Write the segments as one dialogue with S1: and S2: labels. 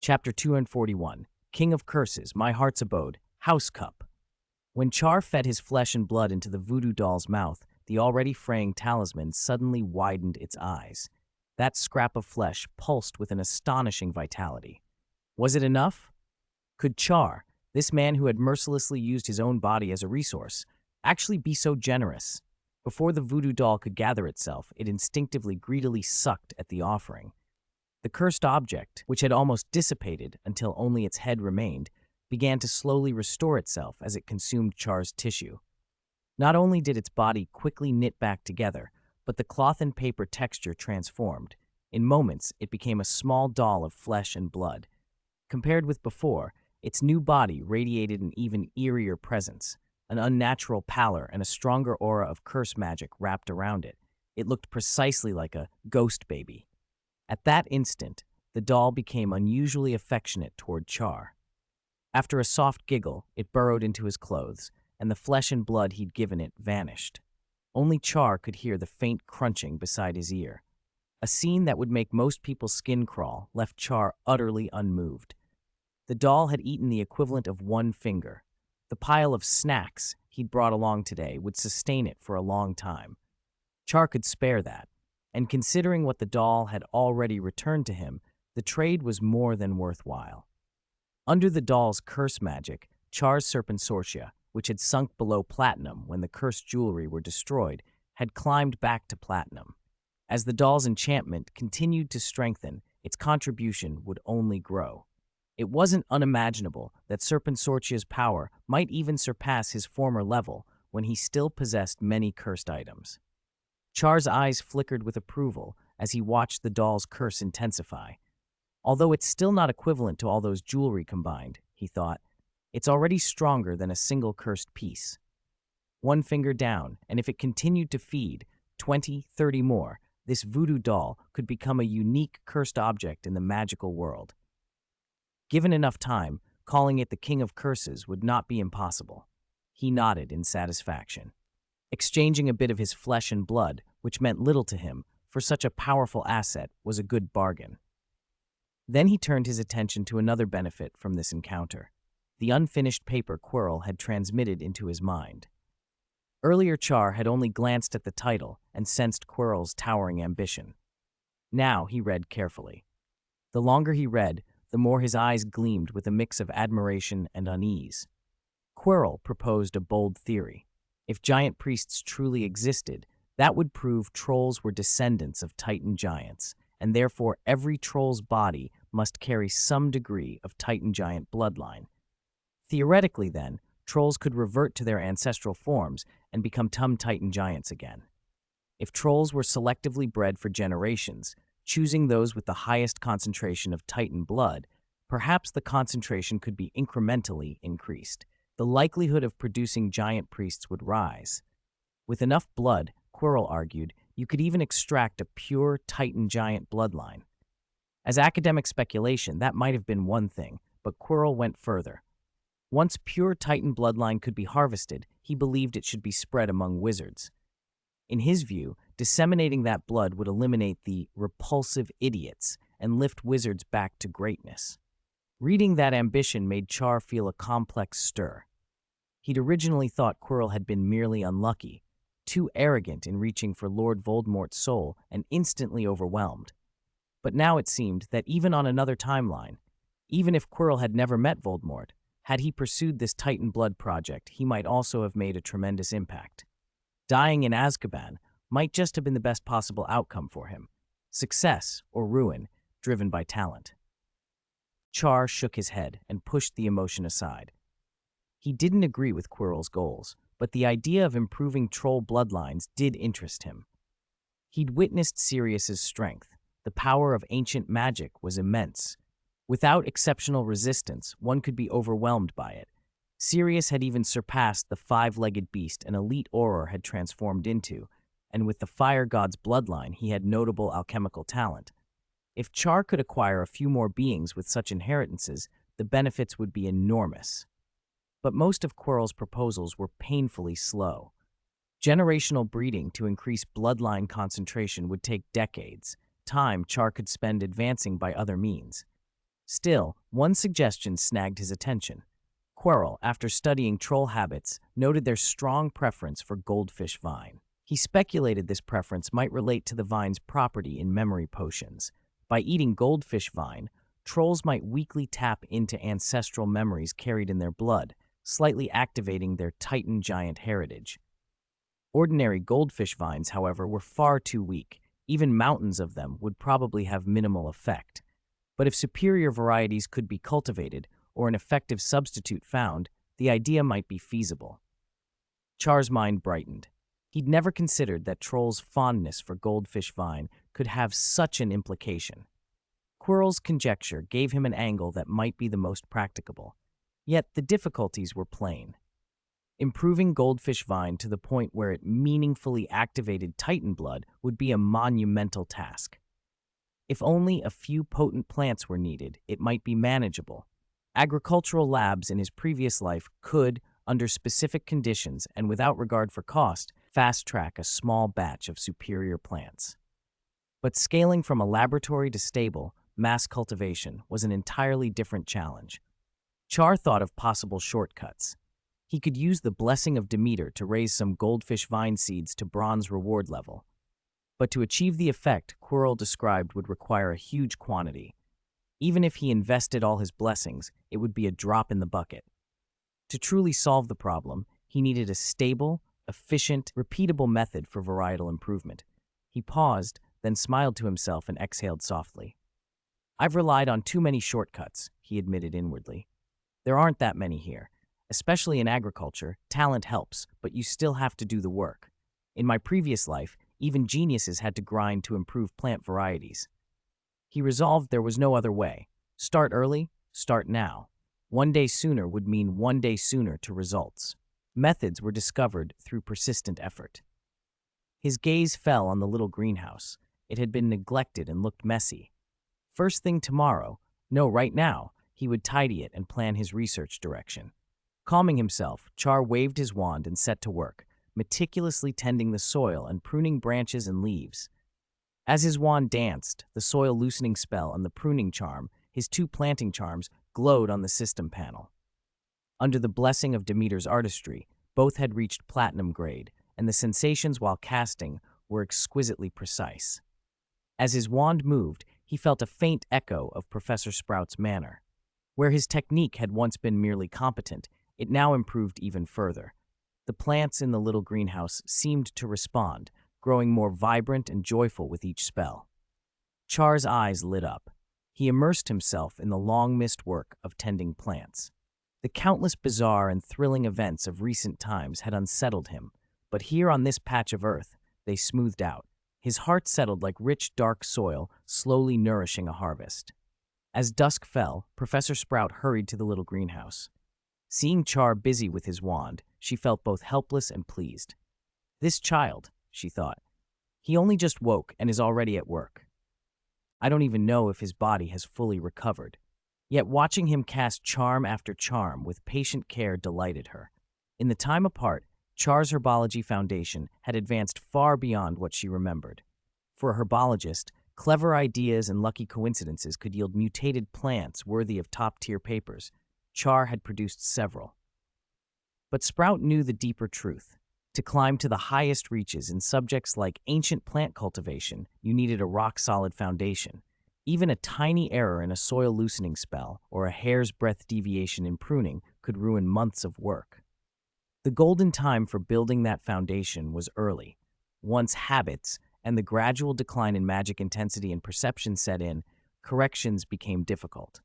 S1: Chapter 241, King of Curses, My Heart's Abode, House Cup. When Char fed his flesh and blood into the voodoo doll's mouth, the already fraying talisman suddenly widened its eyes. That scrap of flesh pulsed with an astonishing vitality. Was it enough? Could Char, this man who had mercilessly used his own body as a resource, actually be so generous? Before the voodoo doll could gather itself, it instinctively greedily sucked at the offering. The cursed object, which had almost dissipated until only its head remained, began to slowly restore itself as it consumed Char's tissue. Not only did its body quickly knit back together, but the cloth and paper texture transformed. In moments, it became a small doll of flesh and blood. Compared with before, its new body radiated an even eerier presence, an unnatural pallor and a stronger aura of curse magic wrapped around it. It looked precisely like a ghost baby. At that instant, the doll became unusually affectionate toward Char. After a soft giggle, it burrowed into his clothes, and the flesh and blood he'd given it vanished. Only Char could hear the faint crunching beside his ear. A scene that would make most people's skin crawl left Char utterly unmoved. The doll had eaten the equivalent of one finger. The pile of snacks he'd brought along today would sustain it for a long time. Char could spare that, and considering what the doll had already returned to him, the trade was more than worthwhile. Under the doll's curse magic, Char's Serpensortia, which had sunk below platinum when the cursed jewelry were destroyed, had climbed back to platinum. As the doll's enchantment continued to strengthen, its contribution would only grow. It wasn't unimaginable that Serpensortia's power might even surpass his former level when he still possessed many cursed items. Char's eyes flickered with approval as he watched the doll's curse intensify. Although it's still not equivalent to all those jewelry combined, he thought, it's already stronger than a single cursed piece. One finger down, and if it continued to feed 20, 30 more, this voodoo doll could become a unique cursed object in the magical world. Given enough time, calling it the King of Curses would not be impossible. He nodded in satisfaction. Exchanging a bit of his flesh and blood, which meant little to him, for such a powerful asset was a good bargain. Then he turned his attention to another benefit from this encounter. The unfinished paper Quirrell had transmitted into his mind. Earlier Char had only glanced at the title and sensed Quirrell's towering ambition. Now he read carefully. The longer he read, the more his eyes gleamed with a mix of admiration and unease. Quirrell proposed a bold theory. If giant priests truly existed, that would prove trolls were descendants of Titan giants, and therefore every troll's body must carry some degree of Titan giant bloodline. Theoretically, then, trolls could revert to their ancestral forms and become Titan giants again. If trolls were selectively bred for generations, choosing those with the highest concentration of Titan blood, perhaps the concentration could be incrementally increased. The likelihood of producing giant priests would rise. With enough blood, Quirrell argued, you could even extract a pure Titan giant bloodline. As academic speculation, that might have been one thing, but Quirrell went further. Once pure Titan bloodline could be harvested, he believed it should be spread among wizards. In his view, disseminating that blood would eliminate the repulsive idiots and lift wizards back to greatness. Reading that ambition made Char feel a complex stir. He'd originally thought Quirrell had been merely unlucky, too arrogant in reaching for Lord Voldemort's soul and instantly overwhelmed. But now it seemed that even on another timeline, even if Quirrell had never met Voldemort, had he pursued this Titan blood project, he might also have made a tremendous impact. Dying in Azkaban might just have been the best possible outcome for him. Success or ruin, driven by talent. Char shook his head and pushed the emotion aside. He didn't agree with Quirrell's goals, but the idea of improving troll bloodlines did interest him. He'd witnessed Sirius's strength. The power of ancient magic was immense. Without exceptional resistance, one could be overwhelmed by it. Sirius had even surpassed the five-legged beast an elite Auror had transformed into, and with the fire god's bloodline, he had notable alchemical talent. If Char could acquire a few more beings with such inheritances, the benefits would be enormous. But most of Quirrell's proposals were painfully slow. Generational breeding to increase bloodline concentration would take decades, time Char could spend advancing by other means. Still, one suggestion snagged his attention. Quirrell, after studying troll habits, noted their strong preference for goldfish vine. He speculated this preference might relate to the vine's property in memory potions. By eating goldfish vine, trolls might weakly tap into ancestral memories carried in their blood, slightly activating their Titan giant heritage. Ordinary goldfish vines, however, were far too weak. Even mountains of them would probably have minimal effect. But if superior varieties could be cultivated, or an effective substitute found, the idea might be feasible. Char's mind brightened. He'd never considered that Troll's fondness for goldfish vine could have such an implication. Quirrell's conjecture gave him an angle that might be the most practicable. Yet the difficulties were plain. Improving goldfish vine to the point where it meaningfully activated Titan blood would be a monumental task. If only a few potent plants were needed, it might be manageable. Agricultural labs in his previous life could, under specific conditions and without regard for cost, fast-track a small batch of superior plants. But scaling from a laboratory to stable, mass cultivation was an entirely different challenge. Char thought of possible shortcuts. He could use the blessing of Demeter to raise some goldfish vine seeds to bronze reward level. But to achieve the effect Quirrell described would require a huge quantity. Even if he invested all his blessings, it would be a drop in the bucket. To truly solve the problem, he needed a stable, efficient, repeatable method for varietal improvement. He paused, then smiled to himself and exhaled softly. "I've relied on too many shortcuts," he admitted inwardly. "There aren't that many here. Especially in agriculture, talent helps, but you still have to do the work. In my previous life, even geniuses had to grind to improve plant varieties." He resolved there was no other way. Start early, start now. One day sooner would mean one day sooner to results. Methods were discovered through persistent effort. His gaze fell on the little greenhouse. It had been neglected and looked messy. First thing tomorrow, no, right now, he would tidy it and plan his research direction. Calming himself, Char waved his wand and set to work, meticulously tending the soil and pruning branches and leaves. As his wand danced, the soil loosening spell and the pruning charm, his two planting charms, glowed on the system panel. Under the blessing of Demeter's artistry, both had reached platinum grade, and the sensations while casting were exquisitely precise. As his wand moved, he felt a faint echo of Professor Sprout's manner. Where his technique had once been merely competent, it now improved even further. The plants in the little greenhouse seemed to respond, growing more vibrant and joyful with each spell. Char's eyes lit up. He immersed himself in the long-missed work of tending plants. The countless bizarre and thrilling events of recent times had unsettled him, but here on this patch of earth, they smoothed out. His heart settled like rich, dark soil, slowly nourishing a harvest. As dusk fell, Professor Sprout hurried to the little greenhouse. Seeing Char busy with his wand, she felt both helpless and pleased. "This child," she thought. "He only just woke and is already at work. I don't even know if his body has fully recovered." Yet watching him cast charm after charm with patient care delighted her. In the time apart, Char's Herbology Foundation had advanced far beyond what she remembered. For a herbologist, clever ideas and lucky coincidences could yield mutated plants worthy of top-tier papers. Char had produced several. But Sprout knew the deeper truth. To climb to the highest reaches in subjects like ancient plant cultivation, you needed a rock-solid foundation. Even a tiny error in a soil loosening spell or a hair's breadth deviation in pruning could ruin months of work. The golden time for building that foundation was early. Once habits and the gradual decline in magic intensity and perception set in, corrections became difficult.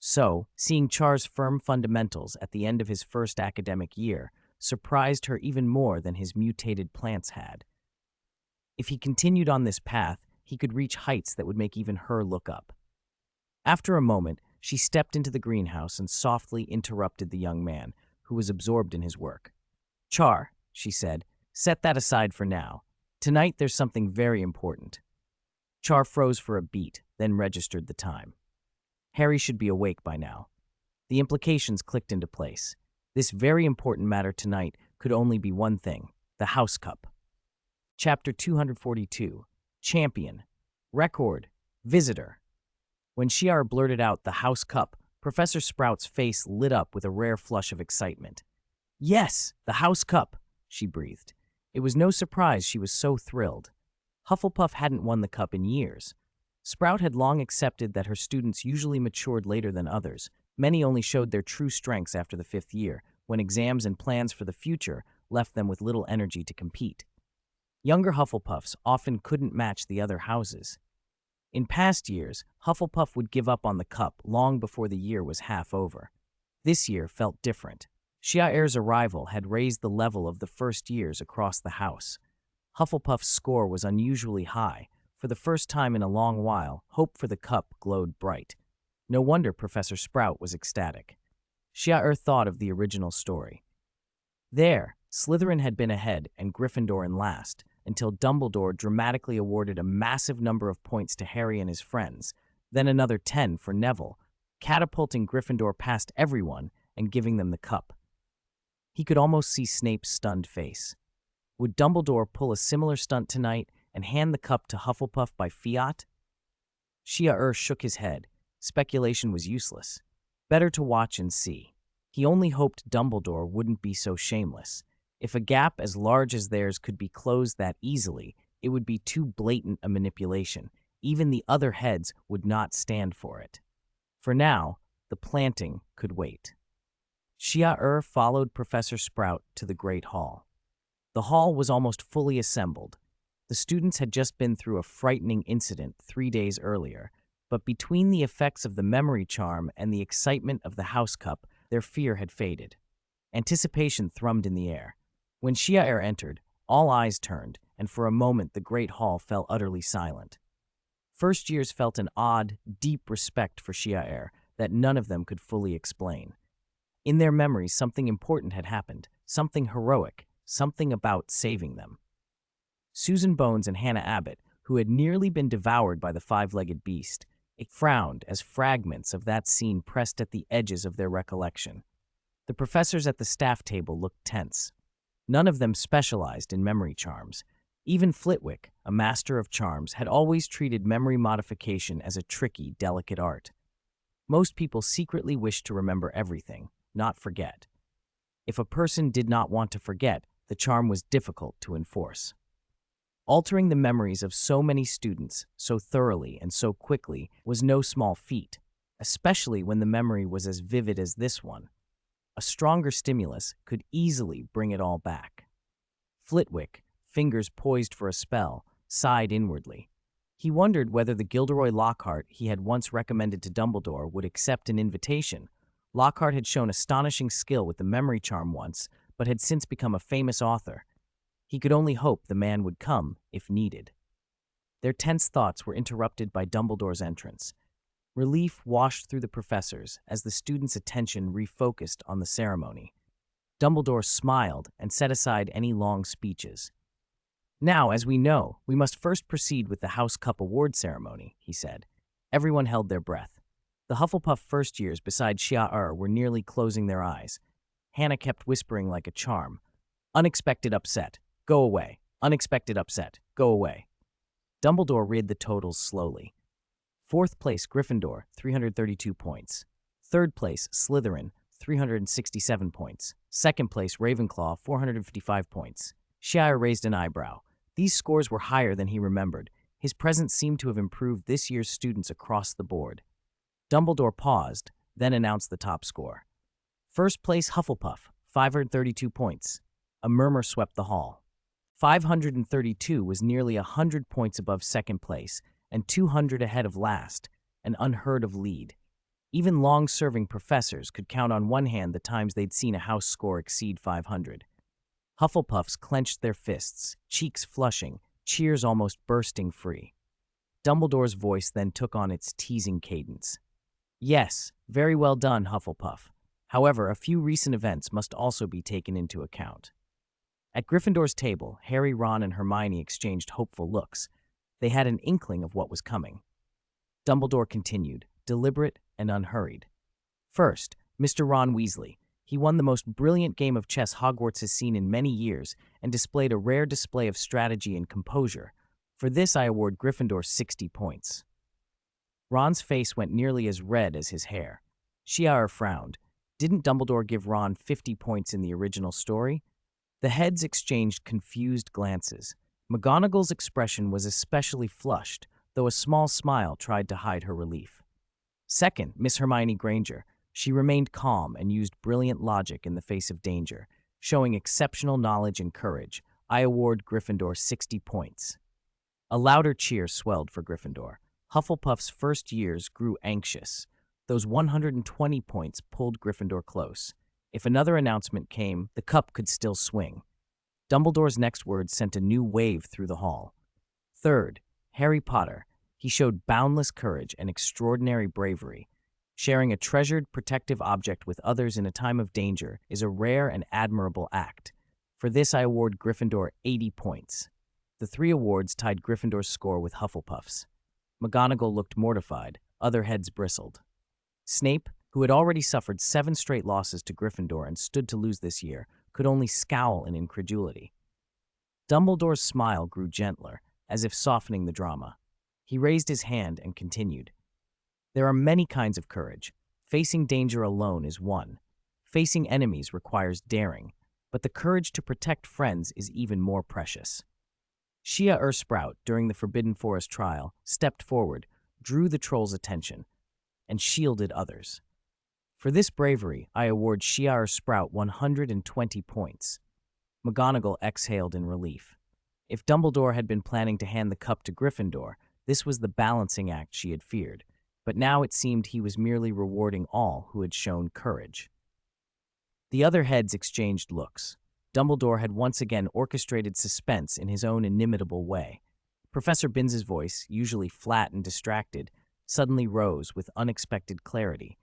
S1: So, seeing Char's firm fundamentals at the end of his first academic year surprised her even more than his mutated plants had. If he continued on this path, he could reach heights that would make even her look up. After a moment, she stepped into the greenhouse and softly interrupted the young man, who was absorbed in his work. "Char," she said, "set that aside for now. Tonight there's something very important." Char froze for a beat, then registered the time. Harry should be awake by now. The implications clicked into place. This very important matter tonight could only be one thing: the House Cup. Chapter 242. Champion. Record. Visitor. When Shiar blurted out the house cup, Professor Sprout's face lit up with a rare flush of excitement. Yes, the house cup, she breathed. It was no surprise she was so thrilled. Hufflepuff hadn't won the cup in years. Sprout had long accepted that her students usually matured later than others. Many only showed their true strengths after the 5th year, when exams and plans for the future left them with little energy to compete. Younger Hufflepuffs often couldn't match the other houses. In past years, Hufflepuff would give up on the cup long before the year was half over. This year felt different. Shiaer's arrival had raised the level of the first years across the house. Hufflepuff's score was unusually high. For the first time in a long while, hope for the cup glowed bright. No wonder Professor Sprout was ecstatic. Shiaer thought of the original story. There, Slytherin had been ahead and Gryffindor in last, until Dumbledore dramatically awarded a massive number of points to Harry and his friends, then another 10 for Neville, catapulting Gryffindor past everyone and giving them the cup. He could almost see Snape's stunned face. Would Dumbledore pull a similar stunt tonight and hand the cup to Hufflepuff by fiat? Shiaer shook his head. Speculation was useless. Better to watch and see. He only hoped Dumbledore wouldn't be so shameless. If a gap as large as theirs could be closed that easily, it would be too blatant a manipulation. Even the other heads would not stand for it. For now, the planting could wait. Shiaer followed Professor Sprout to the Great Hall. The hall was almost fully assembled. The students had just been through a frightening incident 3 days earlier, but between the effects of the memory charm and the excitement of the house cup, their fear had faded. Anticipation thrummed in the air. When Shiaer entered, all eyes turned, and for a moment the great hall fell utterly silent. First years felt an odd, deep respect for Shiaer that none of them could fully explain. In their memories, something important had happened, something heroic, something about saving them. Susan Bones and Hannah Abbott, who had nearly been devoured by the five-legged beast, frowned as fragments of that scene pressed at the edges of their recollection. The professors at the staff table looked tense. None of them specialized in memory charms. Even Flitwick, a master of charms, had always treated memory modification as a tricky, delicate art. Most people secretly wished to remember everything, not forget. If a person did not want to forget, the charm was difficult to enforce. Altering the memories of so many students so thoroughly and so quickly was no small feat, especially when the memory was as vivid as this one. A stronger stimulus could easily bring it all back. Flitwick, fingers poised for a spell, sighed inwardly. He wondered whether the Gilderoy Lockhart he had once recommended to Dumbledore would accept an invitation. Lockhart had shown astonishing skill with the memory charm once, but had since become a famous author. He could only hope the man would come if needed. Their tense thoughts were interrupted by Dumbledore's entrance. Relief washed through the professors as the students' attention refocused on the ceremony. Dumbledore smiled and set aside any long speeches. "Now, as we know, we must first proceed with the House Cup award ceremony," he said. Everyone held their breath. The Hufflepuff first years beside Shiaer were nearly closing their eyes. Hannah kept whispering like a charm. "Unexpected upset. Go away. Unexpected upset. Go away." Dumbledore read the totals slowly. 4th place, Gryffindor, 332 points. 3rd place, Slytherin, 367 points. 2nd place, Ravenclaw, 455 points. Shiaer raised an eyebrow. These scores were higher than he remembered. His presence seemed to have improved this year's students across the board. Dumbledore paused, then announced the top score. 1st place, Hufflepuff, 532 points. A murmur swept the hall. 532 was nearly 100 points above 2nd place, and 200 ahead of last, an unheard-of lead. Even long-serving professors could count on one hand the times they'd seen a house score exceed 500. Hufflepuffs clenched their fists, cheeks flushing, cheers almost bursting free. Dumbledore's voice then took on its teasing cadence. "Yes, very well done, Hufflepuff. However, a few recent events must also be taken into account." At Gryffindor's table, Harry, Ron, and Hermione exchanged hopeful looks. They had an inkling of what was coming. Dumbledore continued, deliberate and unhurried. "First, Mr. Ron Weasley. He won the most brilliant game of chess Hogwarts has seen in many years and displayed a rare display of strategy and composure. For this, I award Gryffindor 60 points." Ron's face went nearly as red as his hair. Ciel frowned. Didn't Dumbledore give Ron 50 points in the original story? The heads exchanged confused glances. McGonagall's expression was especially flushed, though a small smile tried to hide her relief. Second, Miss Hermione Granger. She remained calm and used brilliant logic in the face of danger, showing exceptional knowledge and courage. I award Gryffindor 60 points. A louder cheer swelled for Gryffindor. Hufflepuff's first years grew anxious. Those 120 points pulled Gryffindor close. If another announcement came, the cup could still swing. Dumbledore's next words sent a new wave through the hall. Third, Harry Potter. He showed boundless courage and extraordinary bravery. Sharing a treasured, protective object with others in a time of danger is a rare and admirable act. For this, I award Gryffindor 80 points. The three awards tied Gryffindor's score with Hufflepuff's. McGonagall looked mortified. Other heads bristled. Snape, who had already suffered 7 straight losses to Gryffindor and stood to lose this year, could only scowl in incredulity. Dumbledore's smile grew gentler, as if softening the drama. He raised his hand and continued. There are many kinds of courage. Facing danger alone is one. Facing enemies requires daring, but the courage to protect friends is even more precious. Ciel Sprout, during the Forbidden Forest trial, stepped forward, drew the troll's attention, and shielded others. For this bravery, I award Ciel Sprout 120 points. McGonagall exhaled in relief. If Dumbledore had been planning to hand the cup to Gryffindor, this was the balancing act she had feared, but now it seemed he was merely rewarding all who had shown courage. The other heads exchanged looks. Dumbledore had once again orchestrated suspense in his own inimitable way. Professor Binns's voice, usually flat and distracted, suddenly rose with unexpected clarity.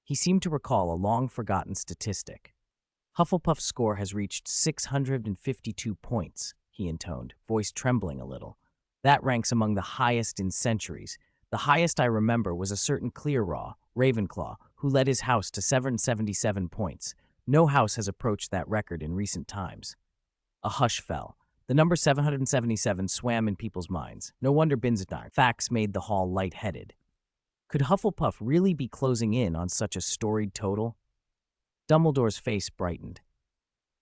S1: He seemed to recall a long-forgotten statistic. Hufflepuff's score has reached 652 points, he intoned, voice trembling a little. That ranks among the highest in centuries. The highest I remember was a certain Clearraw, Ravenclaw, who led his house to 777 points. No house has approached that record in recent times. A hush fell. The number 777 swam in people's minds. No wonder Binns's facts made the hall lightheaded. Could Hufflepuff really be closing in on such a storied total? Dumbledore's face brightened.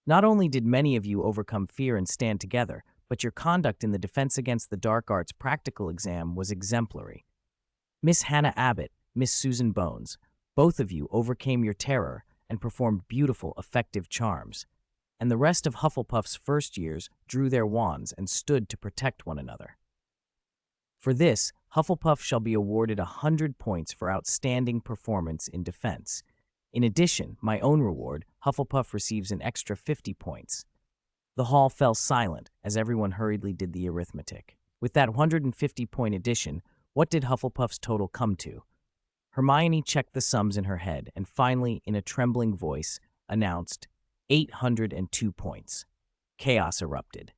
S1: Not only did many of you overcome fear and stand together, but your conduct in the Defense Against the Dark Arts practical exam was exemplary. Miss Hannah Abbott, Miss Susan Bones, both of you overcame your terror and performed beautiful, effective charms. And the rest of Hufflepuff's first years drew their wands and stood to protect one another. For this, Hufflepuff shall be awarded 100 points for outstanding performance in defense. In addition, my own reward, Hufflepuff receives an extra 50 points. The hall fell silent as everyone hurriedly did the arithmetic. With that 150-point addition, what did Hufflepuff's total come to? Hermione checked the sums in her head and finally, in a trembling voice, announced 802 points. Chaos erupted.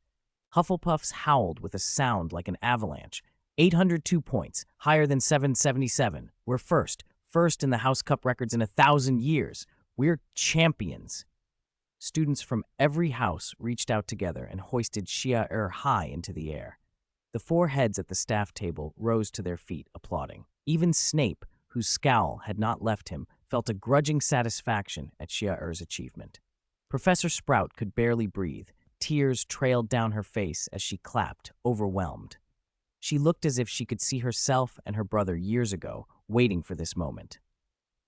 S1: Hufflepuffs howled with a sound like an avalanche. 802 points, higher than 777. We're first in the House Cup records in 1,000 years. We're champions. Students from every house reached out together and hoisted Ciel high into the air. The 4 heads at the staff table rose to their feet, applauding. Even Snape, whose scowl had not left him, felt a grudging satisfaction at Ciel's achievement. Professor Sprout could barely breathe. Tears trailed down her face as she clapped, overwhelmed. She looked as if she could see herself and her brother years ago, waiting for this moment.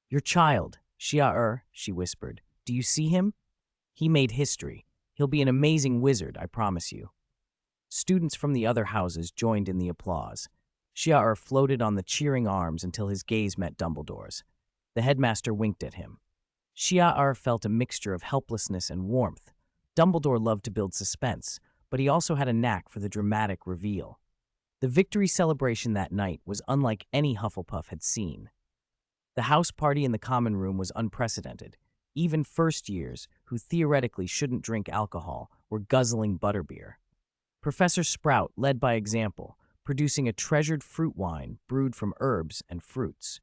S1: Your child, Ciel, she whispered. Do you see him? He made history. He'll be an amazing wizard, I promise you. Students from the other houses joined in the applause. Ciel floated on the cheering arms until his gaze met Dumbledore's. The headmaster winked at him. Ciel felt a mixture of helplessness and warmth. Dumbledore loved to build suspense, but he also had a knack for the dramatic reveal. The victory celebration that night was unlike any Hufflepuff had seen. The house party in the common room was unprecedented. Even first years, who theoretically shouldn't drink alcohol, were guzzling butterbeer. Professor Sprout led by example, producing a treasured fruit wine brewed from herbs and fruits.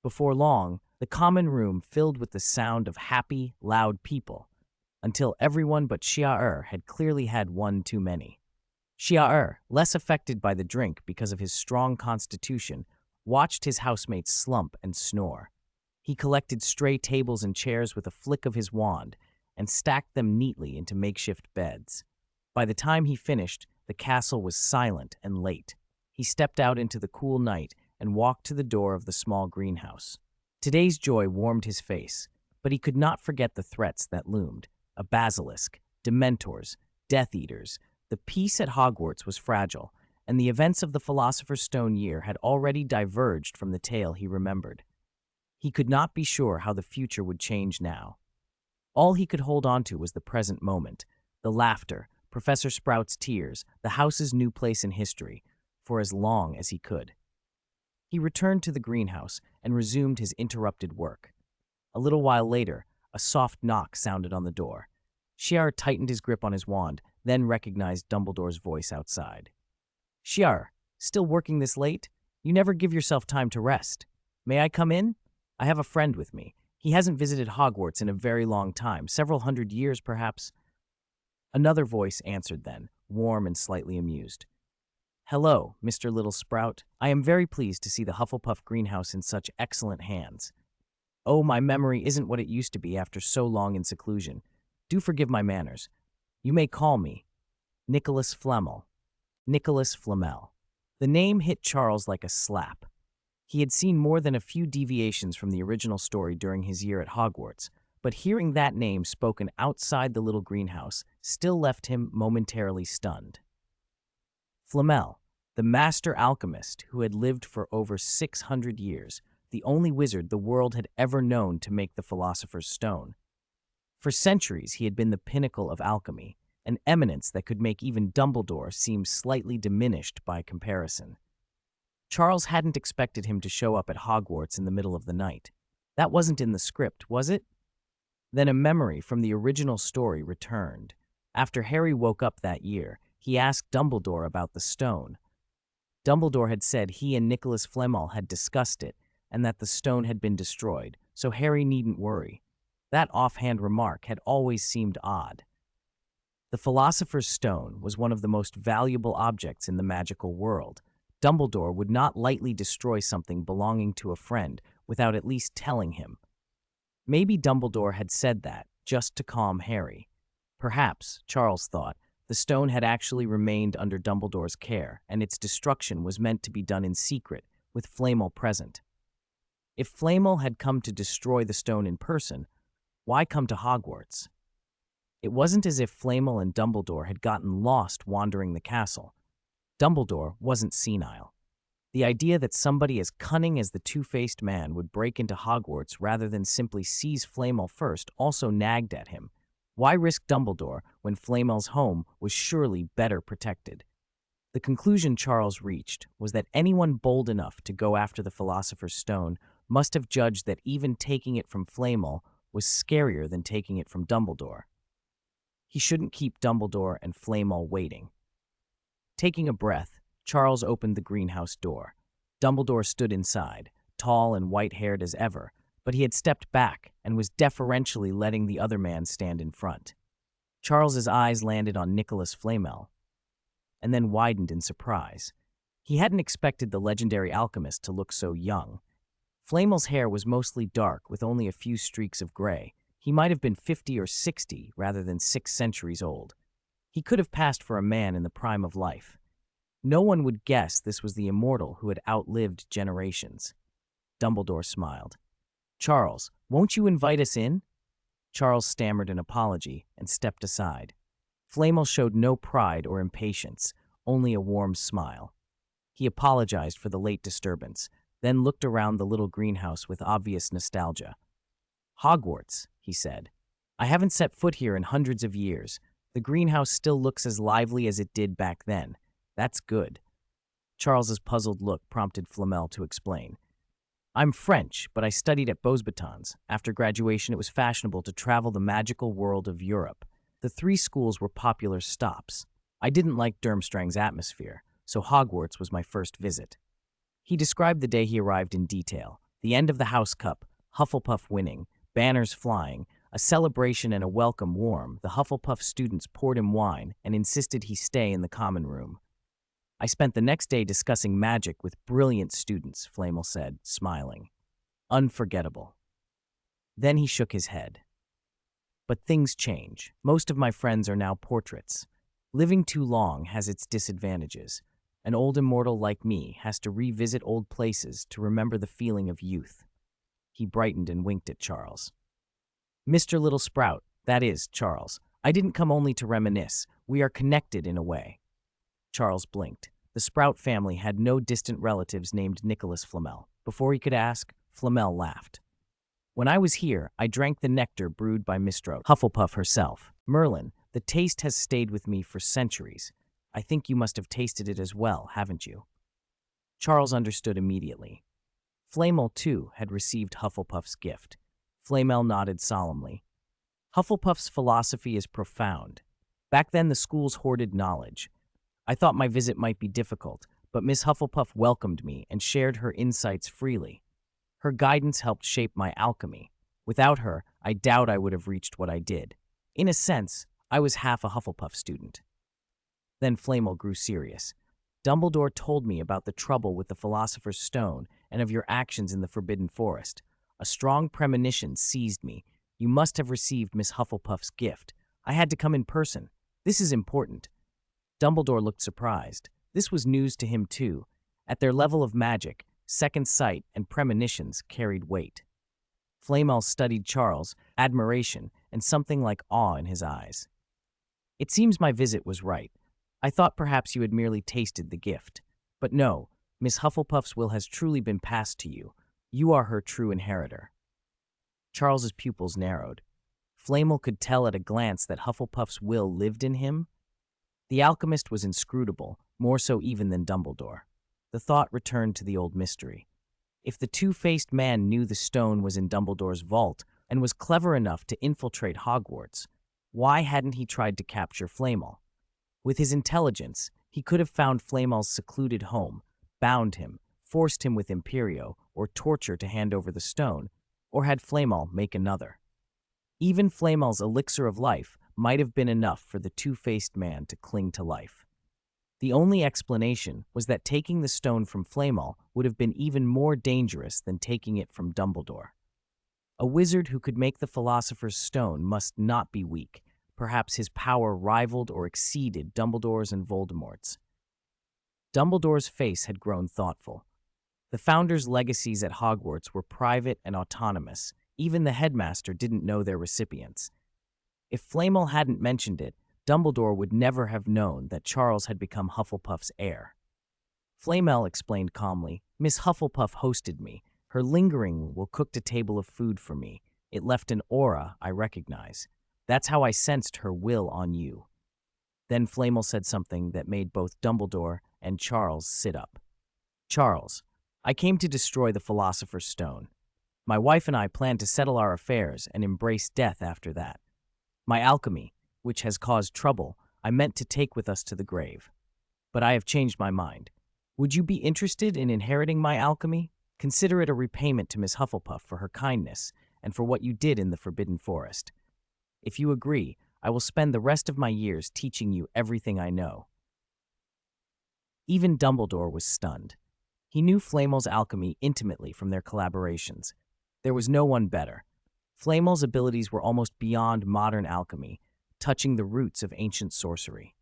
S1: Before long, the common room filled with the sound of happy, loud people, until everyone but Ciel had clearly had one too many. Ciel, less affected by the drink because of his strong constitution, watched his housemates slump and snore. He collected stray tables and chairs with a flick of his wand and stacked them neatly into makeshift beds. By the time he finished, the castle was silent and late. He stepped out into the cool night and walked to the door of the small greenhouse. Today's joy warmed his face, but he could not forget the threats that loomed. A basilisk, dementors, Death Eaters. The peace at Hogwarts was fragile, and the events of the Philosopher's Stone year had already diverged from the tale he remembered. He could not be sure how the future would change now. All he could hold on to was the present moment, the laughter, Professor Sprout's tears, the house's new place in history, for as long as he could. He returned to the greenhouse and resumed his interrupted work. A little while later, a soft knock sounded on the door. Ciel tightened his grip on his wand, then recognized Dumbledore's voice outside. "Ciel, still working this late? You never give yourself time to rest. May I come in? I have a friend with me. He hasn't visited Hogwarts in a very long time, several hundred years perhaps." Another voice answered then, warm and slightly amused. "Hello, Mr. Little Sprout. I am very pleased to see the Hufflepuff greenhouse in such excellent hands. Oh, my memory isn't what it used to be after so long in seclusion. Do forgive my manners. You may call me Nicholas Flamel." Nicholas Flamel. The name hit Charles like a slap. He had seen more than a few deviations from the original story during his year at Hogwarts, but hearing that name spoken outside the little greenhouse still left him momentarily stunned. Flamel, the master alchemist who had lived for over 600 years, the only wizard the world had ever known to make the Philosopher's Stone. For centuries, he had been the pinnacle of alchemy, an eminence that could make even Dumbledore seem slightly diminished by comparison. Charles hadn't expected him to show up at Hogwarts in the middle of the night. That wasn't in the script, was it? Then a memory from the original story returned. After Harry woke up that year, he asked Dumbledore about the stone. Dumbledore had said he and Nicholas Flamel had discussed it, and that the stone had been destroyed, so Harry needn't worry. That offhand remark had always seemed odd. The Philosopher's Stone was one of the most valuable objects in the magical world. Dumbledore would not lightly destroy something belonging to a friend without at least telling him. Maybe Dumbledore had said that just to calm Harry. Perhaps, Charles thought, the stone had actually remained under Dumbledore's care, and its destruction was meant to be done in secret, with Flamel present. If Flamel had come to destroy the stone in person, why come to Hogwarts? It wasn't as if Flamel and Dumbledore had gotten lost wandering the castle. Dumbledore wasn't senile. The idea that somebody as cunning as the two-faced man would break into Hogwarts rather than simply seize Flamel first also nagged at him. Why risk Dumbledore when Flamel's home was surely better protected? The conclusion Charles reached was that anyone bold enough to go after the Philosopher's Stone must have judged that even taking it from Flamel was scarier than taking it from Dumbledore. He shouldn't keep Dumbledore and Flamel waiting. Taking a breath, Charles opened the greenhouse door. Dumbledore stood inside, tall and white-haired as ever, but he had stepped back and was deferentially letting the other man stand in front. Charles's eyes landed on Nicholas Flamel, and then widened in surprise. He hadn't expected the legendary alchemist to look so young. Flamel's hair was mostly dark with only a few streaks of gray. He might have been 50 or 60 rather than 6 centuries old. He could have passed for a man in the prime of life. No one would guess this was the immortal who had outlived generations. Dumbledore smiled. "Charles, won't you invite us in?" Charles stammered an apology and stepped aside. Flamel showed no pride or impatience, only a warm smile. He apologized for the late disturbance, then looked around the little greenhouse with obvious nostalgia. "Hogwarts," he said. "I haven't set foot here in hundreds of years. The greenhouse still looks as lively as it did back then. That's good." Charles's puzzled look prompted Flamel to explain. "I'm French, but I studied at Beauxbatons. After graduation, it was fashionable to travel the magical world of Europe. The 3 schools were popular stops. I didn't like Durmstrang's atmosphere, so Hogwarts was my first visit." He described the day he arrived in detail. The end of the House Cup, Hufflepuff winning, banners flying, a celebration and a welcome warm. The Hufflepuff students poured him wine and insisted he stay in the common room. I spent the next day discussing magic with brilliant students, Flamel said, smiling. Unforgettable. Then he shook his head. But things change. Most of my friends are now portraits. Living too long has its disadvantages. An old immortal like me has to revisit old places to remember the feeling of youth. He brightened and winked at Charles. Mr. Little Sprout, that is, Charles, I didn't come only to reminisce. We are connected in a way. Charles blinked. The Sprout family had no distant relatives named Nicholas Flamel. Before he could ask, Flamel laughed. When I was here, I drank the nectar brewed by Mistress Hufflepuff herself. Merlin, the taste has stayed with me for centuries. I think you must have tasted it as well, haven't you? Charles understood immediately. Flamel, too, had received Hufflepuff's gift. Flamel nodded solemnly. Hufflepuff's philosophy is profound. Back then, the schools hoarded knowledge. I thought my visit might be difficult, but Miss Hufflepuff welcomed me and shared her insights freely. Her guidance helped shape my alchemy. Without her, I doubt I would have reached what I did. In a sense, I was half a Hufflepuff student. Then Flamel grew serious. Dumbledore told me about the trouble with the Philosopher's Stone and of your actions in the Forbidden Forest. A strong premonition seized me. You must have received Miss Hufflepuff's gift. I had to come in person. This is important. Dumbledore looked surprised. This was news to him, too. At their level of magic, second sight and premonitions carried weight. Flamel studied Charles, admiration, and something like awe in his eyes. It seems my visit was right. I thought perhaps you had merely tasted the gift. But no, Miss Hufflepuff's will has truly been passed to you. You are her true inheritor. Charles's pupils narrowed. Flamel could tell at a glance that Hufflepuff's will lived in him. The alchemist was inscrutable, more so even than Dumbledore. The thought returned to the old mystery. If the two-faced man knew the stone was in Dumbledore's vault and was clever enough to infiltrate Hogwarts, why hadn't he tried to capture Flamel? With his intelligence, he could have found Flamel's secluded home, bound him, forced him with Imperio or torture to hand over the stone, or had Flamel make another. Even Flamel's elixir of life might have been enough for the two-faced man to cling to life. The only explanation was that taking the stone from Flamel would have been even more dangerous than taking it from Dumbledore. A wizard who could make the Philosopher's Stone must not be weak. Perhaps his power rivaled or exceeded Dumbledore's and Voldemort's. Dumbledore's face had grown thoughtful. The founders' legacies at Hogwarts were private and autonomous. Even the headmaster didn't know their recipients. If Flamel hadn't mentioned it, Dumbledore would never have known that Charles had become Hufflepuff's heir. Flamel explained calmly, Miss Hufflepuff hosted me. Her lingering will cook a table of food for me. It left an aura I recognize. That's how I sensed her will on you. Then Flamel said something that made both Dumbledore and Charles sit up. Charles, I came to destroy the Philosopher's Stone. My wife and I plan to settle our affairs and embrace death after that. My alchemy, which has caused trouble, I meant to take with us to the grave. But I have changed my mind. Would you be interested in inheriting my alchemy? Consider it a repayment to Miss Hufflepuff for her kindness and for what you did in the Forbidden Forest. If you agree, I will spend the rest of my years teaching you everything I know. Even Dumbledore was stunned. He knew Flamel's alchemy intimately from their collaborations. There was no one better. Flamel's abilities were almost beyond modern alchemy, touching the roots of ancient sorcery.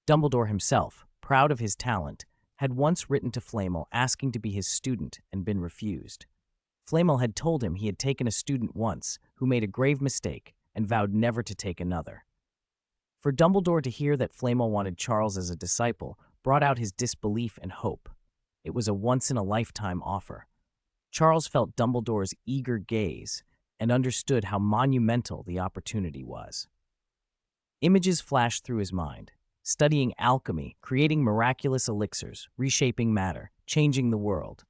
S1: Dumbledore himself, proud of his talent, had once written to Flamel asking to be his student and been refused. Flamel had told him he had taken a student once who made a grave mistake and vowed never to take another. For Dumbledore to hear that Flamel wanted Charles as a disciple brought out his disbelief and hope. It was a once-in-a-lifetime offer. Charles felt Dumbledore's eager gaze and understood how monumental the opportunity was. Images flashed through his mind. Studying alchemy, creating miraculous elixirs, reshaping matter, changing the world.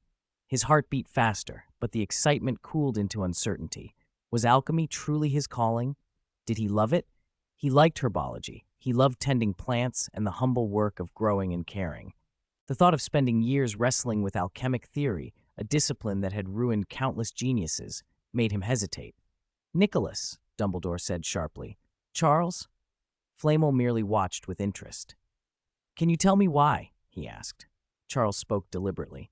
S1: His heart beat faster, but the excitement cooled into uncertainty. Was alchemy truly his calling? Did he love it? He liked herbology. He loved tending plants and the humble work of growing and caring. The thought of spending years wrestling with alchemic theory, a discipline that had ruined countless geniuses, made him hesitate. Nicholas, Dumbledore said sharply. Charles? Flamel merely watched with interest. Can you tell me why? he asked. Charles spoke deliberately.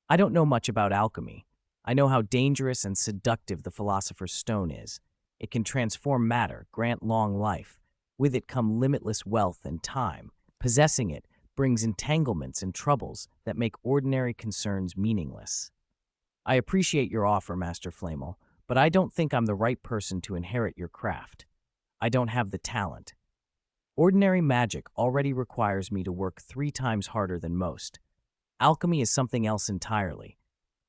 S1: I don't know much about alchemy. I know how dangerous and seductive the Philosopher's Stone is. It can transform matter, grant long life. With it come limitless wealth and time. Possessing it brings entanglements and troubles that make ordinary concerns meaningless. I appreciate your offer, Master Flamel, but I don't think I'm the right person to inherit your craft. I don't have the talent. Ordinary magic already requires me to work 3 times harder than most. Alchemy is something else entirely.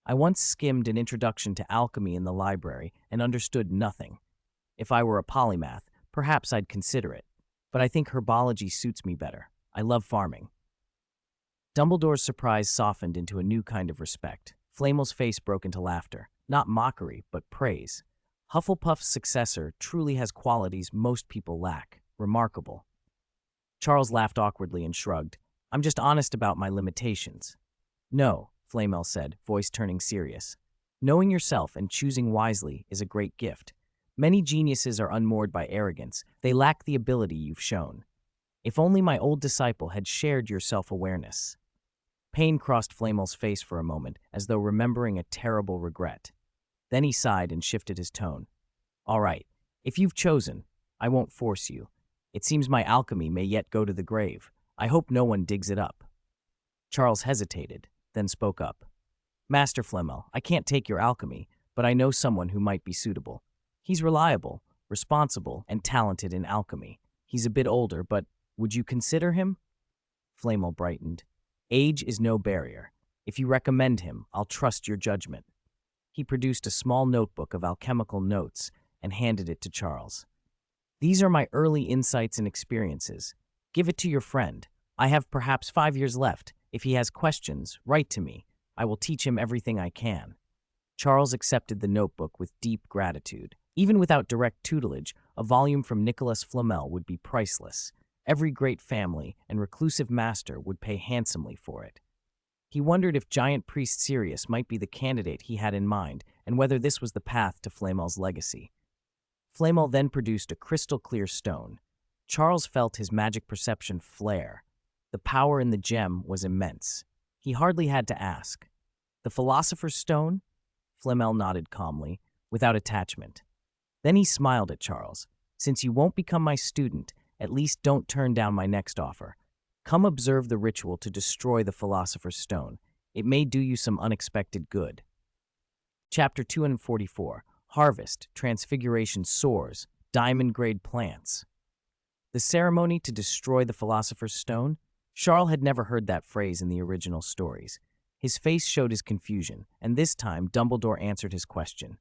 S1: I once skimmed an introduction to alchemy in the library and understood nothing. If I were a polymath, perhaps I'd consider it, but I think herbology suits me better. I love farming. Dumbledore's surprise softened into a new kind of respect. Flamel's face broke into laughter, not mockery, but praise. Hufflepuff's successor truly has qualities most people lack. Remarkable. Charles laughed awkwardly and shrugged. I'm just honest about my limitations. No, Flamel said, voice turning serious. Knowing yourself and choosing wisely is a great gift. Many geniuses are unmoored by arrogance. They lack the ability you've shown. If only my old disciple had shared your self-awareness. Pain crossed Flamel's face for a moment, as though remembering a terrible regret. Then he sighed and shifted his tone. All right, if you've chosen, I won't force you. It seems my alchemy may yet go to the grave. I hope no one digs it up. Charles hesitated, then spoke up. Master Flamel, I can't take your alchemy, but I know someone who might be suitable. He's reliable, responsible, and talented in alchemy. He's a bit older, but would you consider him? Flamel brightened. Age is no barrier. If you recommend him, I'll trust your judgment. He produced a small notebook of alchemical notes and handed it to Charles. These are my early insights and experiences. Give it to your friend. I have perhaps 5 years left. If he has questions, write to me. I will teach him everything I can. Charles accepted the notebook with deep gratitude. Even without direct tutelage, a volume from Nicholas Flamel would be priceless. Every great family and reclusive master would pay handsomely for it. He wondered if Giant Priest Sirius might be the candidate he had in mind, and whether this was the path to Flamel's legacy. Flamel then produced a crystal-clear stone. Charles felt his magic perception flare. The power in the gem was immense. He hardly had to ask. The Philosopher's Stone? Flamel nodded calmly, without attachment. Then he smiled at Charles. Since you won't become my student, at least don't turn down my next offer. Come observe the ritual to destroy the Philosopher's Stone. It may do you some unexpected good. Chapter 244. Harvest, Transfiguration Soars, Diamond-Grade Plants. The ceremony to destroy the Philosopher's Stone? Charles had never heard that phrase in the original stories. His face showed his confusion, and this time Dumbledore answered his question.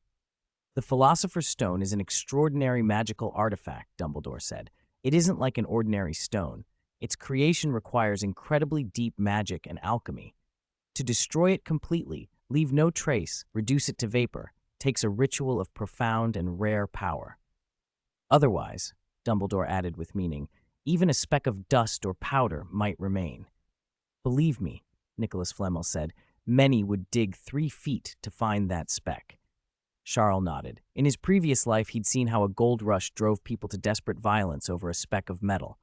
S1: The Philosopher's Stone is an extraordinary magical artifact, Dumbledore said. It isn't like an ordinary stone. Its creation requires incredibly deep magic and alchemy. To destroy it completely, leave no trace, reduce it to vapor, takes a ritual of profound and rare power. Otherwise, Dumbledore added with meaning, even a speck of dust or powder might remain. Believe me, Nicholas Flamel said, many would dig 3 feet to find that speck. Charles nodded. In his previous life, he'd seen how a gold rush drove people to desperate violence over a speck of metal.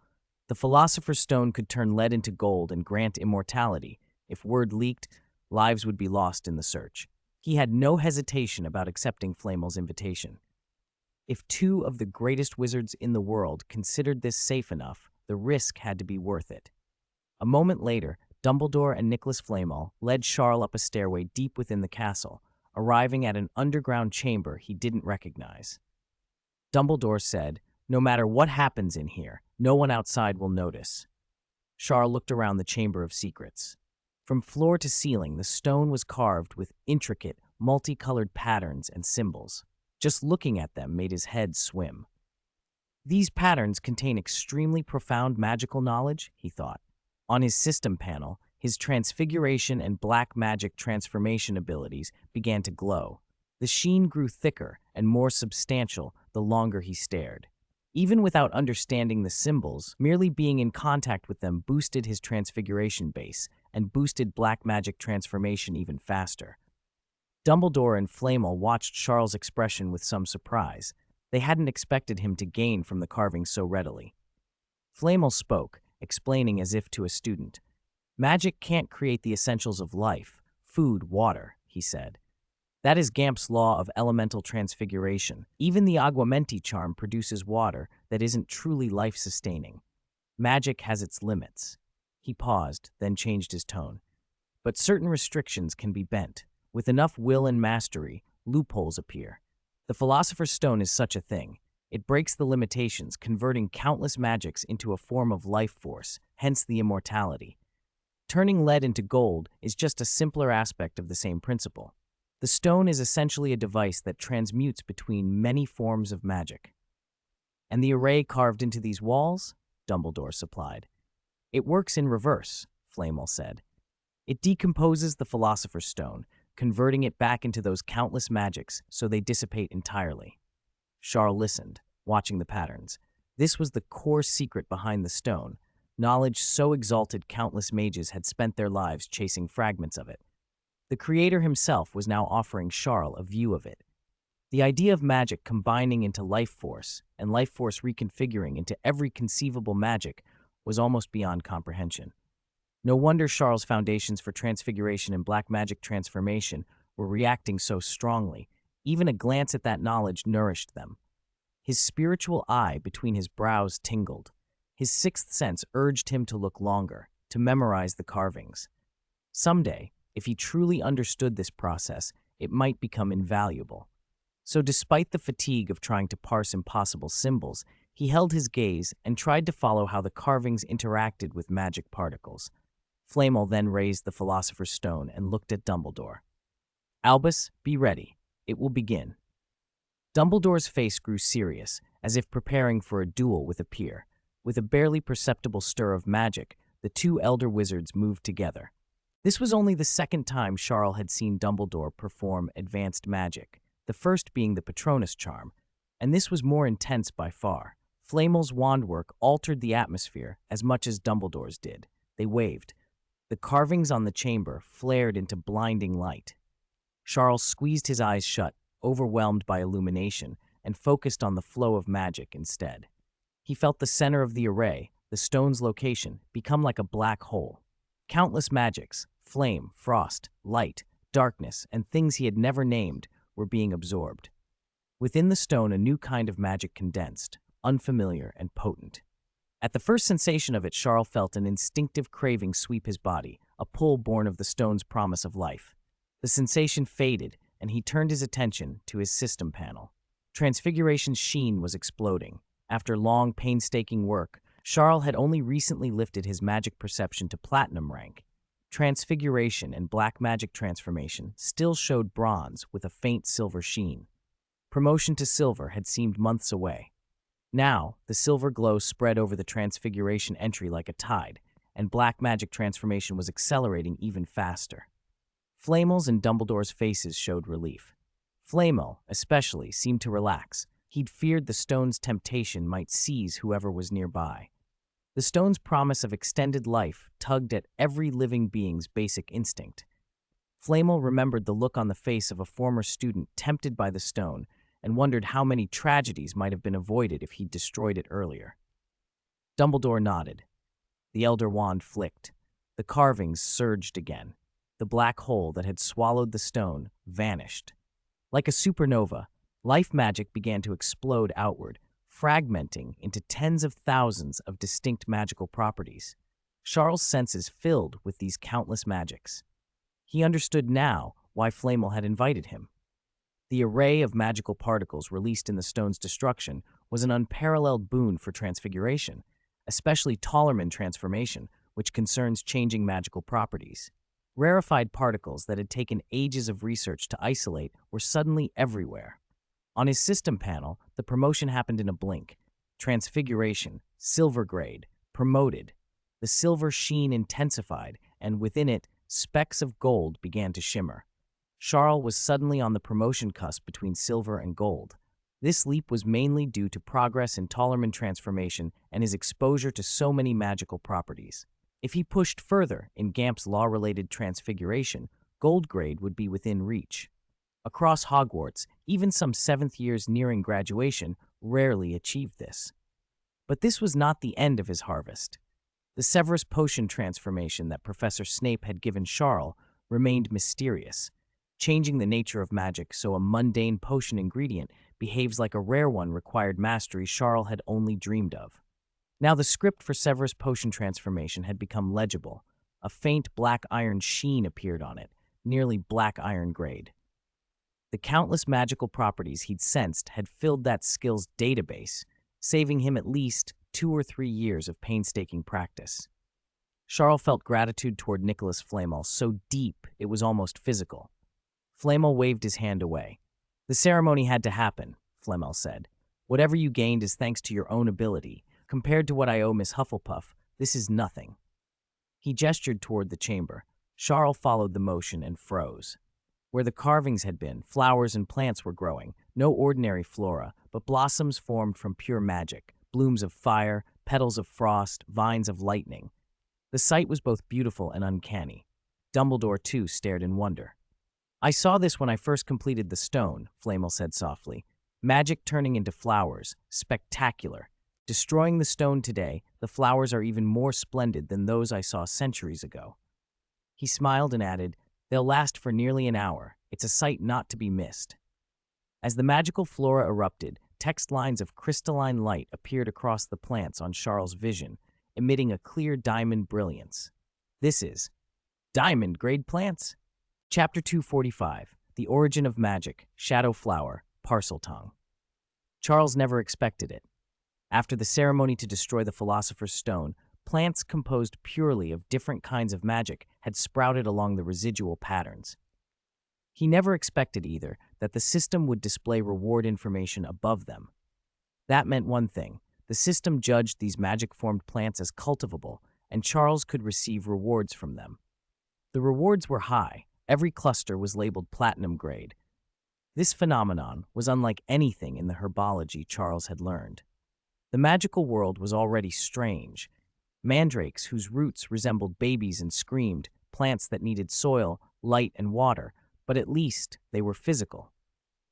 S1: The Philosopher's Stone could turn lead into gold and grant immortality. If word leaked, lives would be lost in the search. He had no hesitation about accepting Flamel's invitation. If 2 of the greatest wizards in the world considered this safe enough, the risk had to be worth it. A moment later, Dumbledore and Nicholas Flamel led Charles up a stairway deep within the castle, arriving at an underground chamber he didn't recognize. Dumbledore said, "No matter what happens in here, no one outside will notice." Charles looked around the Chamber of Secrets. From floor to ceiling, the stone was carved with intricate, multicolored patterns and symbols. Just looking at them made his head swim. These patterns contain extremely profound magical knowledge, he thought. On his system panel, his transfiguration and black magic transformation abilities began to glow. The sheen grew thicker and more substantial the longer he stared. Even without understanding the symbols, merely being in contact with them boosted his transfiguration base and boosted black magic transformation even faster. Dumbledore and Flamel watched Charles' expression with some surprise. They hadn't expected him to gain from the carving so readily. Flamel spoke, explaining as if to a student. Magic can't create the essentials of life, food, water, he said. That is Gamp's law of elemental transfiguration. Even the Aguamenti charm produces water that isn't truly life-sustaining. Magic has its limits. He paused, then changed his tone. But certain restrictions can be bent. With enough will and mastery, loopholes appear. The Philosopher's Stone is such a thing. It breaks the limitations, converting countless magics into a form of life force, hence the immortality. Turning lead into gold is just a simpler aspect of the same principle. The stone is essentially a device that transmutes between many forms of magic. And the array carved into these walls? Dumbledore supplied. It works in reverse, Flamel said. It decomposes the Philosopher's Stone, converting it back into those countless magics so they dissipate entirely. Charles listened, watching the patterns. This was the core secret behind the stone, knowledge so exalted countless mages had spent their lives chasing fragments of it. The creator himself was now offering Charles a view of it. The idea of magic combining into life force and life force reconfiguring into every conceivable magic was almost beyond comprehension. No wonder Charles' foundations for transfiguration and black magic transformation were reacting so strongly. Even a glance at that knowledge nourished them. His spiritual eye between his brows tingled. His sixth sense urged him to look longer, to memorize the carvings. Someday, if he truly understood this process, it might become invaluable. So despite the fatigue of trying to parse impossible symbols, he held his gaze and tried to follow how the carvings interacted with magic particles. Flamel then raised the Philosopher's Stone and looked at Dumbledore. Albus, be ready. It will begin. Dumbledore's face grew serious, as if preparing for a duel with a peer. With a barely perceptible stir of magic, the two elder wizards moved together. This was only the second time Charles had seen Dumbledore perform advanced magic, the first being the Patronus charm, and this was more intense by far. Flamel's wand work altered the atmosphere as much as Dumbledore's did. They waved. The carvings on the chamber flared into blinding light. Charles squeezed his eyes shut, overwhelmed by illumination, and focused on the flow of magic instead. He felt the center of the array, the stone's location, become like a black hole. Countless magics, flame, frost, light, darkness, and things he had never named, were being absorbed. Within the stone, a new kind of magic condensed, unfamiliar and potent. At the first sensation of it, Charles felt an instinctive craving sweep his body, a pull born of the stone's promise of life. The sensation faded, and he turned his attention to his system panel. Transfiguration's sheen was exploding. After long, painstaking work, Charles had only recently lifted his magic perception to platinum rank. Transfiguration and black magic transformation still showed bronze with a faint silver sheen. Promotion to silver had seemed months away. Now, the silver glow spread over the transfiguration entry like a tide, and black magic transformation was accelerating even faster. Flamel's and Dumbledore's faces showed relief. Flamel, especially, seemed to relax. He'd feared the stone's temptation might seize whoever was nearby. The stone's promise of extended life tugged at every living being's basic instinct. Flamel remembered the look on the face of a former student tempted by the stone and wondered how many tragedies might have been avoided if he'd destroyed it earlier. Dumbledore nodded. The elder wand flicked. The carvings surged again. The black hole that had swallowed the stone vanished. Like a supernova, life magic began to explode outward, fragmenting into tens of thousands of distinct magical properties. Charles' senses filled with these countless magics. He understood now why Flamel had invited him. The array of magical particles released in the stone's destruction was an unparalleled boon for transfiguration, especially Tallerman transformation, which concerns changing magical properties. Rarefied particles that had taken ages of research to isolate were suddenly everywhere. On his system panel, the promotion happened in a blink. Transfiguration, silver grade, promoted. The silver sheen intensified, and within it, specks of gold began to shimmer. Charles was suddenly on the promotion cusp between silver and gold. This leap was mainly due to progress in Tallerman transformation and his exposure to so many magical properties. If he pushed further in Gamp's law-related transfiguration, gold grade would be within reach. Across Hogwarts, even some seventh years nearing graduation rarely achieved this. But this was not the end of his harvest. The Severus potion transformation that Professor Snape had given Charles remained mysterious, changing the nature of magic so a mundane potion ingredient behaves like a rare one required mastery Charles had only dreamed of. Now the script for Severus potion transformation had become legible. A faint black iron sheen appeared on it, nearly black iron grade. The countless magical properties he'd sensed had filled that skill's database, saving him at least 2 or 3 years of painstaking practice. Charles felt gratitude toward Nicholas Flamel so deep it was almost physical. Flamel waved his hand away. "The ceremony had to happen," Flamel said. "Whatever you gained is thanks to your own ability. Compared to what I owe Miss Hufflepuff, this is nothing." He gestured toward the chamber. Charles followed the motion and froze. Where the carvings had been, flowers and plants were growing, no ordinary flora, but blossoms formed from pure magic, blooms of fire, petals of frost, vines of lightning. The sight was both beautiful and uncanny. Dumbledore, too, stared in wonder. "I saw this when I first completed the stone," Flamel said softly. "Magic turning into flowers. Spectacular. Destroying the stone today, the flowers are even more splendid than those I saw centuries ago." He smiled and added, "They'll last for nearly an hour. It's a sight not to be missed." As the magical flora erupted, text lines of crystalline light appeared across the plants on Charles' vision, emitting a clear diamond brilliance. "This is diamond-grade plants?" Chapter 245, The Origin of Magic, Shadow Flower, Parseltongue. Charles never expected it. After the ceremony to destroy the Philosopher's Stone, plants composed purely of different kinds of magic had sprouted along the residual patterns. He never expected either that the system would display reward information above them. That meant one thing: the system judged these magic-formed plants as cultivable, and Charles could receive rewards from them. The rewards were high. Every cluster was labeled platinum grade. This phenomenon was unlike anything in the herbology Charles had learned. The magical world was already strange. Mandrakes whose roots resembled babies and screamed, plants that needed soil, light, and water, but at least they were physical.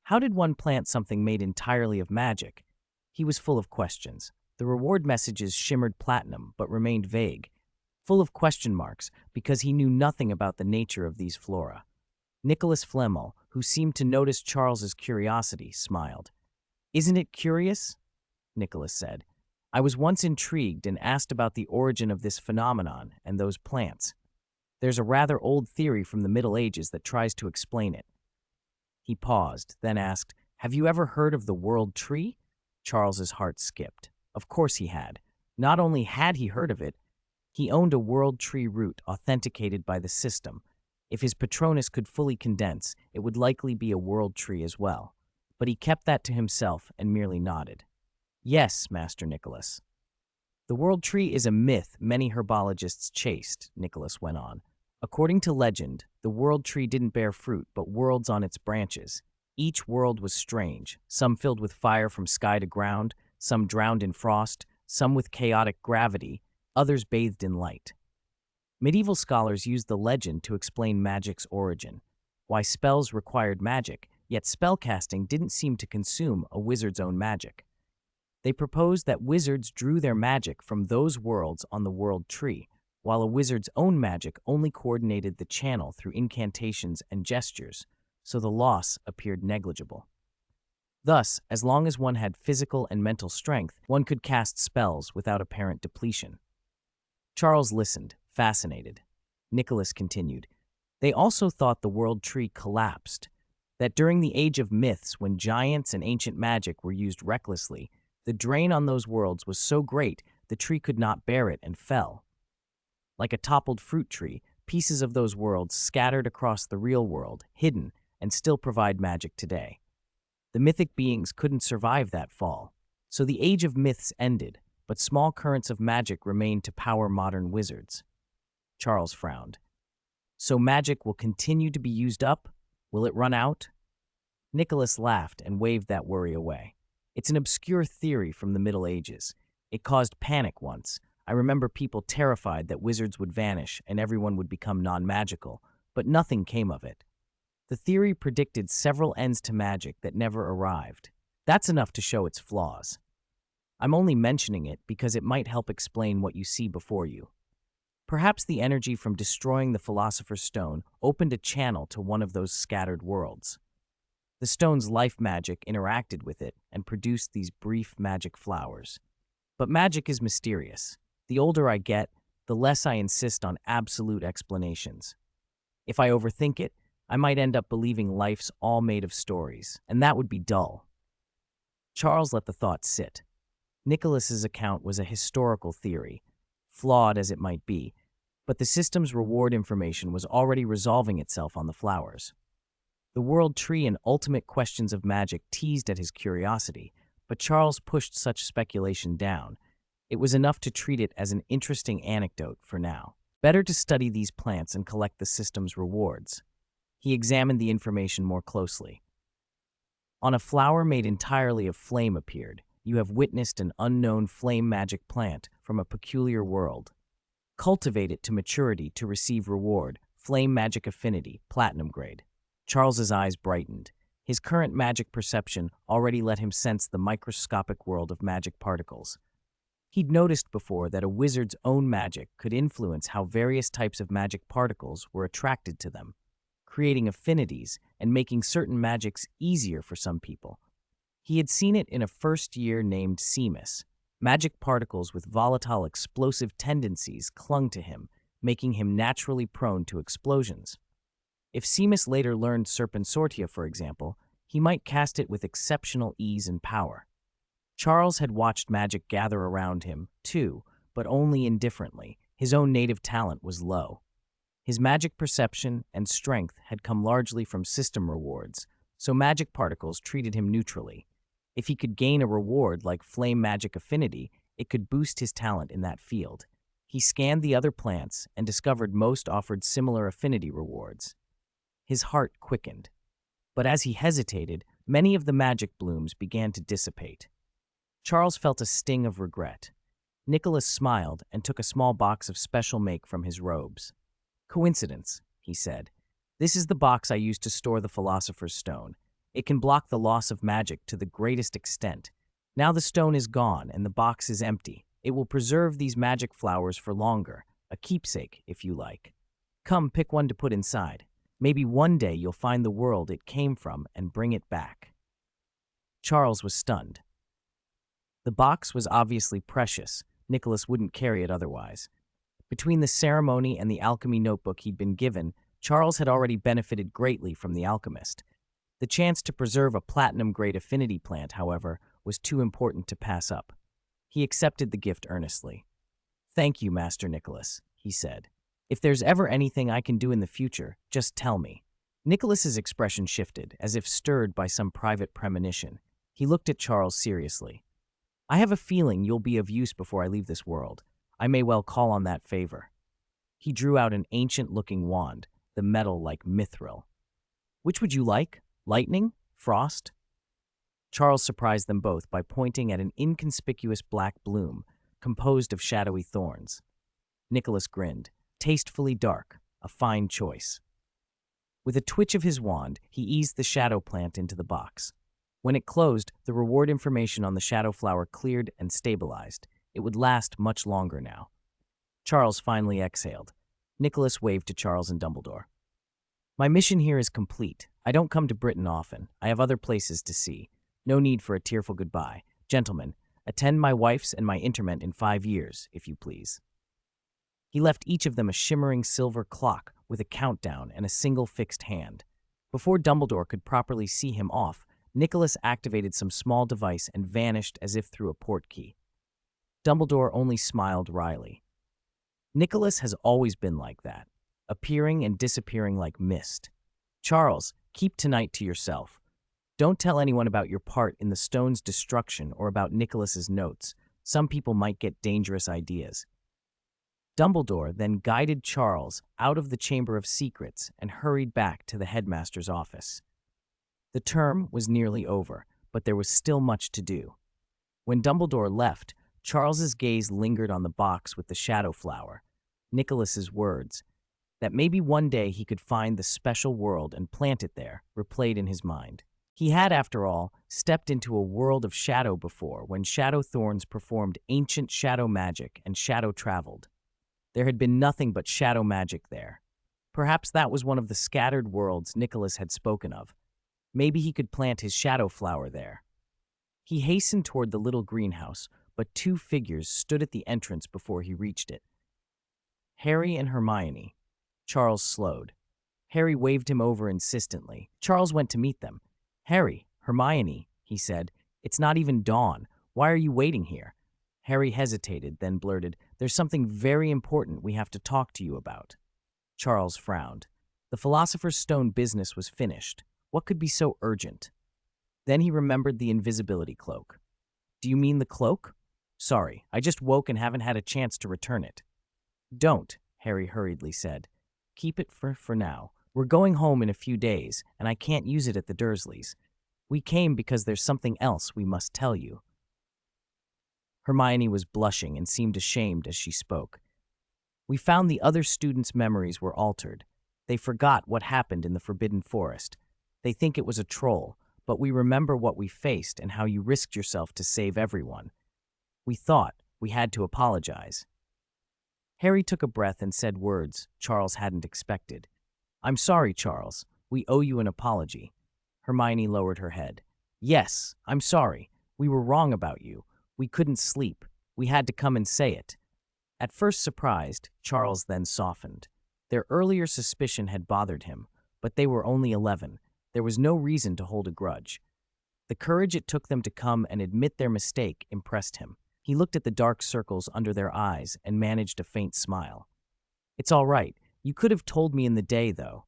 S1: How did one plant something made entirely of magic? He was full of questions. The reward messages shimmered platinum, but remained vague, full of question marks because he knew nothing about the nature of these flora. Nicholas Flamel, who seemed to notice Charles's curiosity, smiled. "Isn't it curious?" Nicholas said. "I was once intrigued and asked about the origin of this phenomenon and those plants. There's a rather old theory from the Middle Ages that tries to explain it." He paused, then asked, "Have you ever heard of the world tree?" Charles's heart skipped. Of course he had. Not only had he heard of it, he owned a world tree root authenticated by the system. If his Patronus could fully condense, it would likely be a world tree as well. But he kept that to himself and merely nodded. "Yes, Master Nicholas." "The world tree is a myth many herbologists chased," Nicholas went on. "According to legend, the world tree didn't bear fruit, but worlds on its branches. Each world was strange, some filled with fire from sky to ground, some drowned in frost, some with chaotic gravity, others bathed in light. Medieval scholars used the legend to explain magic's origin, why spells required magic, yet spellcasting didn't seem to consume a wizard's own magic. They proposed that wizards drew their magic from those worlds on the world tree, while a wizard's own magic only coordinated the channel through incantations and gestures, so the loss appeared negligible. Thus, as long as one had physical and mental strength, one could cast spells without apparent depletion. Charles listened, fascinated. Nicholas continued, "They also thought the world tree collapsed, that during the age of myths when giants and ancient magic were used recklessly, the drain on those worlds was so great the tree could not bear it and fell. Like a toppled fruit tree, pieces of those worlds scattered across the real world, hidden, and still provide magic today. The mythic beings couldn't survive that fall, so the age of myths ended, but small currents of magic remained to power modern wizards." Charles frowned. "So magic will continue to be used up? Will it run out?" Nicholas laughed and waved that worry away. "It's an obscure theory from the Middle Ages. It caused panic once. I remember people terrified that wizards would vanish and everyone would become non-magical, but nothing came of it. The theory predicted several ends to magic that never arrived. That's enough to show its flaws." I'm only mentioning it because it might help explain what you see before you. Perhaps the energy from destroying the Philosopher's Stone opened a channel to one of those scattered worlds. The stone's life magic interacted with it and produced these brief magic flowers. But magic is mysterious. The older I get, the less I insist on absolute explanations. If I overthink it, I might end up believing life's all made of stories, and that would be dull. Charles let the thought sit. Nicholas's account was a historical theory, flawed as it might be, but the system's reward information was already resolving itself on the flowers. The world tree and ultimate questions of magic teased at his curiosity, but Charles pushed such speculation down. It was enough to treat it as an interesting anecdote for now. Better to study these plants and collect the system's rewards. He examined the information more closely. On a flower made entirely of flame appeared, you have witnessed an unknown flame magic plant from a peculiar world. Cultivate it to maturity to receive reward, flame magic affinity, platinum grade. Charles's eyes brightened. His current magic perception already let him sense the microscopic world of magic particles. He'd noticed before that a wizard's own magic could influence how various types of magic particles were attracted to them, creating affinities and making certain magics easier for some people. He had seen it in a first year named Seamus. Magic particles with volatile explosive tendencies clung to him, making him naturally prone to explosions. If Seamus later learned Serpensortia, for example, he might cast it with exceptional ease and power. Charles had watched magic gather around him, too, but only indifferently. His own native talent was low. His magic perception and strength had come largely from system rewards, so magic particles treated him neutrally. If he could gain a reward like flame magic affinity, it could boost his talent in that field. He scanned the other plants and discovered most offered similar affinity rewards. His heart quickened. But as he hesitated, many of the magic blooms began to dissipate. Charles felt a sting of regret. Nicholas smiled and took a small box of special make from his robes. "Coincidence," he said. "This is the box I used to store the Philosopher's Stone. It can block the loss of magic to the greatest extent. Now the stone is gone and the box is empty. It will preserve these magic flowers for longer, a keepsake, if you like. Come, pick one to put inside. Maybe one day you'll find the world it came from and bring it back." Charles was stunned. The box was obviously precious. Nicholas wouldn't carry it otherwise. Between the ceremony and the alchemy notebook he'd been given, Charles had already benefited greatly from the alchemist. The chance to preserve a platinum-grade affinity plant, however, was too important to pass up. He accepted the gift earnestly. "Thank you, Master Nicholas," he said. "If there's ever anything I can do in the future, just tell me." Nicholas's expression shifted, as if stirred by some private premonition. He looked at Charles seriously. "I have a feeling you'll be of use before I leave this world. I may well call on that favor." He drew out an ancient-looking wand, the metal like mithril. "Which would you like? Lightning? Frost?" Charles surprised them both by pointing at an inconspicuous black bloom, composed of shadowy thorns. Nicholas grinned. "Tastefully dark, a fine choice." With a twitch of his wand, he eased the shadow plant into the box. When it closed, the reward information on the shadow flower cleared and stabilized. It would last much longer now. Charles finally exhaled. Nicholas waved to Charles and Dumbledore. "My mission here is complete. I don't come to Britain often. I have other places to see. No need for a tearful goodbye. Gentlemen, attend my wife's and my interment in 5 years, if you please." He left each of them a shimmering silver clock with a countdown and a single fixed hand. Before Dumbledore could properly see him off, Nicholas activated some small device and vanished as if through a portkey. Dumbledore only smiled wryly. Nicholas has always been like that, appearing and disappearing like mist. "Charles, keep tonight to yourself. Don't tell anyone about your part in the stone's destruction or about Nicholas's notes. Some people might get dangerous ideas." Dumbledore then guided Charles out of the Chamber of Secrets and hurried back to the headmaster's office. The term was nearly over, but there was still much to do. When Dumbledore left, Charles's gaze lingered on the box with the shadow flower. Nicholas's words, that maybe one day he could find the special world and plant it there, replayed in his mind. He had, after all, stepped into a world of shadow before when shadow thorns performed ancient shadow magic and shadow traveled. There had been nothing but shadow magic there. Perhaps that was one of the scattered worlds Nicholas had spoken of. Maybe he could plant his shadow flower there. He hastened toward the little greenhouse, but two figures stood at the entrance before he reached it. Harry and Hermione. Charles slowed. Harry waved him over insistently. Charles went to meet them. "Harry, Hermione," he said, "it's not even dawn. Why are you waiting here?" Harry hesitated, then blurted, "There's something very important we have to talk to you about." Charles frowned. The Philosopher's Stone business was finished. What could be so urgent? Then he remembered the invisibility cloak. "Do you mean the cloak?" "Sorry, I just woke and haven't had a chance to return it." "Don't," Harry hurriedly said. "Keep it for now. We're going home in a few days, and I can't use it at the Dursleys. We came because there's something else we must tell you." Hermione was blushing and seemed ashamed as she spoke. "We found the other students' memories were altered. They forgot what happened in the Forbidden Forest. They think it was a troll, but we remember what we faced and how you risked yourself to save everyone. We thought we had to apologize." Harry took a breath and said words Charles hadn't expected. "I'm sorry, Charles. We owe you an apology." Hermione lowered her head. "Yes, I'm sorry. We were wrong about you. We couldn't sleep. We had to come and say it." At first surprised, Charles then softened. Their earlier suspicion had bothered him, but they were only 11. There was no reason to hold a grudge. The courage it took them to come and admit their mistake impressed him. He looked at the dark circles under their eyes and managed a faint smile. "It's all right. You could have told me in the day, though."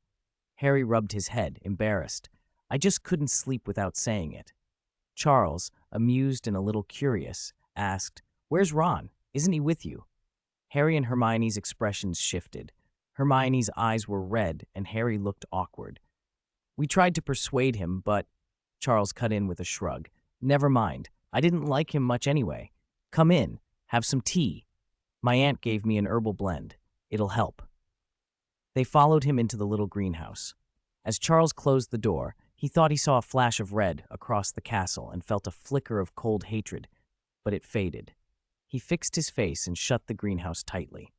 S1: Harry rubbed his head, embarrassed. "I just couldn't sleep without saying it." Charles, amused and a little curious, asked, "Where's Ron? Isn't he with you?" Harry and Hermione's expressions shifted. Hermione's eyes were red, and Harry looked awkward. "We tried to persuade him, but—" Charles cut in with a shrug. "Never mind. I didn't like him much anyway. Come in. Have some tea. My aunt gave me an herbal blend. It'll help." They followed him into the little greenhouse. As Charles closed the door, he thought he saw a flash of red across the castle and felt a flicker of cold hatred, but it faded. He fixed his face and shut the greenhouse tightly.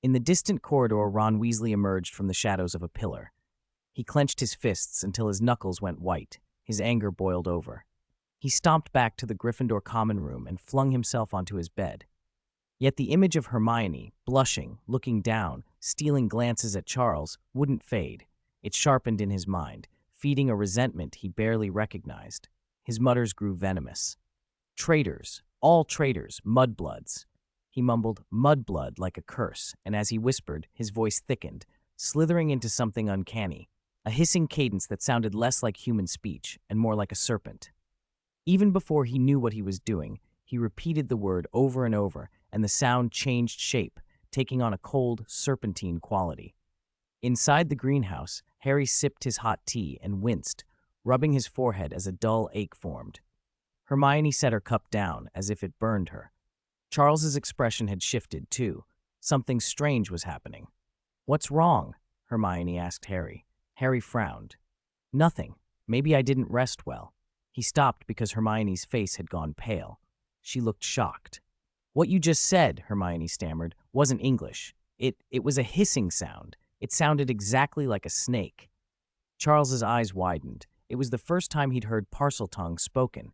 S1: In the distant corridor, Ron Weasley emerged from the shadows of a pillar. He clenched his fists until his knuckles went white. His anger boiled over. He stomped back to the Gryffindor common room and flung himself onto his bed. Yet the image of Hermione, blushing, looking down, stealing glances at Charles, wouldn't fade. It sharpened in his mind, feeding a resentment he barely recognized. His mutters grew venomous. "Traitors, all traitors, mudbloods." He mumbled "mudblood" like a curse, and as he whispered, his voice thickened, slithering into something uncanny, a hissing cadence that sounded less like human speech and more like a serpent. Even before he knew what he was doing, he repeated the word over and over, and the sound changed shape, taking on a cold, serpentine quality. Inside the greenhouse, Harry sipped his hot tea and winced, rubbing his forehead as a dull ache formed. Hermione set her cup down, as if it burned her. Charles's expression had shifted, too. Something strange was happening. "What's wrong?" Hermione asked Harry. Harry frowned. "Nothing. Maybe I didn't rest well." He stopped because Hermione's face had gone pale. She looked shocked. "What you just said," Hermione stammered, "wasn't English. It was a hissing sound. It sounded exactly like a snake." Charles's eyes widened. It was the first time he'd heard Parseltongue spoken.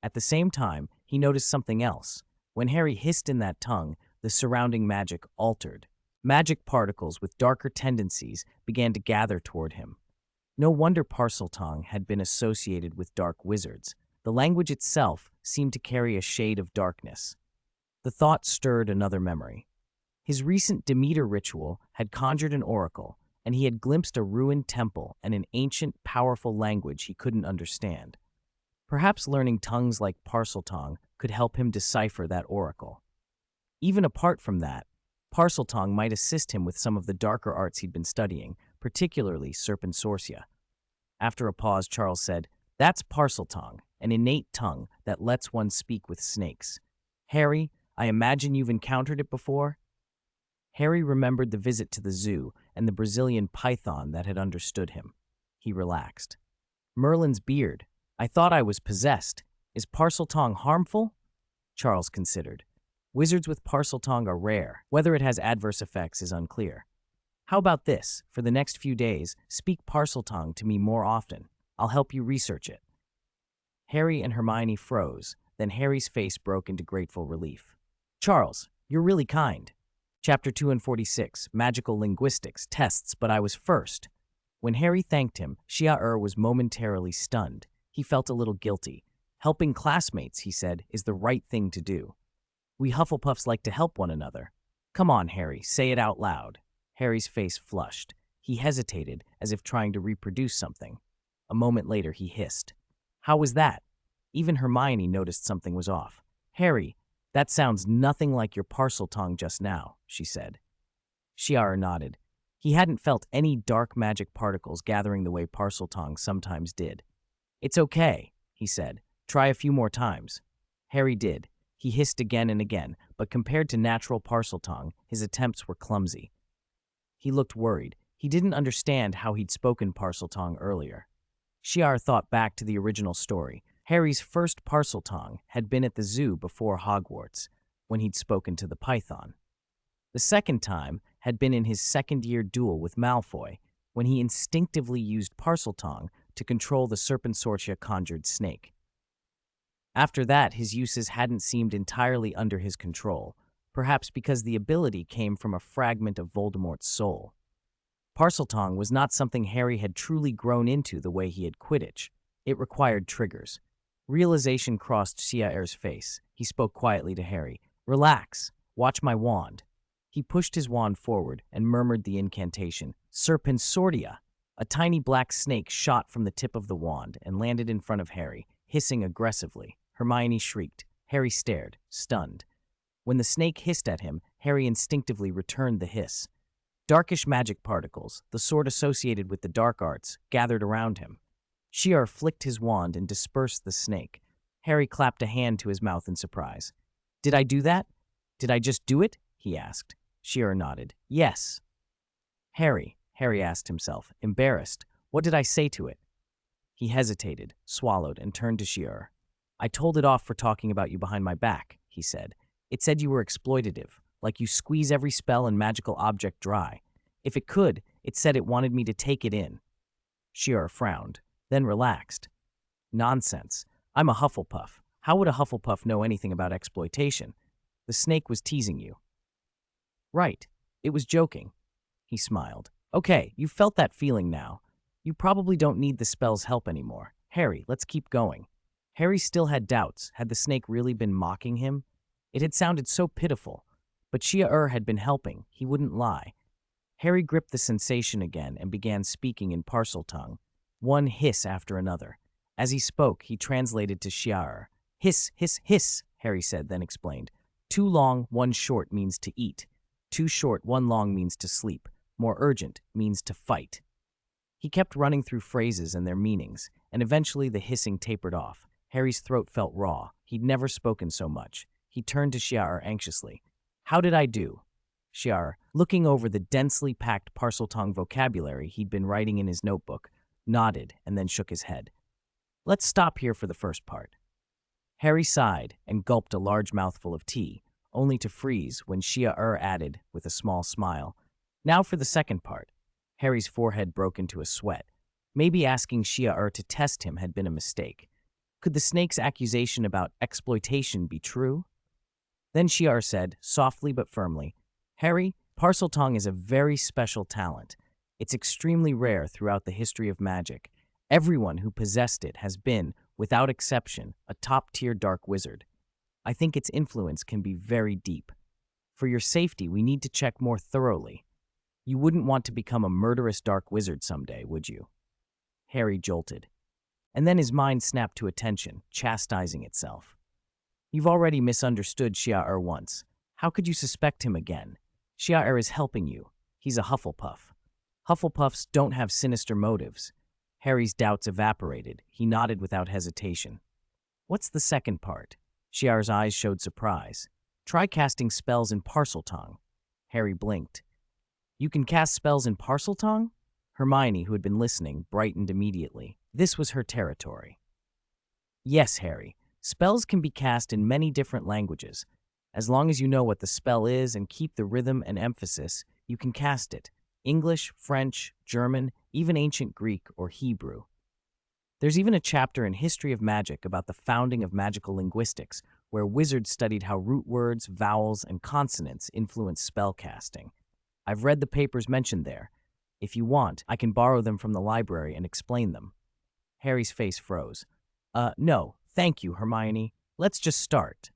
S1: At the same time, he noticed something else. When Harry hissed in that tongue, the surrounding magic altered. Magic particles with darker tendencies began to gather toward him. No wonder Parseltongue had been associated with dark wizards. The language itself seemed to carry a shade of darkness. The thought stirred another memory. His recent Demeter ritual had conjured an oracle, and he had glimpsed a ruined temple and an ancient, powerful language he couldn't understand. Perhaps learning tongues like Parseltongue could help him decipher that oracle. Even apart from that, Parseltongue might assist him with some of the darker arts he'd been studying, particularly Serpensorcia. After a pause, Charles said, "That's Parseltongue, an innate tongue that lets one speak with snakes. Harry, I imagine you've encountered it before?" Harry remembered the visit to the zoo and the Brazilian python that had understood him. He relaxed. Merlin's beard. I thought I was possessed. Is Parseltongue harmful? Charles considered. Wizards with Parseltongue are rare. Whether it has adverse effects is unclear. How about this? For the next few days, speak Parseltongue to me more often. I'll help you research it. Harry and Hermione froze. Then Harry's face broke into grateful relief. Charles, you're really kind. Chapter 246, Magical Linguistics, Tests, but I was first. When Harry thanked him, Ciel was momentarily stunned. He felt a little guilty. Helping classmates, he said, is the right thing to do. We Hufflepuffs like to help one another. Come on, Harry, say it out loud. Harry's face flushed. He hesitated, as if trying to reproduce something. A moment later, he hissed. How was that? Even Hermione noticed something was off. Harry, that sounds nothing like your Parseltongue just now, she said. Ciel nodded. He hadn't felt any dark magic particles gathering the way Parseltongue sometimes did. It's okay, he said. Try a few more times. Harry did. He hissed again and again, but compared to natural Parseltongue, his attempts were clumsy. He looked worried. He didn't understand how he'd spoken Parseltongue earlier. Ciel thought back to the original story. Harry's first Parseltongue had been at the zoo before Hogwarts, when he'd spoken to the python. The second time had been in his second-year duel with Malfoy, when he instinctively used Parseltongue to control the Serpensortia-conjured snake. After that, his uses hadn't seemed entirely under his control, perhaps because the ability came from a fragment of Voldemort's soul. Parseltongue was not something Harry had truly grown into the way he had Quidditch. It required triggers. Realization crossed Ciel's face. He spoke quietly to Harry. Relax. Watch my wand. He pushed his wand forward and murmured the incantation, Serpensortia. A tiny black snake shot from the tip of the wand and landed in front of Harry, hissing aggressively. Hermione shrieked. Harry stared, stunned. When the snake hissed at him, Harry instinctively returned the hiss. Darkish magic particles, the sort associated with the dark arts, gathered around him. Ciel flicked his wand and dispersed the snake. Harry clapped a hand to his mouth in surprise. Did I do that? Did I just do it? He asked. Ciel nodded. Yes. Harry asked himself, embarrassed. What did I say to it? He hesitated, swallowed, and turned to Ciel. I told it off for talking about you behind my back, he said. It said you were exploitative, like you squeeze every spell and magical object dry. If it could, it said it wanted me to take it in. Ciel frowned, then relaxed. Nonsense. I'm a Hufflepuff. How would a Hufflepuff know anything about exploitation? The snake was teasing you. Right. It was joking. He smiled. Okay, you've felt that feeling now. You probably don't need the spell's help anymore. Harry, let's keep going. Harry still had doubts. Had the snake really been mocking him? It had sounded so pitiful. But Ciel had been helping. He wouldn't lie. Harry gripped the sensation again and began speaking in Parseltongue, one hiss after another. As he spoke, he translated to Ciel. Hiss, hiss, hiss, Harry said, then explained. Too long, one short means to eat. Too short, one long means to sleep. More urgent means to fight. He kept running through phrases and their meanings, and eventually the hissing tapered off. Harry's throat felt raw. He'd never spoken so much. He turned to Ciel anxiously. How did I do? Ciel, looking over the densely packed Parseltongue vocabulary he'd been writing in his notebook, nodded and then shook his head. Let's stop here for the first part. Harry sighed and gulped a large mouthful of tea, only to freeze when Ciel added, with a small smile, Now for the second part. Harry's forehead broke into a sweat. Maybe asking Ciel to test him had been a mistake. Could the snake's accusation about exploitation be true? Then Ciel said, softly but firmly, Harry, Parseltongue is a very special talent. It's extremely rare throughout the history of magic. Everyone who possessed it has been, without exception, a top-tier dark wizard. I think its influence can be very deep. For your safety, we need to check more thoroughly. You wouldn't want to become a murderous dark wizard someday, would you? Harry jolted. And then his mind snapped to attention, chastising itself. You've already misunderstood Ciel once. How could you suspect him again? Ciel is helping you. He's a Hufflepuff. Hufflepuffs don't have sinister motives. Harry's doubts evaporated. He nodded without hesitation. What's the second part? Ciel's eyes showed surprise. Try casting spells in Parseltongue. Harry blinked. You can cast spells in Parseltongue? Hermione, who had been listening, brightened immediately. This was her territory. Yes, Harry, spells can be cast in many different languages. As long as you know what the spell is and keep the rhythm and emphasis, you can cast it. English, French, German, even ancient Greek or Hebrew. There's even a chapter in History of Magic about the founding of magical linguistics, where wizards studied how root words, vowels, and consonants influence spell casting. I've read the papers mentioned there. If you want, I can borrow them from the library and explain them. Harry's face froze. No, thank you, Hermione. Let's just start.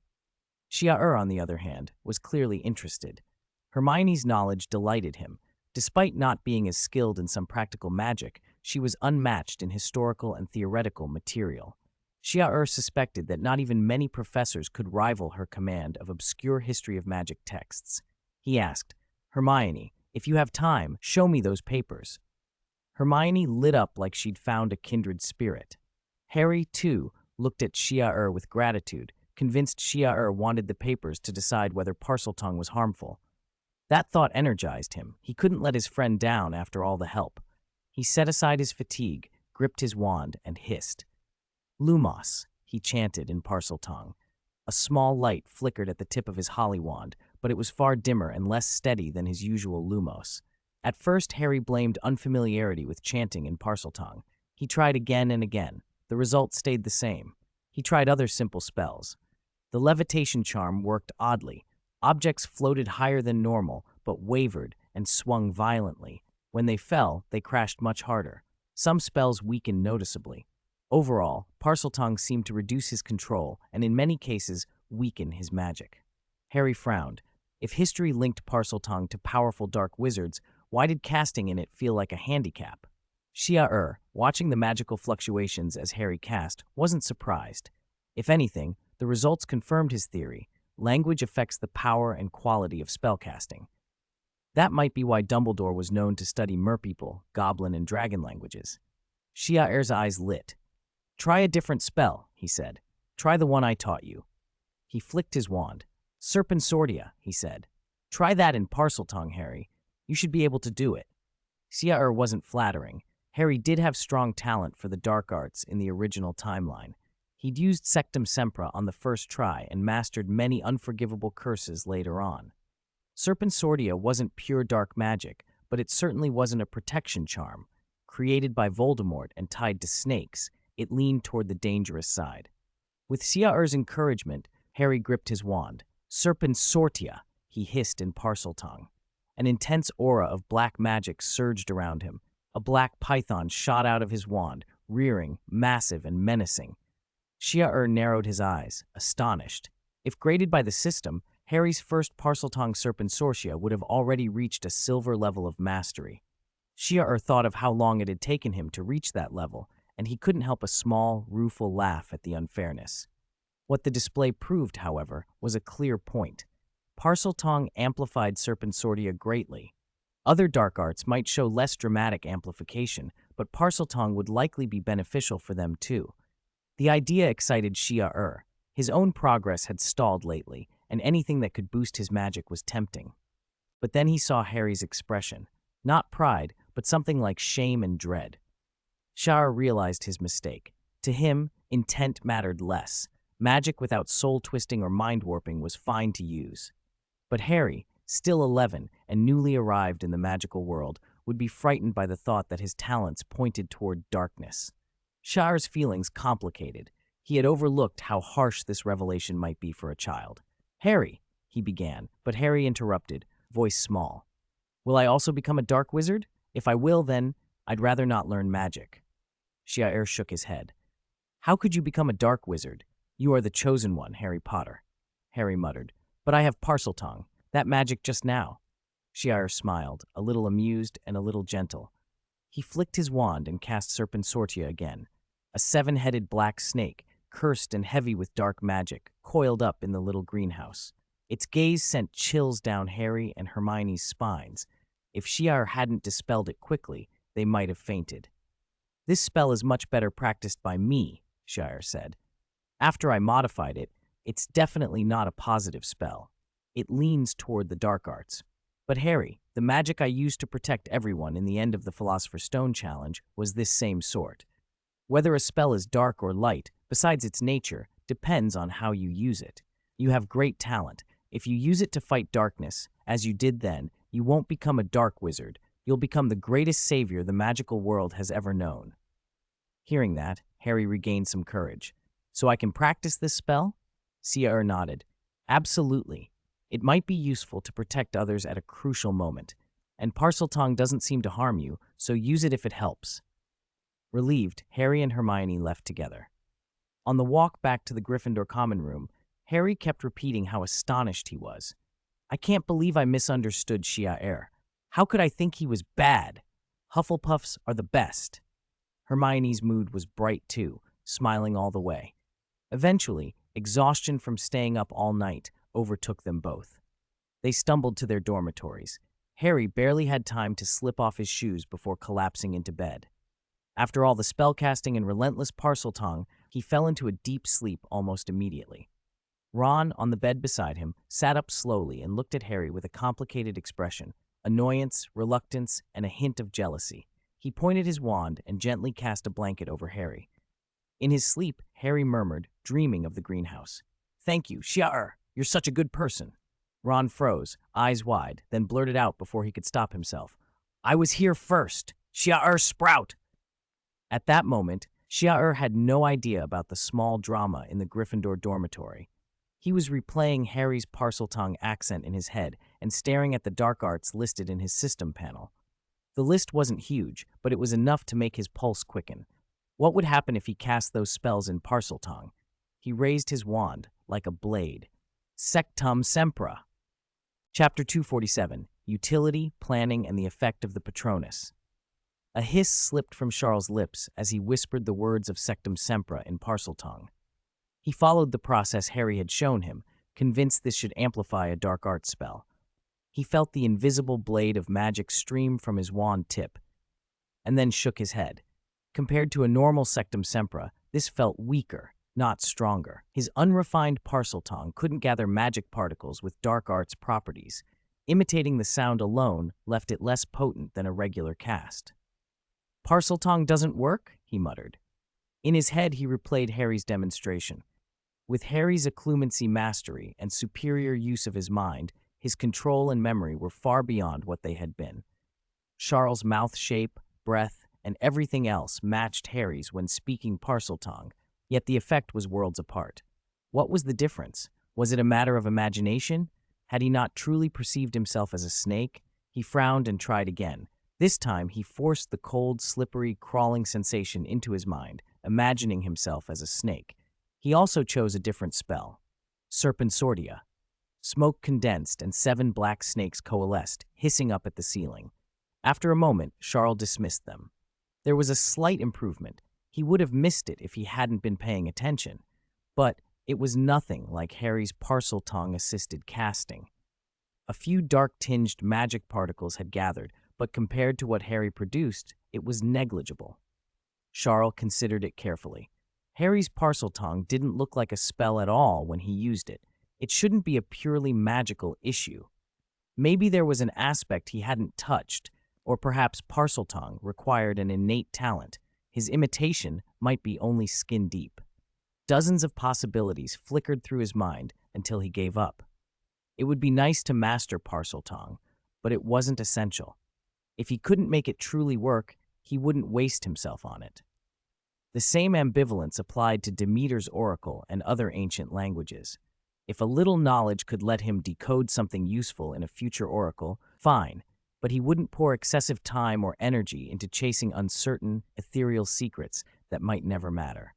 S1: Ciel, on the other hand, was clearly interested. Hermione's knowledge delighted him. Despite not being as skilled in some practical magic, she was unmatched in historical and theoretical material. Ciel suspected that not even many professors could rival her command of obscure history of magic texts. He asked, Hermione, if you have time, show me those papers. Hermione lit up like she'd found a kindred spirit. Harry, too, looked at Ciel with gratitude, convinced Ciel wanted the papers to decide whether Parseltongue was harmful. That thought energized him. He couldn't let his friend down after all the help. He set aside his fatigue, gripped his wand, and hissed. Lumos, he chanted in Parseltongue. A small light flickered at the tip of his holly wand, but it was far dimmer and less steady than his usual Lumos. At first, Harry blamed unfamiliarity with chanting in Parseltongue. He tried again and again. The result stayed the same. He tried other simple spells. The levitation charm worked oddly. Objects floated higher than normal, but wavered and swung violently. When they fell, they crashed much harder. Some spells weakened noticeably. Overall, Parseltongue seemed to reduce his control and in many cases weaken his magic. Harry frowned. If history linked Parseltongue to powerful dark wizards, why did casting in it feel like a handicap? Ciel, watching the magical fluctuations as Harry cast, wasn't surprised. If anything, the results confirmed his theory. Language affects the power and quality of spellcasting. That might be why Dumbledore was known to study merpeople, goblin, and dragon languages. Ciel's eyes lit. Try a different spell, he said. Try the one I taught you. He flicked his wand. Serpensortia, he said. Try that in Parseltongue, Harry. You should be able to do it. Ciel wasn't flattering. Harry did have strong talent for the dark arts in the original timeline. He'd used Sectum Sempra on the first try and mastered many unforgivable curses later on. Serpensortia wasn't pure dark magic, but it certainly wasn't a protection charm. Created by Voldemort and tied to snakes, it leaned toward the dangerous side. With Ciel's encouragement, Harry gripped his wand. Serpensortia, he hissed in Parseltongue. An intense aura of black magic surged around him. A black python shot out of his wand, rearing, massive and menacing. Ciel narrowed his eyes, astonished. If graded by the system, Harry's first Parseltongue Serpensortia would have already reached a silver level of mastery. Ciel thought of how long it had taken him to reach that level, and he couldn't help a small, rueful laugh at the unfairness. What the display proved, however, was a clear point. Parseltongue amplified Serpensortia greatly. Other dark arts might show less dramatic amplification, but Parseltongue would likely be beneficial for them too. The idea excited Ciel. His own progress had stalled lately, and anything that could boost his magic was tempting. But then he saw Harry's expression. Not pride, but something like shame and dread. Ciel realized his mistake. To him, intent mattered less. Magic without soul-twisting or mind-warping was fine to use. But Harry, still 11 and newly arrived in the magical world, would be frightened by the thought that his talents pointed toward darkness. Ciel's feelings complicated. He had overlooked how harsh this revelation might be for a child. Harry, he began, but Harry interrupted, voice small. Will I also become a dark wizard? If I will, then I'd rather not learn magic. Ciel shook his head. How could you become a dark wizard? You are the chosen one, Harry Potter. Harry muttered. But I have Parseltongue. That magic just now. Ciel smiled, a little amused and a little gentle. He flicked his wand and cast Serpensortia again. A 7-headed black snake, cursed and heavy with dark magic, coiled up in the little greenhouse. Its gaze sent chills down Harry and Hermione's spines. If Ciel hadn't dispelled it quickly, they might have fainted. This spell is much better practiced by me, Ciel said. After I modified it, it's definitely not a positive spell. It leans toward the dark arts. But Harry, the magic I used to protect everyone in the end of the Philosopher's Stone challenge was this same sort. Whether a spell is dark or light, besides its nature, depends on how you use it. You have great talent. If you use it to fight darkness, as you did then, you won't become a dark wizard. You'll become the greatest savior the magical world has ever known. Hearing that, Harry regained some courage. So I can practice this spell? Ciel nodded. Absolutely. It might be useful to protect others at a crucial moment. And Parseltongue doesn't seem to harm you, so use it if it helps. Relieved, Harry and Hermione left together. On the walk back to the Gryffindor common room, Harry kept repeating how astonished he was. I can't believe I misunderstood Ciel. How could I think he was bad? Hufflepuffs are the best. Hermione's mood was bright too, smiling all the way. Eventually, exhaustion from staying up all night overtook them both. They stumbled to their dormitories. Harry barely had time to slip off his shoes before collapsing into bed. After all the spellcasting and relentless Parseltongue, he fell into a deep sleep almost immediately. Ron, on the bed beside him, sat up slowly and looked at Harry with a complicated expression, annoyance, reluctance, and a hint of jealousy. He pointed his wand and gently cast a blanket over Harry. In his sleep, Harry murmured, dreaming of the greenhouse. Thank you, Ciel. You're such a good person. Ron froze, eyes wide, then blurted out before he could stop himself. I was here first. Ciel Sprout. At that moment, Ciel had no idea about the small drama in the Gryffindor dormitory. He was replaying Harry's Parseltongue accent in his head and staring at the dark arts listed in his system panel. The list wasn't huge, but it was enough to make his pulse quicken. What would happen if he cast those spells in Parseltongue? He raised his wand, like a blade. Sectum Sempra. Chapter 247, Utility, Planning, and the Effect of the Patronus. A hiss slipped from Charles' lips as he whispered the words of Sectum Sempra in Parseltongue. He followed the process Harry had shown him, convinced this should amplify a dark art spell. He felt the invisible blade of magic stream from his wand tip, and then shook his head. Compared to a normal Sectum Sempra, this felt weaker, not stronger. His unrefined Parseltongue couldn't gather magic particles with dark arts properties. Imitating the sound alone left it less potent than a regular cast. Parseltongue doesn't work? He muttered. In his head, he replayed Harry's demonstration. With Harry's occlumency mastery and superior use of his mind, his control and memory were far beyond what they had been. Charles' mouth shape, breath, and everything else matched Harry's when speaking Parseltongue, yet the effect was worlds apart. What was the difference? Was it a matter of imagination? Had he not truly perceived himself as a snake? He frowned and tried again. This time, he forced the cold, slippery, crawling sensation into his mind, imagining himself as a snake. He also chose a different spell. Serpensortia. Smoke condensed and 7 black snakes coalesced, hissing up at the ceiling. After a moment, Charles dismissed them. There was a slight improvement. He would have missed it if he hadn't been paying attention. But it was nothing like Harry's Parseltongue-assisted casting. A few dark-tinged magic particles had gathered, but compared to what Harry produced, it was negligible. Charles considered it carefully. Harry's Parseltongue didn't look like a spell at all when he used it. It shouldn't be a purely magical issue. Maybe there was an aspect he hadn't touched, or perhaps Parseltongue required an innate talent. His imitation might be only skin deep. Dozens of possibilities flickered through his mind until he gave up. It would be nice to master Parseltongue, but it wasn't essential. If he couldn't make it truly work, he wouldn't waste himself on it. The same ambivalence applied to Demeter's oracle and other ancient languages. If a little knowledge could let him decode something useful in a future oracle, fine, but he wouldn't pour excessive time or energy into chasing uncertain, ethereal secrets that might never matter.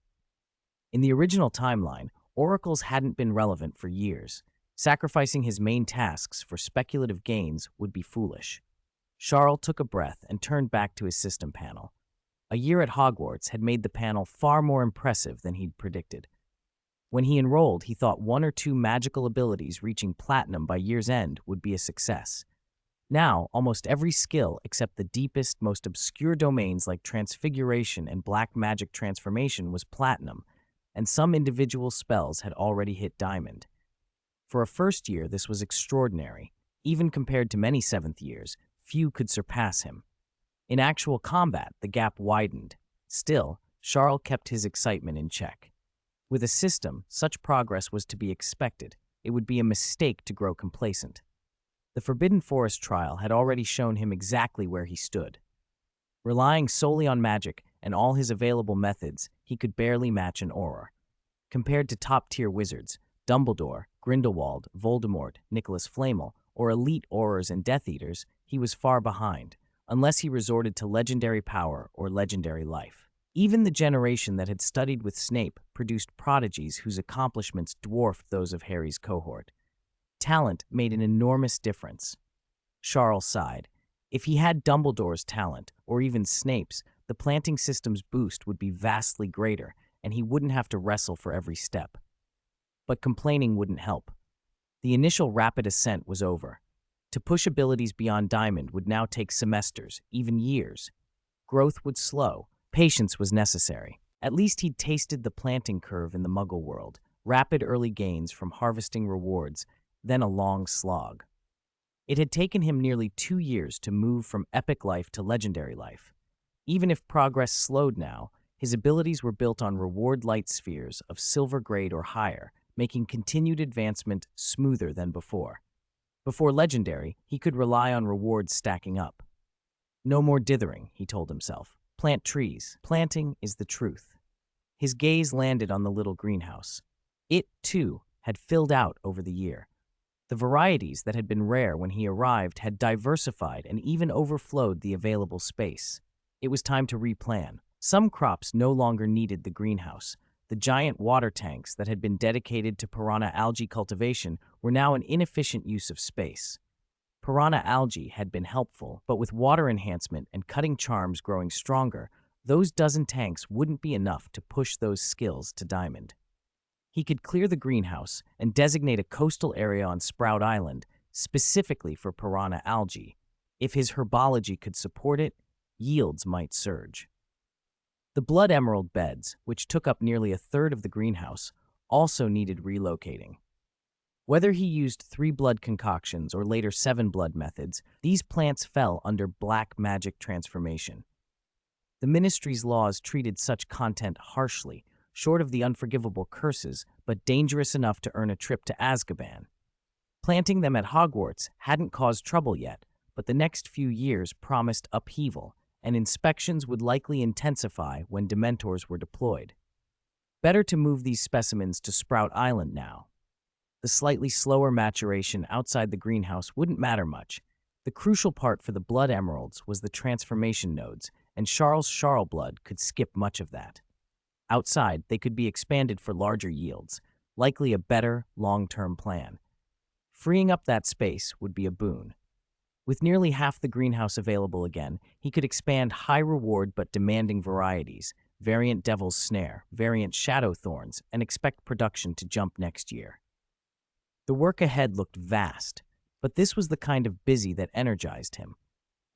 S1: In the original timeline, oracles hadn't been relevant for years. Sacrificing his main tasks for speculative gains would be foolish. Charles took a breath and turned back to his system panel. A year at Hogwarts had made the panel far more impressive than he'd predicted. When he enrolled, he thought 1 or 2 magical abilities reaching platinum by year's end would be a success. Now, almost every skill except the deepest, most obscure domains like transfiguration and black magic transformation was platinum, and some individual spells had already hit diamond. For a first year, this was extraordinary. Even compared to many 7th years, few could surpass him. In actual combat, the gap widened. Still, Charles kept his excitement in check. With a system, such progress was to be expected. It would be a mistake to grow complacent. The Forbidden Forest trial had already shown him exactly where he stood. Relying solely on magic and all his available methods, he could barely match an Auror. Compared to top-tier wizards, Dumbledore, Grindelwald, Voldemort, Nicholas Flamel, or elite Aurors and Death Eaters, he was far behind, unless he resorted to legendary power or legendary life. Even the generation that had studied with Snape produced prodigies whose accomplishments dwarfed those of Harry's cohort. Talent made an enormous difference. Charles sighed. If he had Dumbledore's talent, or even Snape's, the planting system's boost would be vastly greater, and he wouldn't have to wrestle for every step. But complaining wouldn't help. The initial rapid ascent was over. To push abilities beyond Diamond would now take semesters, even years. Growth would slow. Patience was necessary. At least he'd tasted the planting curve in the Muggle world, rapid early gains from harvesting rewards, then a long slog. It had taken him nearly 2 years to move from epic life to legendary life. Even if progress slowed now, his abilities were built on reward light spheres of silver grade or higher, making continued advancement smoother than before. Before legendary, he could rely on rewards stacking up. No more dithering, he told himself. Plant trees. Planting is the truth. His gaze landed on the little greenhouse. It, too, had filled out over the year. The varieties that had been rare when he arrived had diversified and even overflowed the available space. It was time to replan. Some crops no longer needed the greenhouse. The giant water tanks that had been dedicated to piranha algae cultivation were now an inefficient use of space. Piranha algae had been helpful, but with water enhancement and cutting charms growing stronger, those dozen tanks wouldn't be enough to push those skills to Diamond. He could clear the greenhouse and designate a coastal area on Sprout Island specifically for piranha algae. If his herbology could support it, yields might surge. The blood emerald beds, which took up nearly a third of the greenhouse, also needed relocating. Whether he used 3 blood concoctions or later 7 blood methods, these plants fell under black magic transformation. The ministry's laws treated such content harshly, short of the unforgivable curses, but dangerous enough to earn a trip to Azkaban. Planting them at Hogwarts hadn't caused trouble yet, but the next few years promised upheaval, and inspections would likely intensify when Dementors were deployed. Better to move these specimens to Sprout Island now. The slightly slower maturation outside the greenhouse wouldn't matter much. The crucial part for the blood emeralds was the transformation nodes, and Charles' blood could skip much of that. Outside, they could be expanded for larger yields, likely a better, long-term plan. Freeing up that space would be a boon. With nearly half the greenhouse available again, he could expand high-reward but demanding varieties, variant Devil's Snare, variant Shadow Thorns, and expect production to jump next year. The work ahead looked vast, but this was the kind of busy that energized him.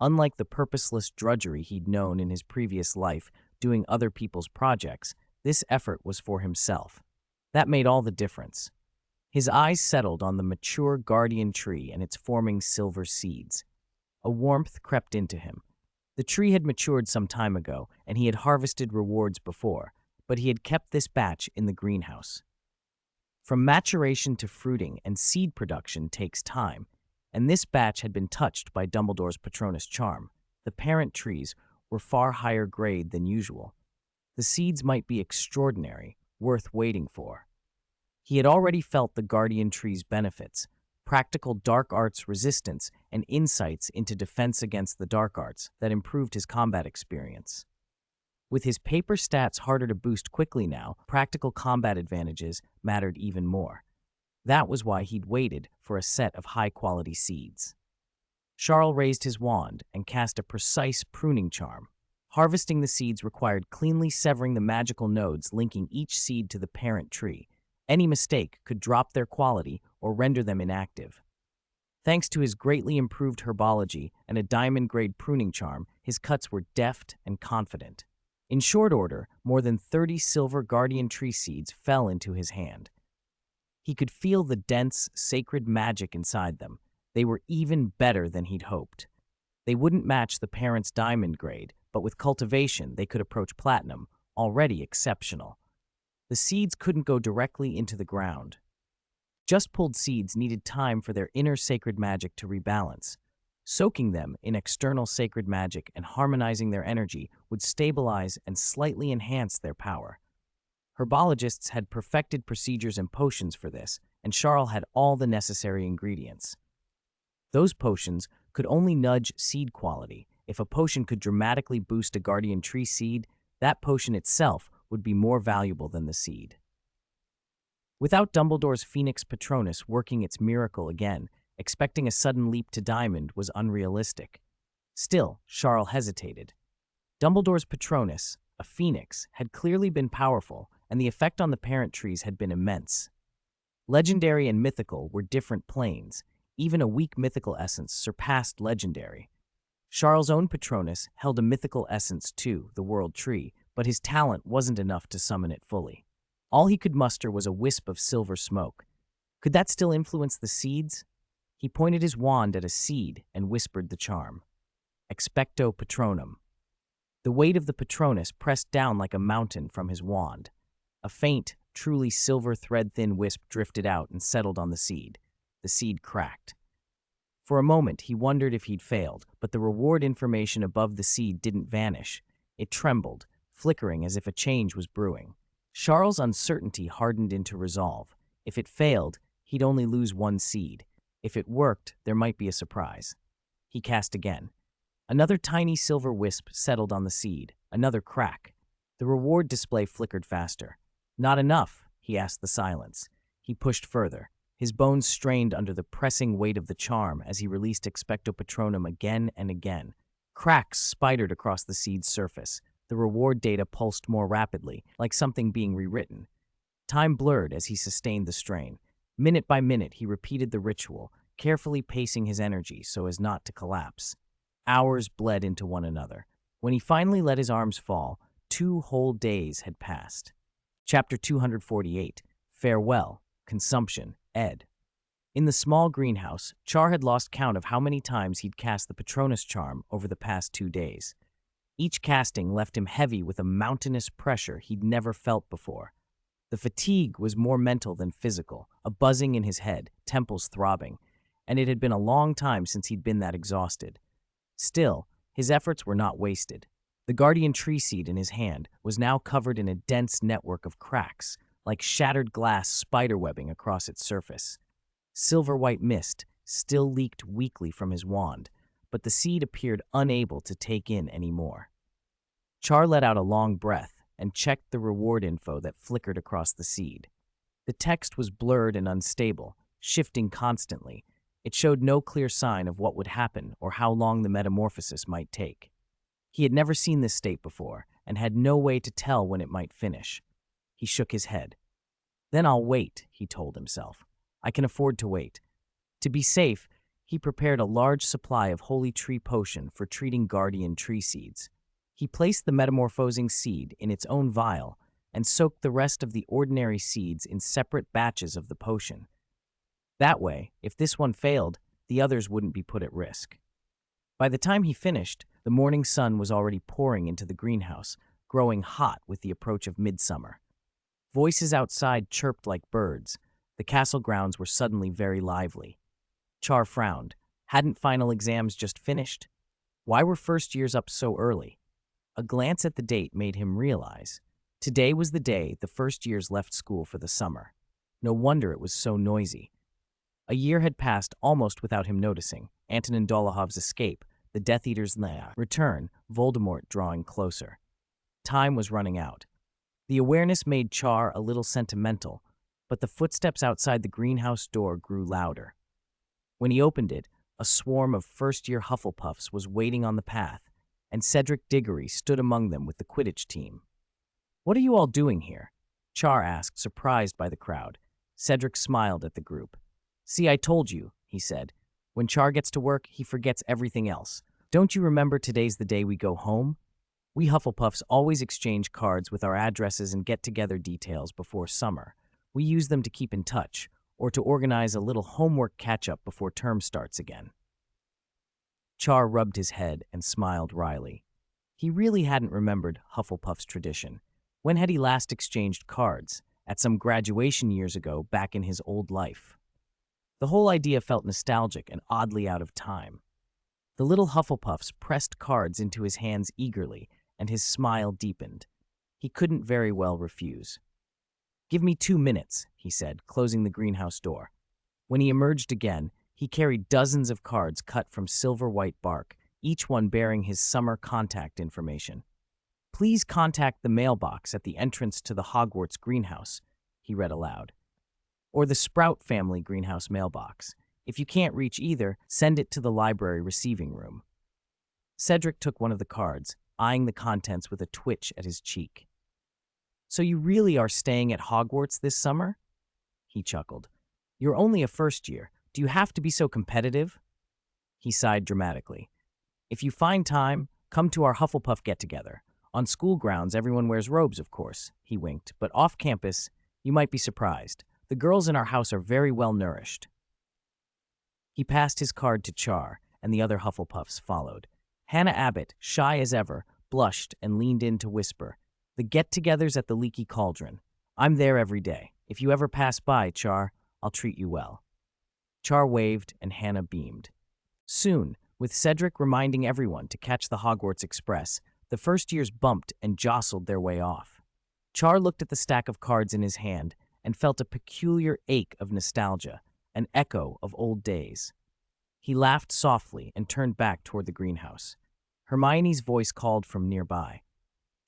S1: Unlike the purposeless drudgery he'd known in his previous life doing other people's projects, this effort was for himself. That made all the difference. His eyes settled on the mature guardian tree and its forming silver seeds. A warmth crept into him. The tree had matured some time ago, and he had harvested rewards before, but he had kept this batch in the greenhouse. From maturation to fruiting and seed production takes time, and this batch had been touched by Dumbledore's Patronus charm. The parent trees were far higher grade than usual. The seeds might be extraordinary, worth waiting for. He had already felt the guardian tree's benefits, practical dark arts resistance and insights into defense against the dark arts that improved his combat experience. With his paper stats harder to boost quickly now, practical combat advantages mattered even more. That was why he'd waited for a set of high-quality seeds. Charles raised his wand and cast a precise pruning charm. Harvesting the seeds required cleanly severing the magical nodes linking each seed to the parent tree. Any mistake could drop their quality or render them inactive. Thanks to his greatly improved herbology and a diamond-grade pruning charm, his cuts were deft and confident. In short order, more than 30 silver guardian tree seeds fell into his hand. He could feel the dense, sacred magic inside them. They were even better than he'd hoped. They wouldn't match the parent's diamond grade, but with cultivation they could approach platinum, already exceptional. The seeds couldn't go directly into the ground. Just pulled seeds needed time for their inner sacred magic to rebalance. Soaking them in external sacred magic and harmonizing their energy would stabilize and slightly enhance their power. Herbologists had perfected procedures and potions for this, and Charles had all the necessary ingredients. Those potions could only nudge seed quality. If a potion could dramatically boost a guardian tree seed, that potion itself would be more valuable than the seed. Without Dumbledore's Phoenix Patronus working its miracle again, expecting a sudden leap to diamond was unrealistic. Still, Charles hesitated. Dumbledore's Patronus, a phoenix, had clearly been powerful, and the effect on the parent trees had been immense. Legendary and mythical were different planes. Even a weak mythical essence surpassed legendary. Charles' own Patronus held a mythical essence too, the World Tree, but his talent wasn't enough to summon it fully. All he could muster was a wisp of silver smoke. Could that still influence the seeds? He pointed his wand at a seed and whispered the charm. Expecto Patronum. The weight of the Patronus pressed down like a mountain from his wand. A faint, truly silver thread-thin wisp drifted out and settled on the seed. The seed cracked. For a moment, he wondered if he'd failed, but the reward information above the seed didn't vanish. It trembled, flickering as if a change was brewing. Charles' uncertainty hardened into resolve. If it failed, he'd only lose one seed. If it worked, there might be a surprise. He cast again. Another tiny silver wisp settled on the seed. Another crack. The reward display flickered faster. Not enough, he asked the silence. He pushed further. His bones strained under the pressing weight of the charm as he released Expecto Patronum again and again. Cracks spidered across the seed's surface. The reward data pulsed more rapidly, like something being rewritten. Time blurred as he sustained the strain. Minute by minute, he repeated the ritual, carefully pacing his energy so as not to collapse. Hours bled into one another. When he finally let his arms fall, 2 whole days had passed. Chapter 248, Farewell, Consumption, Ed. In the small greenhouse, Char had lost count of how many times he'd cast the Patronus charm over the past 2 days. Each casting left him heavy with a mountainous pressure he'd never felt before. The fatigue was more mental than physical, a buzzing in his head, temples throbbing, and it had been a long time since he'd been that exhausted. Still, his efforts were not wasted. The guardian tree seed in his hand was now covered in a dense network of cracks, like shattered glass spiderwebbing across its surface. Silver-white mist still leaked weakly from his wand, but the seed appeared unable to take in any more. Char let out a long breath and checked the reward info that flickered across the seed. The text was blurred and unstable, shifting constantly. It showed no clear sign of what would happen or how long the metamorphosis might take. He had never seen this state before and had no way to tell when it might finish. He shook his head. Then I'll wait, he told himself. I can afford to wait. To be safe, he prepared a large supply of holy tree potion for treating guardian tree seeds. He placed the metamorphosing seed in its own vial and soaked the rest of the ordinary seeds in separate batches of the potion. That way, if this one failed, the others wouldn't be put at risk. By the time he finished, the morning sun was already pouring into the greenhouse, growing hot with the approach of midsummer. Voices outside chirped like birds. The castle grounds were suddenly very lively. Char frowned. Hadn't final exams just finished? Why were first years up so early? A glance at the date made him realize. Today was the day the first years left school for the summer. No wonder it was so noisy. A year had passed almost without him noticing. Antonin Dolohov's escape, the Death Eater's return, Voldemort drawing closer. Time was running out. The awareness made Char a little sentimental, but the footsteps outside the greenhouse door grew louder. When he opened it, a swarm of first-year Hufflepuffs was waiting on the path, and Cedric Diggory stood among them with the Quidditch team. "What are you all doing here?" Char asked, surprised by the crowd. Cedric smiled at the group. "See, I told you," he said. "When Char gets to work, he forgets everything else. Don't you remember today's the day we go home? We Hufflepuffs always exchange cards with our addresses and get-together details before summer. We use them to keep in touch, or to organize a little homework catch-up before term starts again." Char rubbed his head and smiled wryly. He really hadn't remembered Hufflepuff's tradition. When had he last exchanged cards? At some graduation years ago, back in his old life. The whole idea felt nostalgic and oddly out of time. The little Hufflepuffs pressed cards into his hands eagerly, and his smile deepened. He couldn't very well refuse. "Give me 2 minutes," he said, closing the greenhouse door. When he emerged again, he carried dozens of cards cut from silver-white bark, each one bearing his summer contact information. "Please contact the mailbox at the entrance to the Hogwarts greenhouse," he read aloud. "Or the Sprout family greenhouse mailbox. If you can't reach either, send it to the library receiving room." Cedric took one of the cards, eyeing the contents with a twitch at his cheek. "So you really are staying at Hogwarts this summer?" He chuckled. "You're only a first year. Do you have to be so competitive?" He sighed dramatically. "If you find time, come to our Hufflepuff get-together. On school grounds, everyone wears robes, of course," he winked, "but off campus, you might be surprised. The girls in our house are very well nourished." He passed his card to Char, and the other Hufflepuffs followed. Hannah Abbott, shy as ever, blushed and leaned in to whisper, "The get-togethers at the Leaky Cauldron. I'm there every day. If you ever pass by, Char, I'll treat you well." Char waved, and Hannah beamed. Soon, with Cedric reminding everyone to catch the Hogwarts Express, the first years bumped and jostled their way off. Char looked at the stack of cards in his hand and felt a peculiar ache of nostalgia, an echo of old days. He laughed softly and turned back toward the greenhouse. Hermione's voice called from nearby.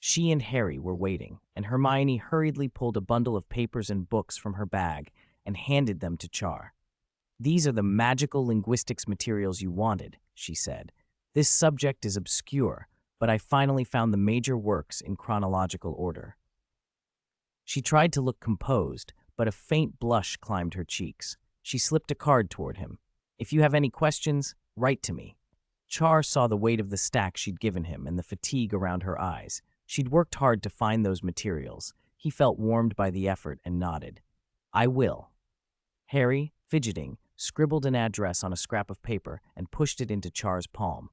S1: She and Harry were waiting, and Hermione hurriedly pulled a bundle of papers and books from her bag and handed them to Char. "These are the magical linguistics materials you wanted," she said. "This subject is obscure, but I finally found the major works in chronological order." She tried to look composed, but a faint blush climbed her cheeks. She slipped a card toward him. "If you have any questions, write to me." Char saw the weight of the stack she'd given him and the fatigue around her eyes. She'd worked hard to find those materials. He felt warmed by the effort and nodded. "I will." Harry, fidgeting, scribbled an address on a scrap of paper and pushed it into Char's palm.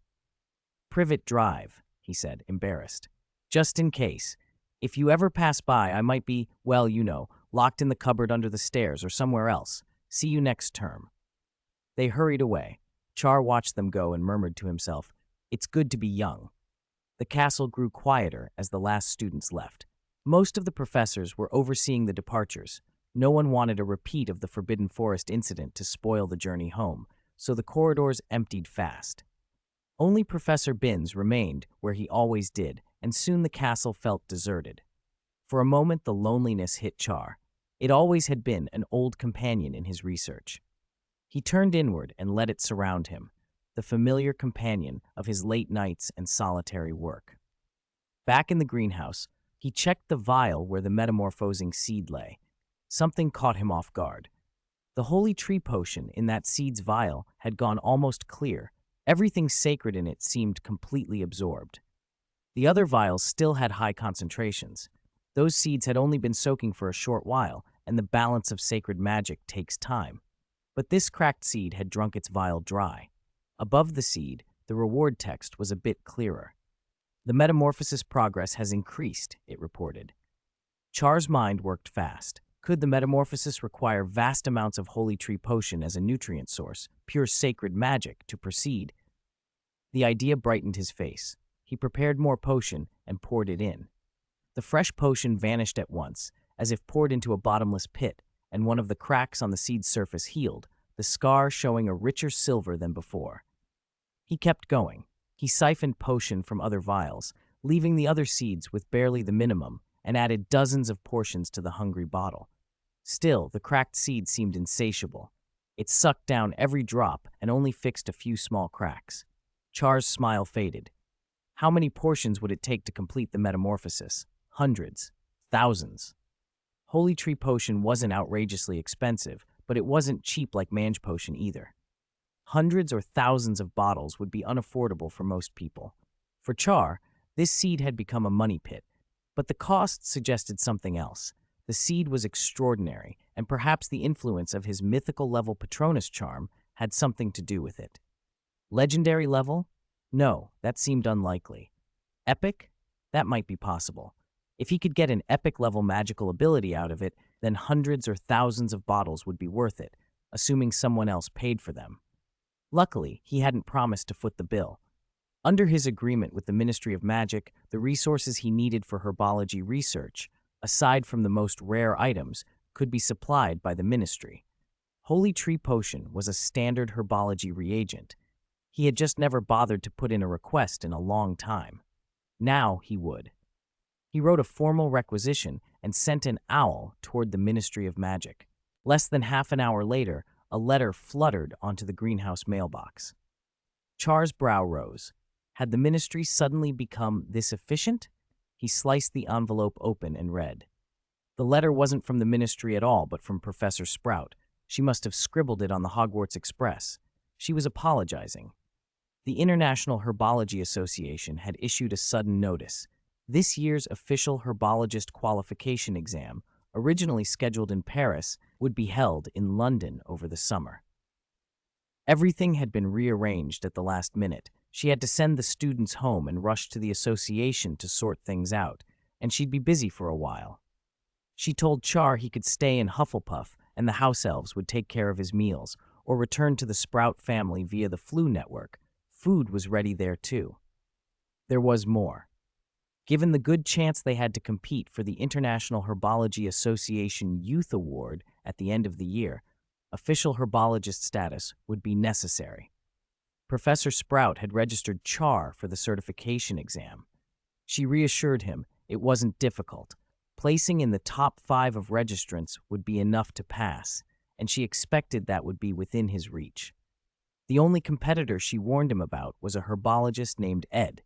S1: "Privet Drive," he said, embarrassed. "Just in case. If you ever pass by, I might be, well, you know, locked in the cupboard under the stairs or somewhere else. See you next term." They hurried away. Char watched them go and murmured to himself, "It's good to be young." The castle grew quieter as the last students left. Most of the professors were overseeing the departures. No one wanted a repeat of the Forbidden Forest incident to spoil the journey home, so the corridors emptied fast. Only Professor Binns remained where he always did, and soon the castle felt deserted. For a moment, the loneliness hit Char. It always had been an old companion in his research. He turned inward and let it surround him, the familiar companion of his late nights and solitary work. Back in the greenhouse, he checked the vial where the metamorphosing seed lay. Something caught him off guard. The holy tree potion in that seed's vial had gone almost clear. Everything sacred in it seemed completely absorbed. The other vials still had high concentrations. Those seeds had only been soaking for a short while, and the balance of sacred magic takes time. But this cracked seed had drunk its vial dry. Above the seed, the reward text was a bit clearer. "The metamorphosis progress has increased," it reported. Char's mind worked fast. Could the metamorphosis require vast amounts of holy tree potion as a nutrient source, pure sacred magic, to proceed? The idea brightened his face. He prepared more potion and poured it in. The fresh potion vanished at once, as if poured into a bottomless pit, and one of the cracks on the seed's surface healed, the scar showing a richer silver than before. He kept going. He siphoned potion from other vials, leaving the other seeds with barely the minimum, and added dozens of portions to the hungry bottle. Still, the cracked seed seemed insatiable. It sucked down every drop and only fixed a few small cracks. Char's smile faded. How many portions would it take to complete the metamorphosis? Hundreds. Thousands. Holy tree potion wasn't outrageously expensive, but it wasn't cheap like mange potion either. Hundreds or thousands of bottles would be unaffordable for most people. For Char, this seed had become a money pit, but the cost suggested something else. The seed was extraordinary, and perhaps the influence of his mythical level Patronus charm had something to do with it. Legendary level? No, that seemed unlikely. Epic? That might be possible. If he could get an epic-level magical ability out of it, then hundreds or thousands of bottles would be worth it, assuming someone else paid for them. Luckily, he hadn't promised to foot the bill. Under his agreement with the Ministry of Magic, the resources he needed for herbology research, aside from the most rare items, could be supplied by the Ministry. Holy Tree Potion was a standard herbology reagent. He had just never bothered to put in a request in a long time. Now he would. He wrote a formal requisition and sent an owl toward the Ministry of Magic. Less than half an hour later, a letter fluttered onto the greenhouse mailbox. Char's brow rose. Had the ministry suddenly become this efficient? He sliced the envelope open and read. The letter wasn't from the ministry at all, but from Professor Sprout. She must have scribbled it on the Hogwarts Express. She was apologizing. The International Herbology Association had issued a sudden notice. This year's official herbologist qualification exam, originally scheduled in Paris, would be held in London over the summer. Everything had been rearranged at the last minute. She had to send the students home and rush to the association to sort things out, and she'd be busy for a while. She told Char he could stay in Hufflepuff and the house elves would take care of his meals, or return to the Sprout family via the Flu Network. Food was ready there too. There was more. Given the good chance they had to compete for the International Herbology Association Youth Award at the end of the year, official herbologist status would be necessary. Professor Sprout had registered Char for the certification exam. She reassured him it wasn't difficult. Placing in the top 5 of registrants would be enough to pass, and she expected that would be within his reach. The only competitor she warned him about was a herbologist named Ed.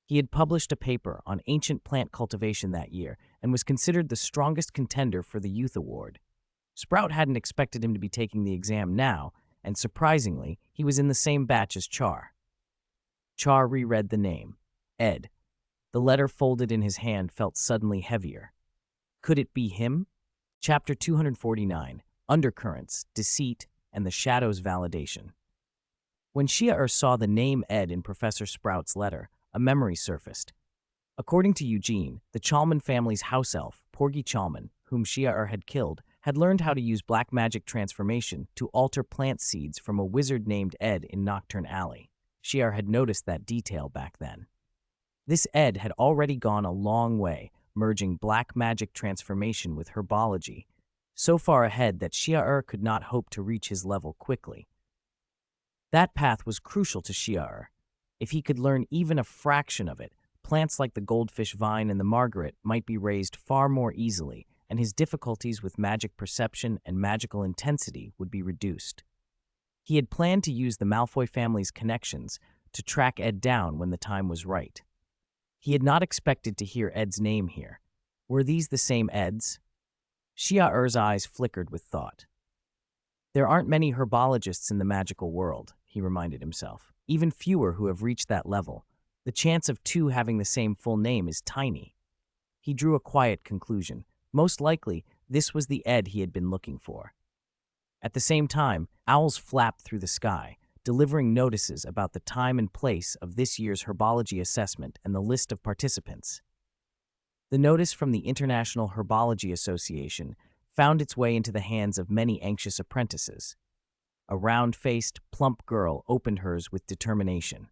S1: He had published a paper on ancient plant cultivation that year and was considered the strongest contender for the Youth Award. Sprout hadn't expected him to be taking the exam now, and surprisingly, he was in the same batch as Char. Char reread the name, Ed. The letter folded in his hand felt suddenly heavier. Could it be him? Chapter 249, Undercurrents, Deceit, and the Shadow's Validation. When Ciel saw the name Ed in Professor Sprout's letter, a memory surfaced. According to Eugene, the Chalman family's house elf, Porgy Chalman, whom Ciel had killed, had learned how to use black magic transformation to alter plant seeds from a wizard named Ed in Nocturne Alley. Ciel had noticed that detail back then. This Ed had already gone a long way, merging black magic transformation with herbology, so far ahead that Ciel could not hope to reach his level quickly. That path was crucial to Ciel. If he could learn even a fraction of it, plants like the goldfish vine and the margaret might be raised far more easily, and his difficulties with magic perception and magical intensity would be reduced. He had planned to use the Malfoy family's connections to track Ed down when the time was right. He had not expected to hear Ed's name here. Were these the same Eds? Ciel's eyes flickered with thought. There aren't many herbologists in the magical world, he reminded himself. Even fewer who have reached that level. The chance of 2 having the same full name is tiny. He drew a quiet conclusion. Most likely, this was the Ed he had been looking for. At the same time, owls flapped through the sky, delivering notices about the time and place of this year's herbology assessment and the list of participants. The notice from the International Herbology Association found its way into the hands of many anxious apprentices. A round-faced, plump girl opened hers with determination.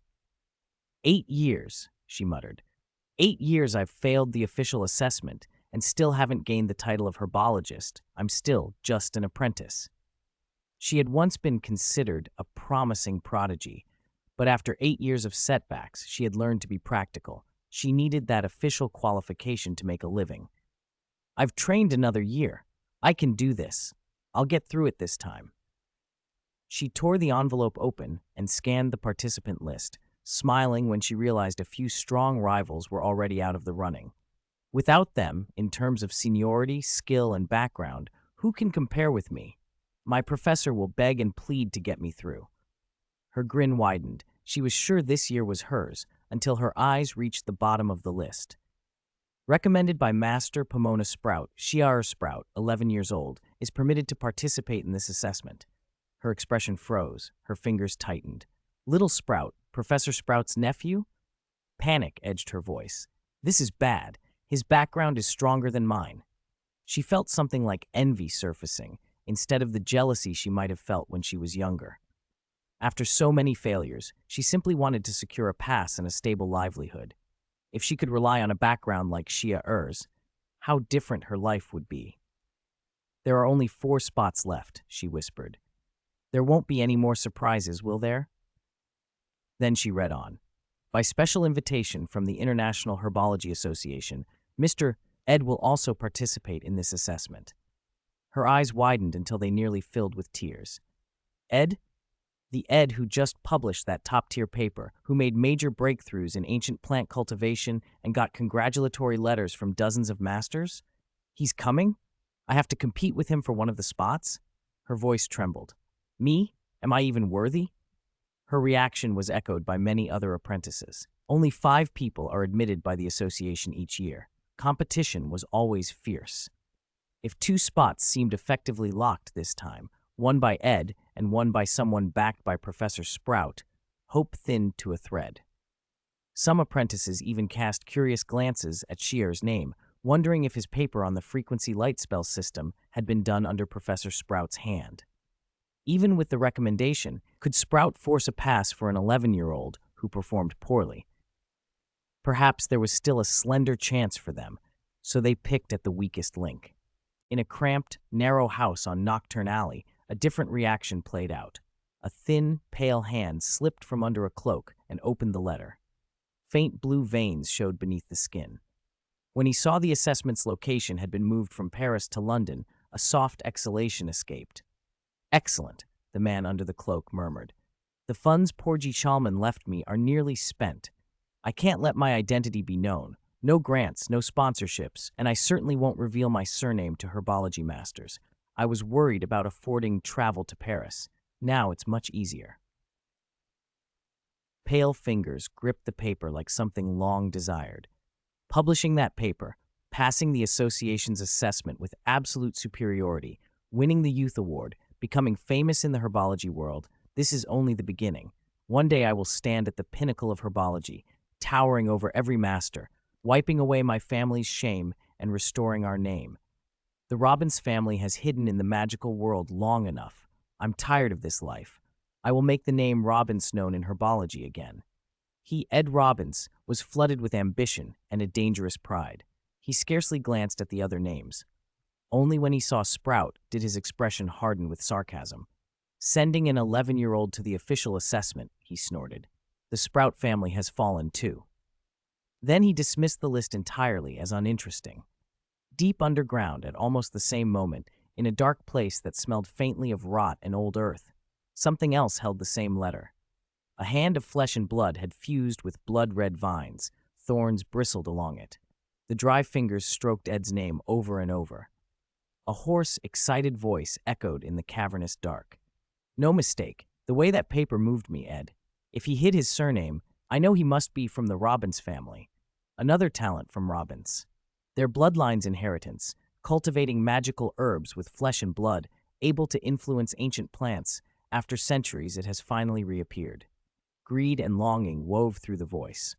S1: 8 years, she muttered. 8 years I've failed the official assessment and still haven't gained the title of herbologist. I'm still just an apprentice. She had once been considered a promising prodigy, but after 8 years of setbacks, she had learned to be practical. She needed that official qualification to make a living. I've trained another year. I can do this. I'll get through it this time. She tore the envelope open and scanned the participant list, smiling when she realized a few strong rivals were already out of the running. Without them, in terms of seniority, skill, and background, who can compare with me? My professor will beg and plead to get me through. Her grin widened. She was sure this year was hers, until her eyes reached the bottom of the list. Recommended by Master Pomona Sprout, Ciel Sprout, 11 years old, is permitted to participate in this assessment. Her expression froze. Her fingers tightened. Little Sprout, Professor Sprout's nephew? Panic edged her voice. This is bad. His background is stronger than mine. She felt something like envy surfacing, instead of the jealousy she might have felt when she was younger. After so many failures, she simply wanted to secure a pass and a stable livelihood. If she could rely on a background like Ciel's, how different her life would be. "There are only 4 spots left," she whispered. "There won't be any more surprises, will there?" Then she read on. "By special invitation from the International Herbology Association, Mr. Ed will also participate in this assessment." Her eyes widened until they nearly filled with tears. Ed? The Ed who just published that top-tier paper, who made major breakthroughs in ancient plant cultivation and got congratulatory letters from dozens of masters? He's coming? I have to compete with him for one of the spots? Her voice trembled. Me? Am I even worthy? Her reaction was echoed by many other apprentices. Only 5 people are admitted by the association each year. Competition was always fierce. If 2 spots seemed effectively locked this time, one by Ed and one by someone backed by Professor Sprout, hope thinned to a thread. Some apprentices even cast curious glances at Shear's name, wondering if his paper on the frequency light spell system had been done under Professor Sprout's hand. Even with the recommendation, could Sprout force a pass for an 11-year-old who performed poorly? Perhaps there was still a slender chance for them, so they picked at the weakest link. In a cramped, narrow house on Nocturne Alley, a different reaction played out. A thin, pale hand slipped from under a cloak and opened the letter. Faint blue veins showed beneath the skin. When he saw the assessment's location had been moved from Paris to London, a soft exhalation escaped. "Excellent," the man under the cloak murmured. "The funds Porgy Chalman left me are nearly spent. I can't let my identity be known. No grants, no sponsorships, and I certainly won't reveal my surname to herbology masters. I was worried about affording travel to Paris. Now it's much easier." Pale fingers gripped the paper like something long desired. Publishing that paper, passing the association's assessment with absolute superiority, winning the Youth Award, becoming famous in the herbology world, this is only the beginning. One day I will stand at the pinnacle of herbology, towering over every master, wiping away my family's shame and restoring our name. The Robbins family has hidden in the magical world long enough. I'm tired of this life. I will make the name Robbins known in herbology again. He, Ed Robbins, was flooded with ambition and a dangerous pride. He scarcely glanced at the other names. Only when he saw Sprout did his expression harden with sarcasm. "Sending an 11-year-old to the official assessment," he snorted. "The Sprout family has fallen too." Then he dismissed the list entirely as uninteresting. Deep underground, at almost the same moment, in a dark place that smelled faintly of rot and old earth, something else held the same letter. A hand of flesh and blood had fused with blood-red vines. Thorns bristled along it. The dry fingers stroked Ed's name over and over. A hoarse, excited voice echoed in the cavernous dark. "No mistake. The way that paper moved me, Ed. If he hid his surname, I know he must be from the Robbins family. Another talent from Robbins. Their bloodline's inheritance, cultivating magical herbs with flesh and blood, able to influence ancient plants. After centuries, it has finally reappeared." Greed and longing wove through the voice.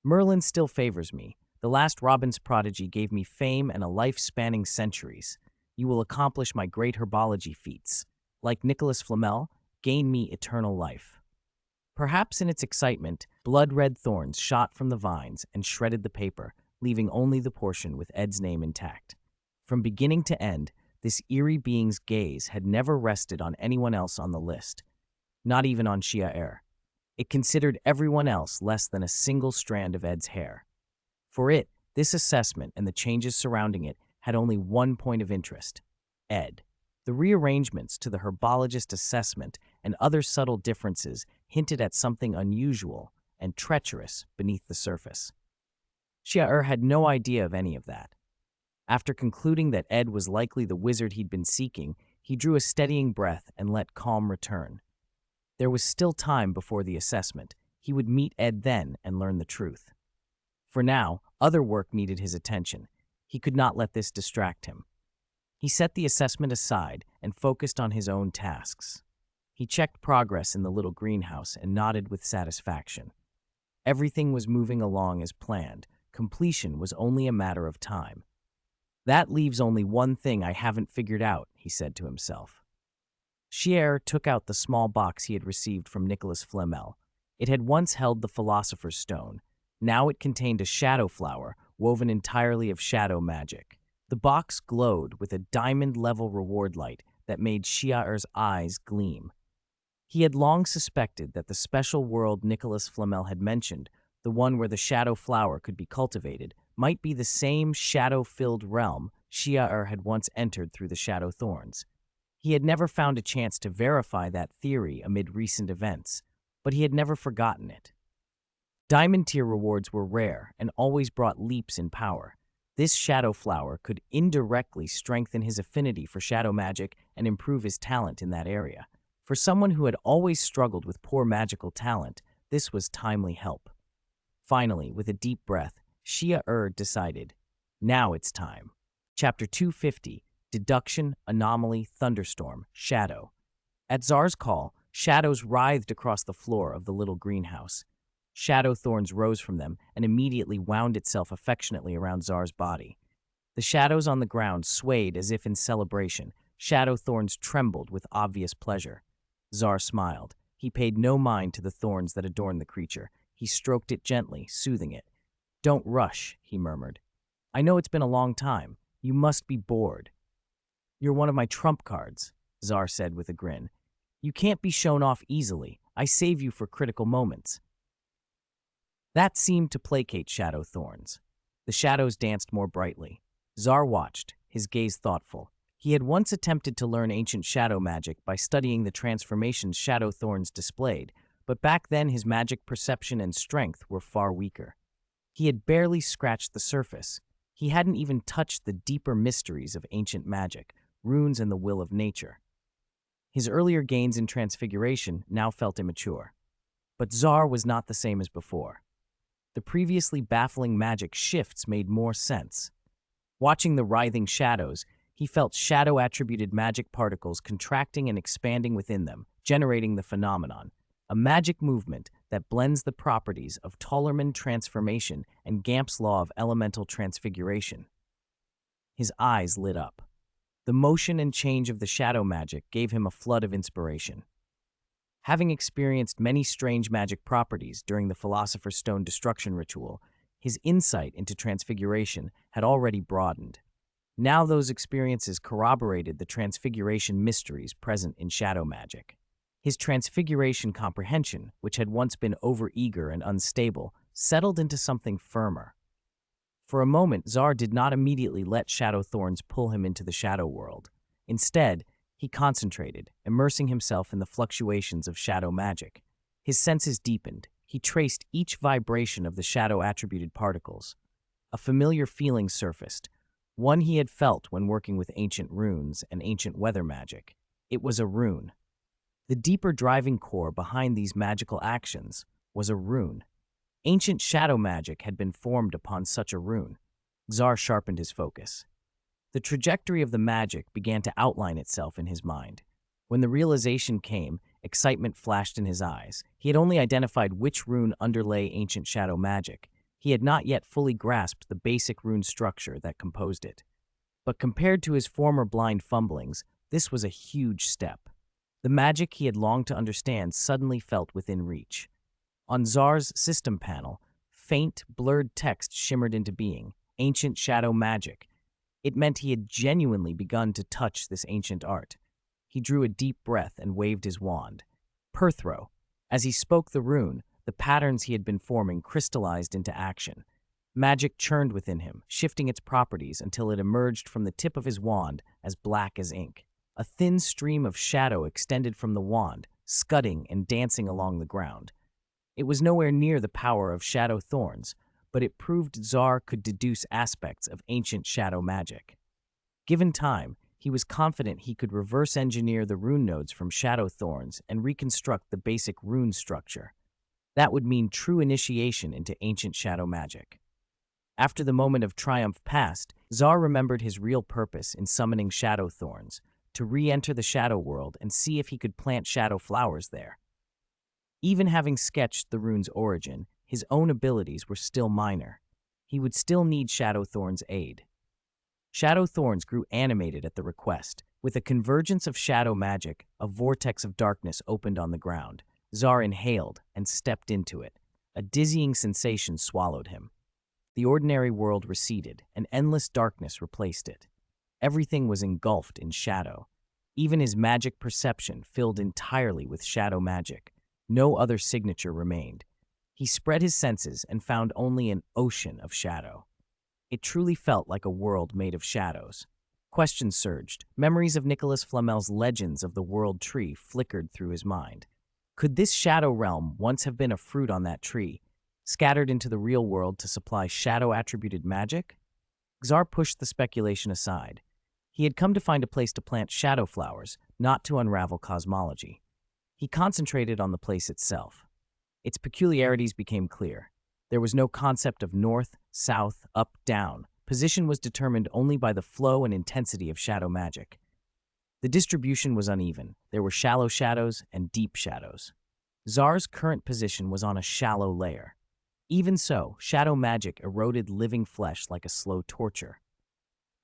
S1: "Merlin still favors me. The last Robbins prodigy gave me fame and a life spanning centuries. You will accomplish my great herbology feats. Like Nicholas Flamel, gain me eternal life." Perhaps in its excitement, blood-red thorns shot from the vines and shredded the paper, leaving only the portion with Ed's name intact. From beginning to end, this eerie being's gaze had never rested on anyone else on the list, not even on Ciel. It considered everyone else less than a single strand of Ed's hair. For it, this assessment and the changes surrounding it had only one point of interest: Ed. The rearrangements to the herbologist assessment and other subtle differences hinted at something unusual and treacherous beneath the surface. Ciel had no idea of any of that. After concluding that Ed was likely the wizard he'd been seeking, he drew a steadying breath and let calm return. There was still time before the assessment. He would meet Ed then and learn the truth. For now, other work needed his attention. He could not let this distract him. He set the assessment aside and focused on his own tasks. He checked progress in the little greenhouse and nodded with satisfaction. Everything was moving along as planned, Completion was only a matter of time. That leaves only one thing I haven't figured out, he said to himself. Ciel took out the small box he had received from Nicholas Flamel. It had once held the Philosopher's Stone. Now it contained a shadow flower woven entirely of shadow magic. The box glowed with a diamond-level reward light that made Ciel's eyes gleam. He had long suspected that the special world Nicholas Flamel had mentioned, the one where the shadow flower could be cultivated, might be the same shadow-filled realm Ciel had once entered through the shadow thorns. He had never found a chance to verify that theory amid recent events, but he had never forgotten it. Diamond tier rewards were rare and always brought leaps in power. This shadow flower could indirectly strengthen his affinity for shadow magic and improve his talent in that area. For someone who had always struggled with poor magical talent, this was timely help. Finally, with a deep breath, Ciel decided, now it's time. Chapter 250, Deduction, Anomaly, Thunderstorm, Shadow. At Czar's call, shadows writhed across the floor of the little greenhouse. Shadow thorns rose from them and immediately wound itself affectionately around Czar's body. The shadows on the ground swayed as if in celebration. Shadow thorns trembled with obvious pleasure. Czar smiled. He paid no mind to the thorns that adorned the creature. He stroked it gently, soothing it. Don't rush, he murmured. I know it's been a long time. You must be bored. You're one of my trump cards, Czar said with a grin. You can't be shown off easily. I save you for critical moments. That seemed to placate Shadow Thorns. The shadows danced more brightly. Czar watched, his gaze thoughtful. He had once attempted to learn ancient shadow magic by studying the transformations Shadow Thorns displayed, but back then his magic perception and strength were far weaker. He had barely scratched the surface. He hadn't even touched the deeper mysteries of ancient magic, runes and the will of nature. His earlier gains in transfiguration now felt immature. But Czar was not the same as before. The previously baffling magic shifts made more sense. Watching the writhing shadows, he felt shadow-attributed magic particles contracting and expanding within them, generating the phenomenon, a magic movement that blends the properties of Tollerman transformation and Gamp's law of elemental transfiguration. His eyes lit up. The motion and change of the shadow magic gave him a flood of inspiration. Having experienced many strange magic properties during the Philosopher's Stone destruction ritual, his insight into transfiguration had already broadened. Now those experiences corroborated the transfiguration mysteries present in shadow magic. His transfiguration comprehension, which had once been overeager and unstable, settled into something firmer. For a moment, Czar did not immediately let Shadow Thorns pull him into the shadow world. Instead, he concentrated, immersing himself in the fluctuations of shadow magic. His senses deepened. He traced each vibration of the shadow-attributed particles. A familiar feeling surfaced, one he had felt when working with ancient runes and ancient weather magic. It was a rune. The deeper driving core behind these magical actions was a rune. Ancient shadow magic had been formed upon such a rune. Czar sharpened his focus. The trajectory of the magic began to outline itself in his mind. When the realization came, excitement flashed in his eyes. He had only identified which rune underlay ancient shadow magic. He had not yet fully grasped the basic rune structure that composed it. But compared to his former blind fumblings, this was a huge step. The magic he had longed to understand suddenly felt within reach. On Czar's system panel, faint, blurred text shimmered into being, ancient shadow magic. It meant he had genuinely begun to touch this ancient art. He drew a deep breath and waved his wand. Perthro. As he spoke the rune, the patterns he had been forming crystallized into action. Magic churned within him, shifting its properties until it emerged from the tip of his wand as black as ink. A thin stream of shadow extended from the wand, scudding and dancing along the ground. It was nowhere near the power of Shadow Thorns, but it proved Czar could deduce aspects of ancient shadow magic. Given time, he was confident he could reverse engineer the rune nodes from Shadow Thorns and reconstruct the basic rune structure. That would mean true initiation into ancient shadow magic. After the moment of triumph passed, Czar remembered his real purpose in summoning Shadow Thorns, to re-enter the shadow world and see if he could plant shadow flowers there. Even having sketched the rune's origin, his own abilities were still minor. he would still need Shadowthorn's aid. Shadowthorns grew animated at the request. With a convergence of shadow magic, a vortex of darkness opened on the ground. Zar inhaled and stepped into it. A dizzying sensation swallowed him. The ordinary world receded, and endless darkness replaced it. Everything was engulfed in shadow. Even his magic perception filled entirely with shadow magic. No other signature remained. He spread his senses and found only an ocean of shadow. It truly felt like a world made of shadows. Questions surged. Memories of Nicholas Flamel's Legends of the World Tree flickered through his mind. Could this shadow realm once have been a fruit on that tree, scattered into the real world to supply shadow-attributed magic? Xar pushed the speculation aside. He had come to find a place to plant shadow flowers, not to unravel cosmology. He concentrated on the place itself. Its peculiarities became clear. There was no concept of north, south, up, down. Position was determined only by the flow and intensity of shadow magic. The distribution was uneven. There were shallow shadows and deep shadows. Zar's current position was on a shallow layer. Even so, shadow magic eroded living flesh like a slow torture.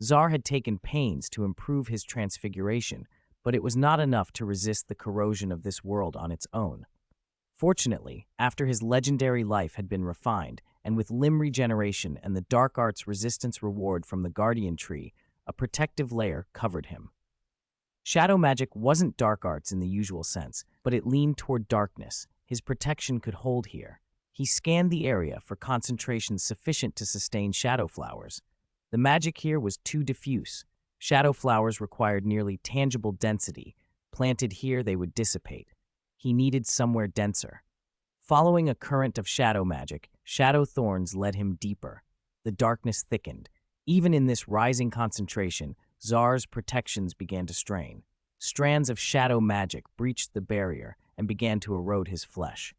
S1: Zar had taken pains to improve his transfiguration, but it was not enough to resist the corrosion of this world on its own. Fortunately, after his legendary life had been refined, and with limb regeneration and the dark arts resistance reward from the guardian tree, a protective layer covered him. Shadow magic wasn't dark arts in the usual sense, but it leaned toward darkness. His protection could hold here. He scanned the area for concentrations sufficient to sustain shadow flowers. The magic here was too diffuse. Shadow flowers required nearly tangible density. Planted here, they would dissipate. He needed somewhere denser. Following a current of shadow magic, shadow thorns led him deeper. The darkness thickened. Even in this rising concentration, Zar's protections began to strain. Strands of shadow magic breached the barrier and began to erode his flesh.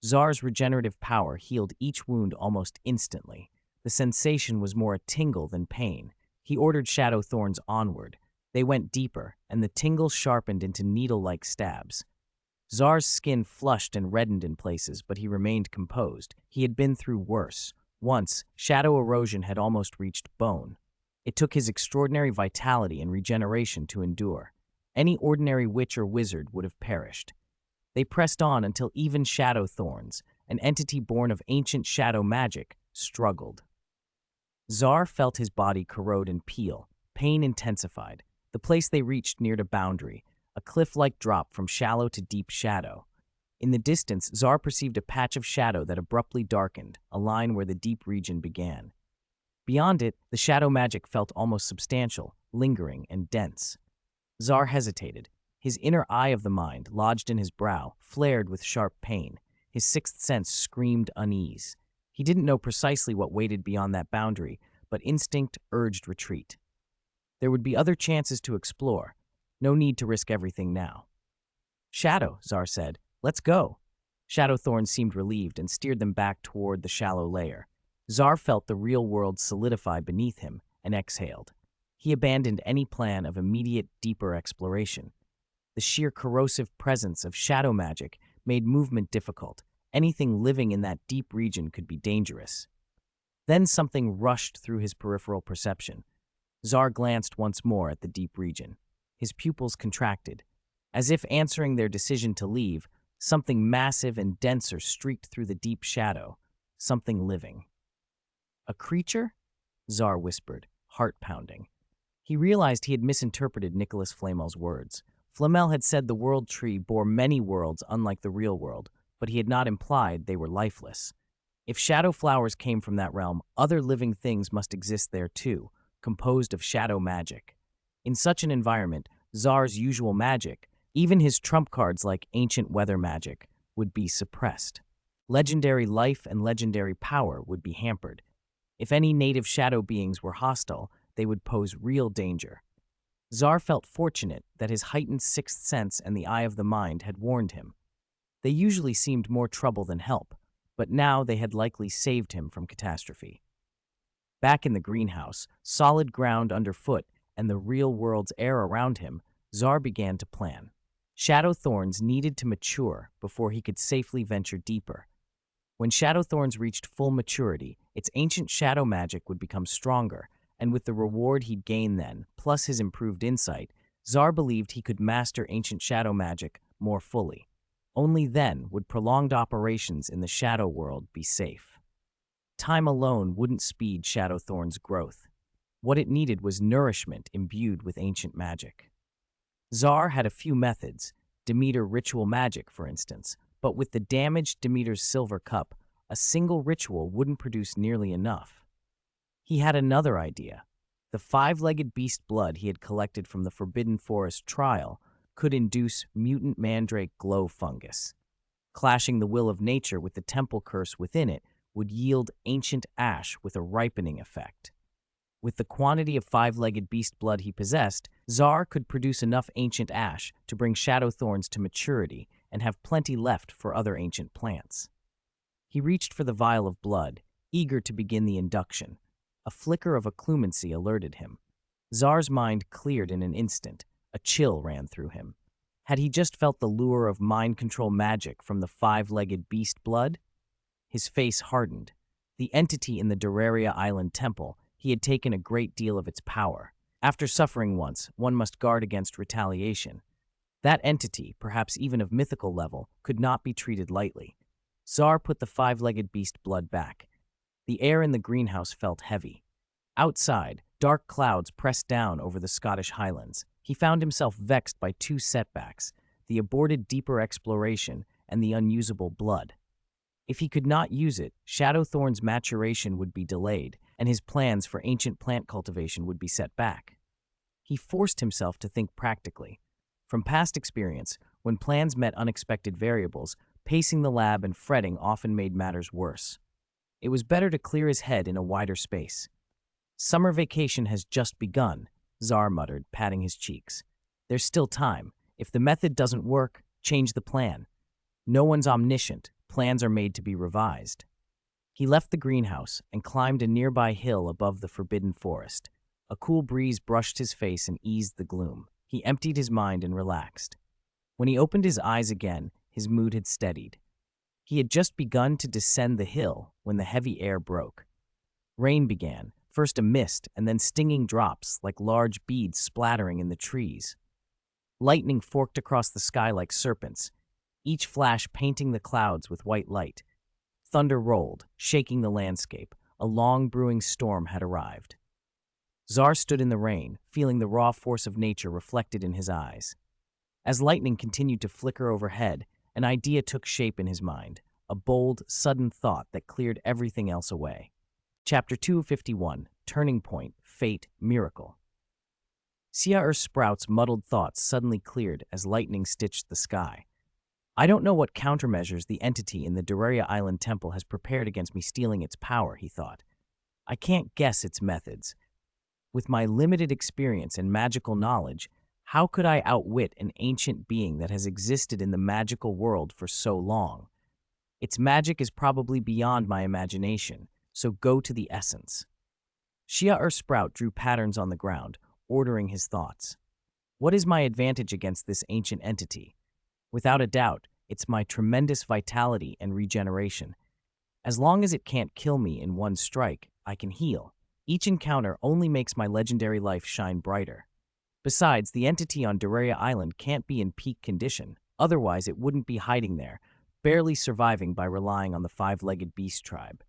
S1: Zar's regenerative power healed each wound almost instantly. The sensation was more a tingle than pain. He ordered shadow thorns onward. They went deeper, and the tingle sharpened into needle-like stabs. Zar's skin flushed and reddened in places, but he remained composed. He had been through worse. Once, shadow erosion had almost reached bone. It took his extraordinary vitality and regeneration to endure. Any ordinary witch or wizard would have perished. They pressed on until even shadow thorns, an entity born of ancient shadow magic, struggled. Zar felt his body corrode and peel. Pain intensified. The place they reached neared a boundary, a cliff-like drop from shallow to deep shadow. In the distance, Zar perceived a patch of shadow that abruptly darkened, a line where the deep region began. Beyond it, the shadow magic felt almost substantial, lingering, and dense. Zar hesitated. His inner eye of the mind, lodged in his brow, flared with sharp pain. His sixth sense screamed unease. He didn't know precisely what waited beyond that boundary, but instinct urged retreat. There would be other chances to explore. No need to risk everything now. "Shadow," Zar said. "Let's go." Shadowthorn seemed relieved and steered them back toward the shallow layer. Zar felt the real world solidify beneath him and exhaled. He abandoned any plan of immediate, deeper exploration. The sheer corrosive presence of shadow magic made movement difficult. Anything living in that deep region could be dangerous. Then something rushed through his peripheral perception. Zar glanced once more at the deep region. His pupils contracted. As if answering their decision to leave, something massive and denser streaked through the deep shadow. Something living. "A creature?" Zar whispered, heart pounding. He realized he had misinterpreted Nicholas Flamel's words. Flamel had said the world tree bore many worlds unlike the real world, but he had not implied they were lifeless. If shadow flowers came from that realm, other living things must exist there too, composed of shadow magic. In such an environment, Zar's usual magic, even his trump cards like ancient weather magic, would be suppressed. Legendary life and legendary power would be hampered. If any native shadow beings were hostile, they would pose real danger. Zar felt fortunate that his heightened sixth sense and the eye of the mind had warned him. They usually seemed more trouble than help, but now they had likely saved him from catastrophe. Back in the greenhouse, solid ground underfoot and the real world's air around him, Zar began to plan. Shadow thorns needed to mature before he could safely venture deeper. When Shadowthorns reached full maturity, its ancient shadow magic would become stronger, and with the reward he'd gain then, plus his improved insight, Zar believed he could master ancient shadow magic more fully. Only then would prolonged operations in the shadow world be safe. Time alone wouldn't speed Shadowthorn's growth. What it needed was nourishment imbued with ancient magic. Zar had a few methods, Demeter ritual magic, for instance, but with the damaged Demeter's silver cup, a single ritual wouldn't produce nearly enough. He had another idea. The five-legged beast blood he had collected from the Forbidden Forest trial could induce mutant mandrake glow fungus. Clashing the will of nature with the temple curse within it would yield ancient ash with a ripening effect. With the quantity of five-legged beast blood he possessed, Zar could produce enough ancient ash to bring Shadowthorns to maturity and have plenty left for other ancient plants. He reached for the vial of blood, eager to begin the induction. A flicker of occlumency alerted him. Zar's mind cleared in an instant. A chill ran through him. Had he just felt the lure of mind control magic from the five-legged beast blood? His face hardened. The entity in the Doraria Island temple, he had taken a great deal of its power. After suffering once, one must guard against retaliation. That entity, perhaps even of mythical level, could not be treated lightly. Zar put the five-legged beast blood back. The air in the greenhouse felt heavy. Outside, dark clouds pressed down over the Scottish Highlands. He found himself vexed by two setbacks, the aborted deeper exploration and the unusable blood. If he could not use it, Shadowthorn's maturation would be delayed, and his plans for ancient plant cultivation would be set back. He forced himself to think practically. From past experience, when plans met unexpected variables, pacing the lab and fretting often made matters worse. It was better to clear his head in a wider space. Summer vacation has just begun, Zar muttered, patting his cheeks. There's still time. If the method doesn't work, change the plan. No one's omniscient. Plans are made to be revised. He left the greenhouse and climbed a nearby hill above the Forbidden Forest. A cool breeze brushed his face and eased the gloom. He emptied his mind and relaxed. When he opened his eyes again, his mood had steadied. He had just begun to descend the hill when the heavy air broke. Rain began, first a mist and then stinging drops like large beads splattering in the trees. Lightning forked across the sky like serpents, each flash painting the clouds with white light. Thunder rolled, shaking the landscape. A long brewing storm had arrived. Zar stood in the rain, feeling the raw force of nature reflected in his eyes. As lightning continued to flicker overhead, an idea took shape in his mind, a bold, sudden thought that cleared everything else away. Chapter 251, Turning Point, Fate, Miracle. Ciel Sprout's muddled thoughts suddenly cleared as lightning stitched the sky. I don't know what countermeasures the entity in the Doraria Island temple has prepared against me stealing its power, he thought. I can't guess its methods. With my limited experience and magical knowledge, how could I outwit an ancient being that has existed in the magical world for so long? Its magic is probably beyond my imagination, so go to the essence. Ciel Sprout drew patterns on the ground, ordering his thoughts. What is my advantage against this ancient entity? Without a doubt, it's my tremendous vitality and regeneration. As long as it can't kill me in one strike, I can heal. Each encounter only makes my legendary life shine brighter. Besides, the entity on Doraria Island can't be in peak condition, otherwise it wouldn't be hiding there, barely surviving by relying on the five-legged beast tribe.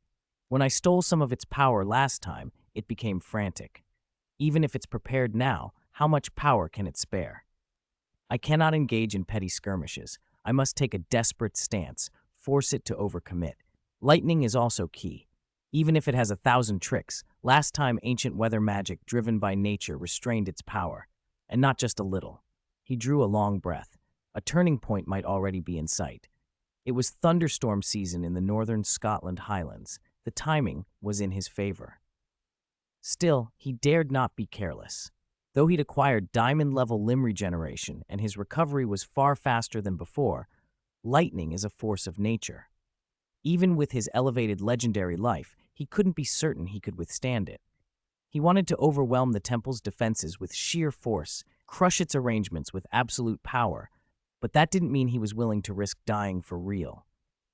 S1: When I stole some of its power last time, it became frantic. Even if it's prepared now, how much power can it spare? I cannot engage in petty skirmishes. I must take a desperate stance, force it to overcommit. Lightning is also key. Even if it has 1,000 tricks, last time ancient weather magic driven by nature restrained its power. And not just a little. He drew a long breath. A turning point might already be in sight. It was thunderstorm season in the northern Scotland Highlands. The timing was in his favor. Still, he dared not be careless. Though he'd acquired diamond-level limb regeneration and his recovery was far faster than before, lightning is a force of nature. Even with his elevated legendary life, he couldn't be certain he could withstand it. He wanted to overwhelm the temple's defenses with sheer force, crush its arrangements with absolute power, but that didn't mean he was willing to risk dying for real.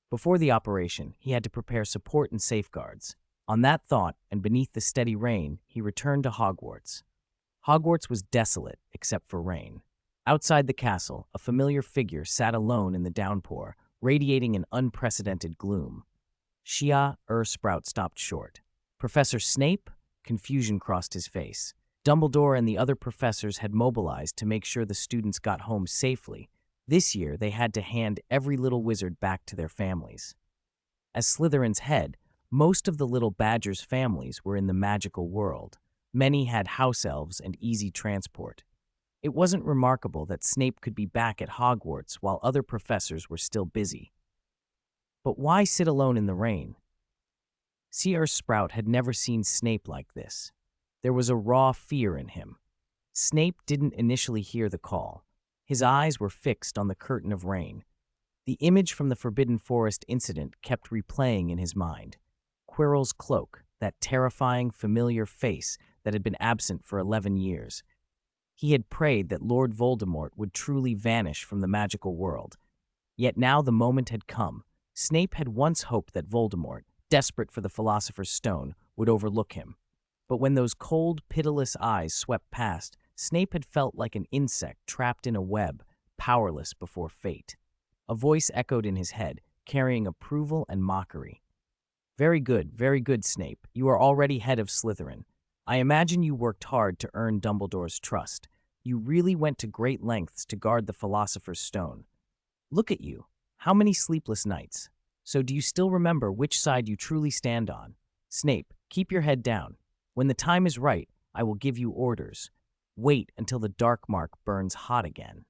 S1: Before the operation, he had to prepare support and safeguards. On that thought, and beneath the steady rain, he returned to Hogwarts. Hogwarts was desolate, except for rain. Outside the castle, a familiar figure sat alone in the downpour, radiating an unprecedented gloom. Ciel Sprout stopped short. Professor Snape? Confusion crossed his face. Dumbledore and the other professors had mobilized to make sure the students got home safely. This year, they had to hand every little wizard back to their families. As Slytherin's head, most of the little badgers' families were in the magical world. Many had house elves and easy transport. It wasn't remarkable that Snape could be back at Hogwarts while other professors were still busy. But why sit alone in the rain? Ciel Sprout had never seen Snape like this. There was a raw fear in him. Snape didn't initially hear the call. His eyes were fixed on the curtain of rain. The image from the Forbidden Forest incident kept replaying in his mind. Quirrell's cloak, that terrifying, familiar face that had been absent for 11 years. He had prayed that Lord Voldemort would truly vanish from the magical world. Yet now the moment had come. Snape had once hoped that Voldemort, desperate for the Philosopher's Stone, would overlook him. But when those cold, pitiless eyes swept past, Snape had felt like an insect trapped in a web, powerless before fate. A voice echoed in his head, carrying approval and mockery. Very good, Snape. You are already head of Slytherin. I imagine you worked hard to earn Dumbledore's trust. You really went to great lengths to guard the Philosopher's Stone. Look at you. How many sleepless nights? So do you still remember which side you truly stand on? Snape, keep your head down. When the time is right, I will give you orders. Wait until the dark mark burns hot again.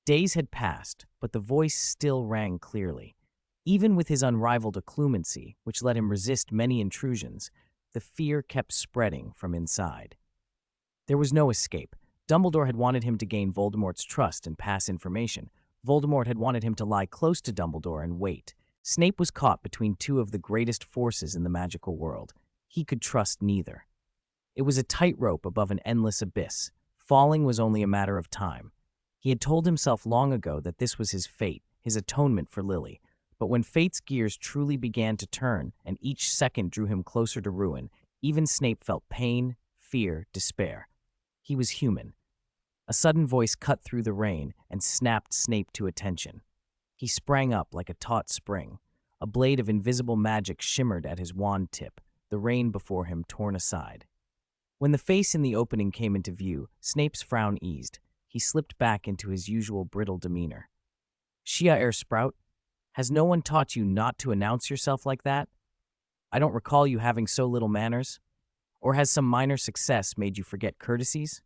S1: Days had passed, but the voice still rang clearly. Even with his unrivaled occlumency, which let him resist many intrusions, the fear kept spreading from inside. There was no escape. Dumbledore had wanted him to gain Voldemort's trust and pass information. Voldemort had wanted him to lie close to Dumbledore and wait. Snape was caught between two of the greatest forces in the magical world. He could trust neither. It was a tightrope above an endless abyss. Falling was only a matter of time. He had told himself long ago that this was his fate, his atonement for Lily. But when fate's gears truly began to turn, and each second drew him closer to ruin, even Snape felt pain, fear, despair. He was human. A sudden voice cut through the rain and snapped Snape to attention. He sprang up like a taut spring. A blade of invisible magic shimmered at his wand tip, the rain before him torn aside. When the face in the opening came into view, Snape's frown eased. He slipped back into his usual brittle demeanor. Ciel Sprout, has no one taught you not to announce yourself like that? I don't recall you having so little manners. Or has some minor success made you forget courtesies?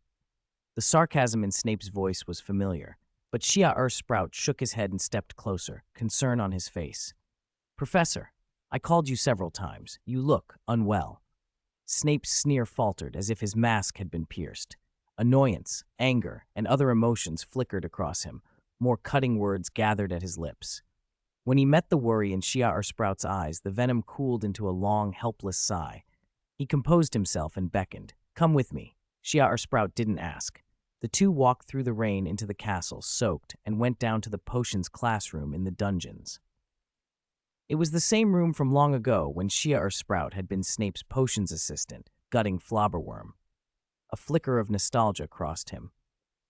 S1: The sarcasm in Snape's voice was familiar, but Ciel Sprout shook his head and stepped closer, concern on his face. Professor, I called you several times. You look unwell. Snape's sneer faltered as if his mask had been pierced. Annoyance, anger, and other emotions flickered across him. More cutting words gathered at his lips. When he met the worry in Ciel Sprout's eyes, the venom cooled into a long, helpless sigh. He composed himself and beckoned. Come with me. Ciel Sprout didn't ask. The two walked through the rain into the castle, soaked, and went down to the potions classroom in the dungeons. It was the same room from long ago when Ciel Sprout had been Snape's potions assistant, gutting Flobberworm. A flicker of nostalgia crossed him.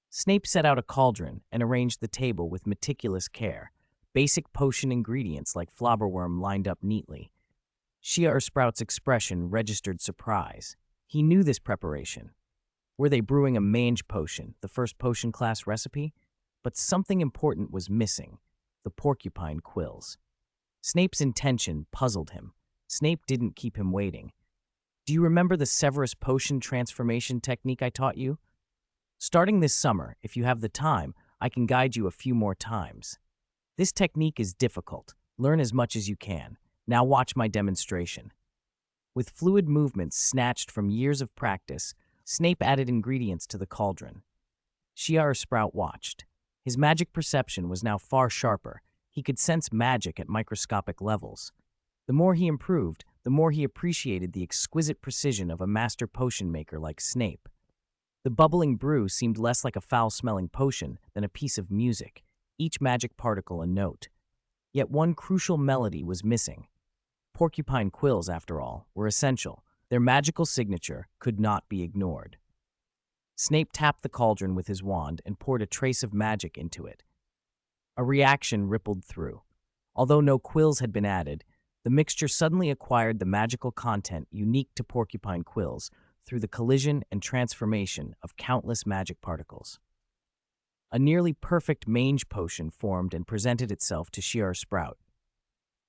S1: Snape set out a cauldron and arranged the table with meticulous care. Basic potion ingredients like Flobberworm lined up neatly. Ciel Sprout's expression registered surprise. He knew this preparation. Were they brewing a mange potion, the first potion class recipe? But something important was missing, the porcupine quills. Snape's intention puzzled him. Snape didn't keep him waiting. Do you remember the Severus potion transformation technique I taught you? Starting this summer, if you have the time, I can guide you a few more times. This technique is difficult. Learn as much as you can. Now watch my demonstration. With fluid movements snatched from years of practice, Snape added ingredients to the cauldron. Ciel Sprout watched. His magic perception was now far sharper. He could sense magic at microscopic levels. The more he improved, the more he appreciated the exquisite precision of a master potion maker like Snape. The bubbling brew seemed less like a foul-smelling potion than a piece of music, each magic particle a note. Yet one crucial melody was missing. Porcupine quills, after all, were essential. Their magical signature could not be ignored. Snape tapped the cauldron with his wand and poured a trace of magic into it. A reaction rippled through. Although no quills had been added, the mixture suddenly acquired the magical content unique to porcupine quills through the collision and transformation of countless magic particles. A nearly perfect mange potion formed and presented itself to Sharp Sprout.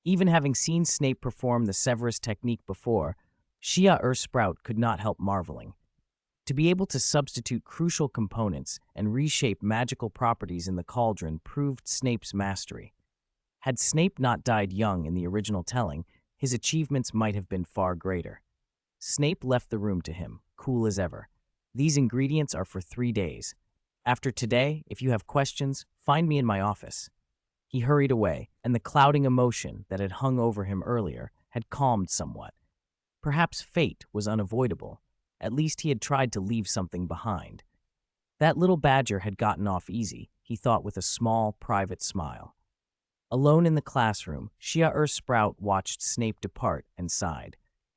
S1: Even having seen Snape perform the Severus technique before, Sharp Sprout could not help marveling. To be able to substitute crucial components and reshape magical properties in the cauldron proved Snape's mastery. Had Snape not died young in the original telling, his achievements might have been far greater. Snape left the room to him, cool as ever. These ingredients are for 3 days. After today, if you have questions, find me in my office. He hurried away, and the clouding emotion that had hung over him earlier had calmed somewhat. Perhaps fate was unavoidable. At least he had tried to leave something behind. That little badger had gotten off easy, he thought with a small, private smile. Alone in the classroom, Sharp Sprout watched Snape depart and sighed.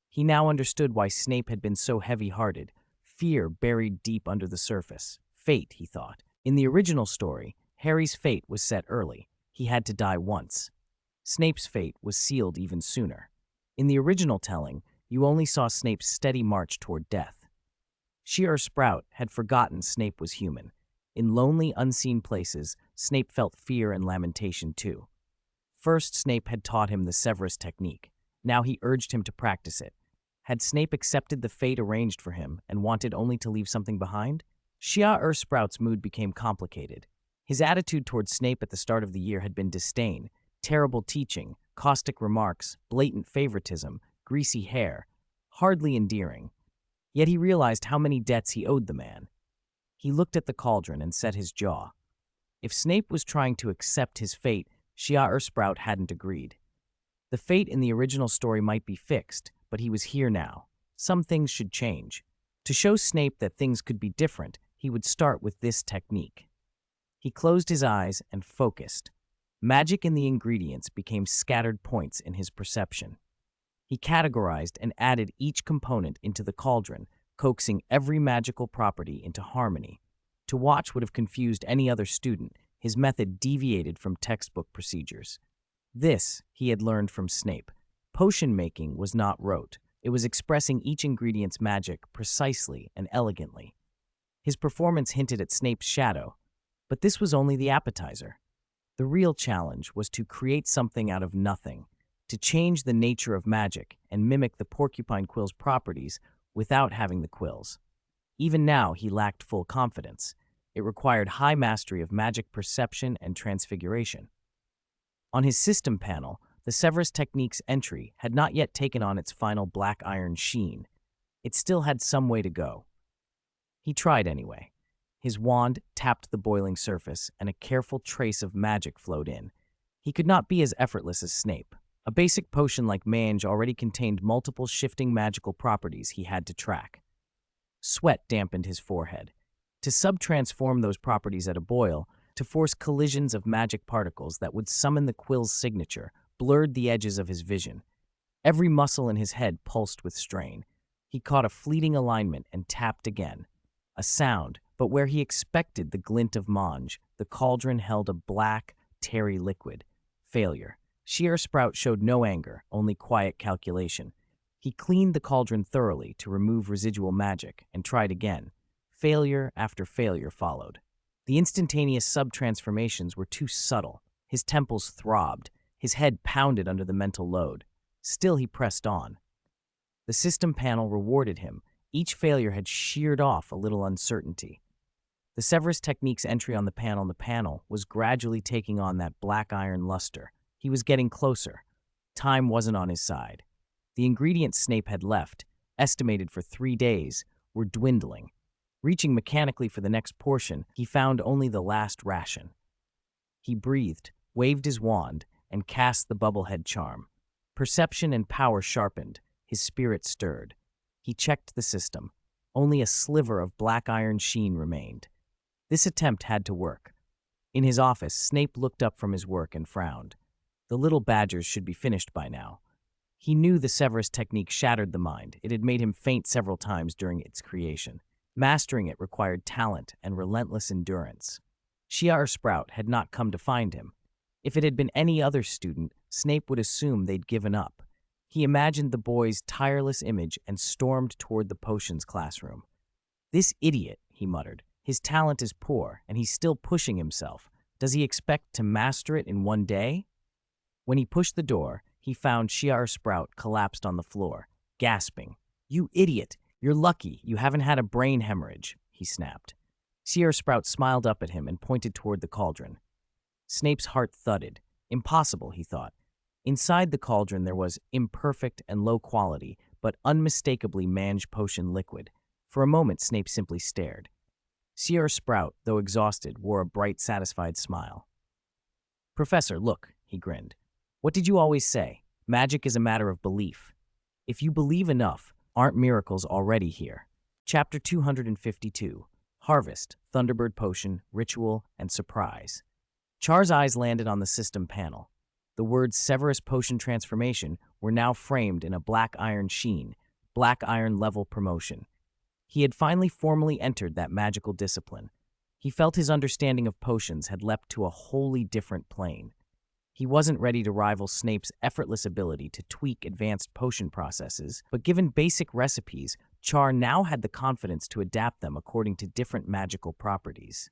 S1: He now understood why Snape had been so heavy-hearted, fear buried deep under the surface. Fate, he thought. In the original story, Harry's fate was set early. He had to die once. Snape's fate was sealed even sooner. In the original telling, you only saw Snape's steady march toward death. Sharp Sprout had forgotten Snape was human. In lonely, unseen places, Snape felt fear and lamentation too. First, Snape had taught him the Severus technique. Now he urged him to practice it. Had Snape accepted the fate arranged for him and wanted only to leave something behind? Sharp Sprout's mood became complicated. His attitude towards Snape at the start of the year had been disdain, terrible teaching, caustic remarks, blatant favoritism, greasy hair, hardly endearing. Yet he realized how many debts he owed the man. He looked at the cauldron and set his jaw. If Snape was trying to accept his fate, Sharp Sprout hadn't agreed. The fate in the original story might be fixed, but he was here now. Some things should change. To show Snape that things could be different, he would start with this technique. He closed his eyes and focused. Magic in the ingredients became scattered points in his perception. He categorized and added each component into the cauldron, coaxing every magical property into harmony. To watch would have confused any other student. His method deviated from textbook procedures. This he had learned from Snape. Potion making was not rote. It was expressing each ingredient's magic precisely and elegantly. His performance hinted at Snape's shadow, but this was only the appetizer. The real challenge was to create something out of nothing, to change the nature of magic and mimic the porcupine quill's properties without having the quills. Even now, he lacked full confidence. It required high mastery of magic perception and transfiguration. On his system panel, the Severus Technique's entry had not yet taken on its final black iron sheen. It still had some way to go. He tried anyway. His wand tapped the boiling surface, and a careful trace of magic flowed in. He could not be as effortless as Snape. A basic potion like mange already contained multiple shifting magical properties he had to track. Sweat dampened his forehead. To sub-transform those properties at a boil, to force collisions of magic particles that would summon the quill's signature, blurred the edges of his vision. Every muscle in his head pulsed with strain. He caught a fleeting alignment and tapped again. A sound, but where he expected the glint of mange, the cauldron held a black, tarry liquid. Failure. Sharp Sprout showed no anger, only quiet calculation. He cleaned the cauldron thoroughly to remove residual magic and tried again. Failure after failure followed. The instantaneous sub-transformations were too subtle. His temples throbbed. His head pounded under the mental load. Still he pressed on. The system panel rewarded him. Each failure had sheared off a little uncertainty. The Severus Technique's entry on the panel was gradually taking on that black iron luster. He was getting closer. Time wasn't on his side. The ingredients Snape had left, estimated for 3 days, were dwindling. Reaching mechanically for the next portion, he found only the last ration. He breathed, waved his wand, and cast the bubblehead charm. Perception and power sharpened. His spirit stirred. He checked the system. Only a sliver of black iron sheen remained. This attempt had to work. In his office, Snape looked up from his work and frowned. The little badgers should be finished by now. He knew the Severus technique shattered the mind. It had made him faint several times during its creation. Mastering it required talent and relentless endurance. Sharp Sprout had not come to find him. If it had been any other student, Snape would assume they'd given up. He imagined the boy's tireless image and stormed toward the potions classroom. "This idiot," he muttered. "His talent is poor, and he's still pushing himself. Does he expect to master it in one day?" When he pushed the door, he found Sharp Sprout collapsed on the floor, gasping. "You idiot! You're lucky you haven't had a brain hemorrhage," he snapped. Sharp Sprout smiled up at him and pointed toward the cauldron. Snape's heart thudded. Impossible, he thought. Inside the cauldron there was imperfect and low quality, but unmistakably mange potion liquid. For a moment, Snape simply stared. Sharp Sprout, though exhausted, wore a bright, satisfied smile. "Professor, look," he grinned. "What did you always say? Magic is a matter of belief. If you believe enough, aren't miracles already here?" Chapter 252. Harvest, Thunderbird Potion, Ritual, and Surprise. Char's eyes landed on the system panel. The words Severus Potion Transformation were now framed in a black iron sheen, black iron level promotion. He had finally formally entered that magical discipline. He felt his understanding of potions had leapt to a wholly different plane. He wasn't ready to rival Snape's effortless ability to tweak advanced potion processes, but given basic recipes, Char now had the confidence to adapt them according to different magical properties.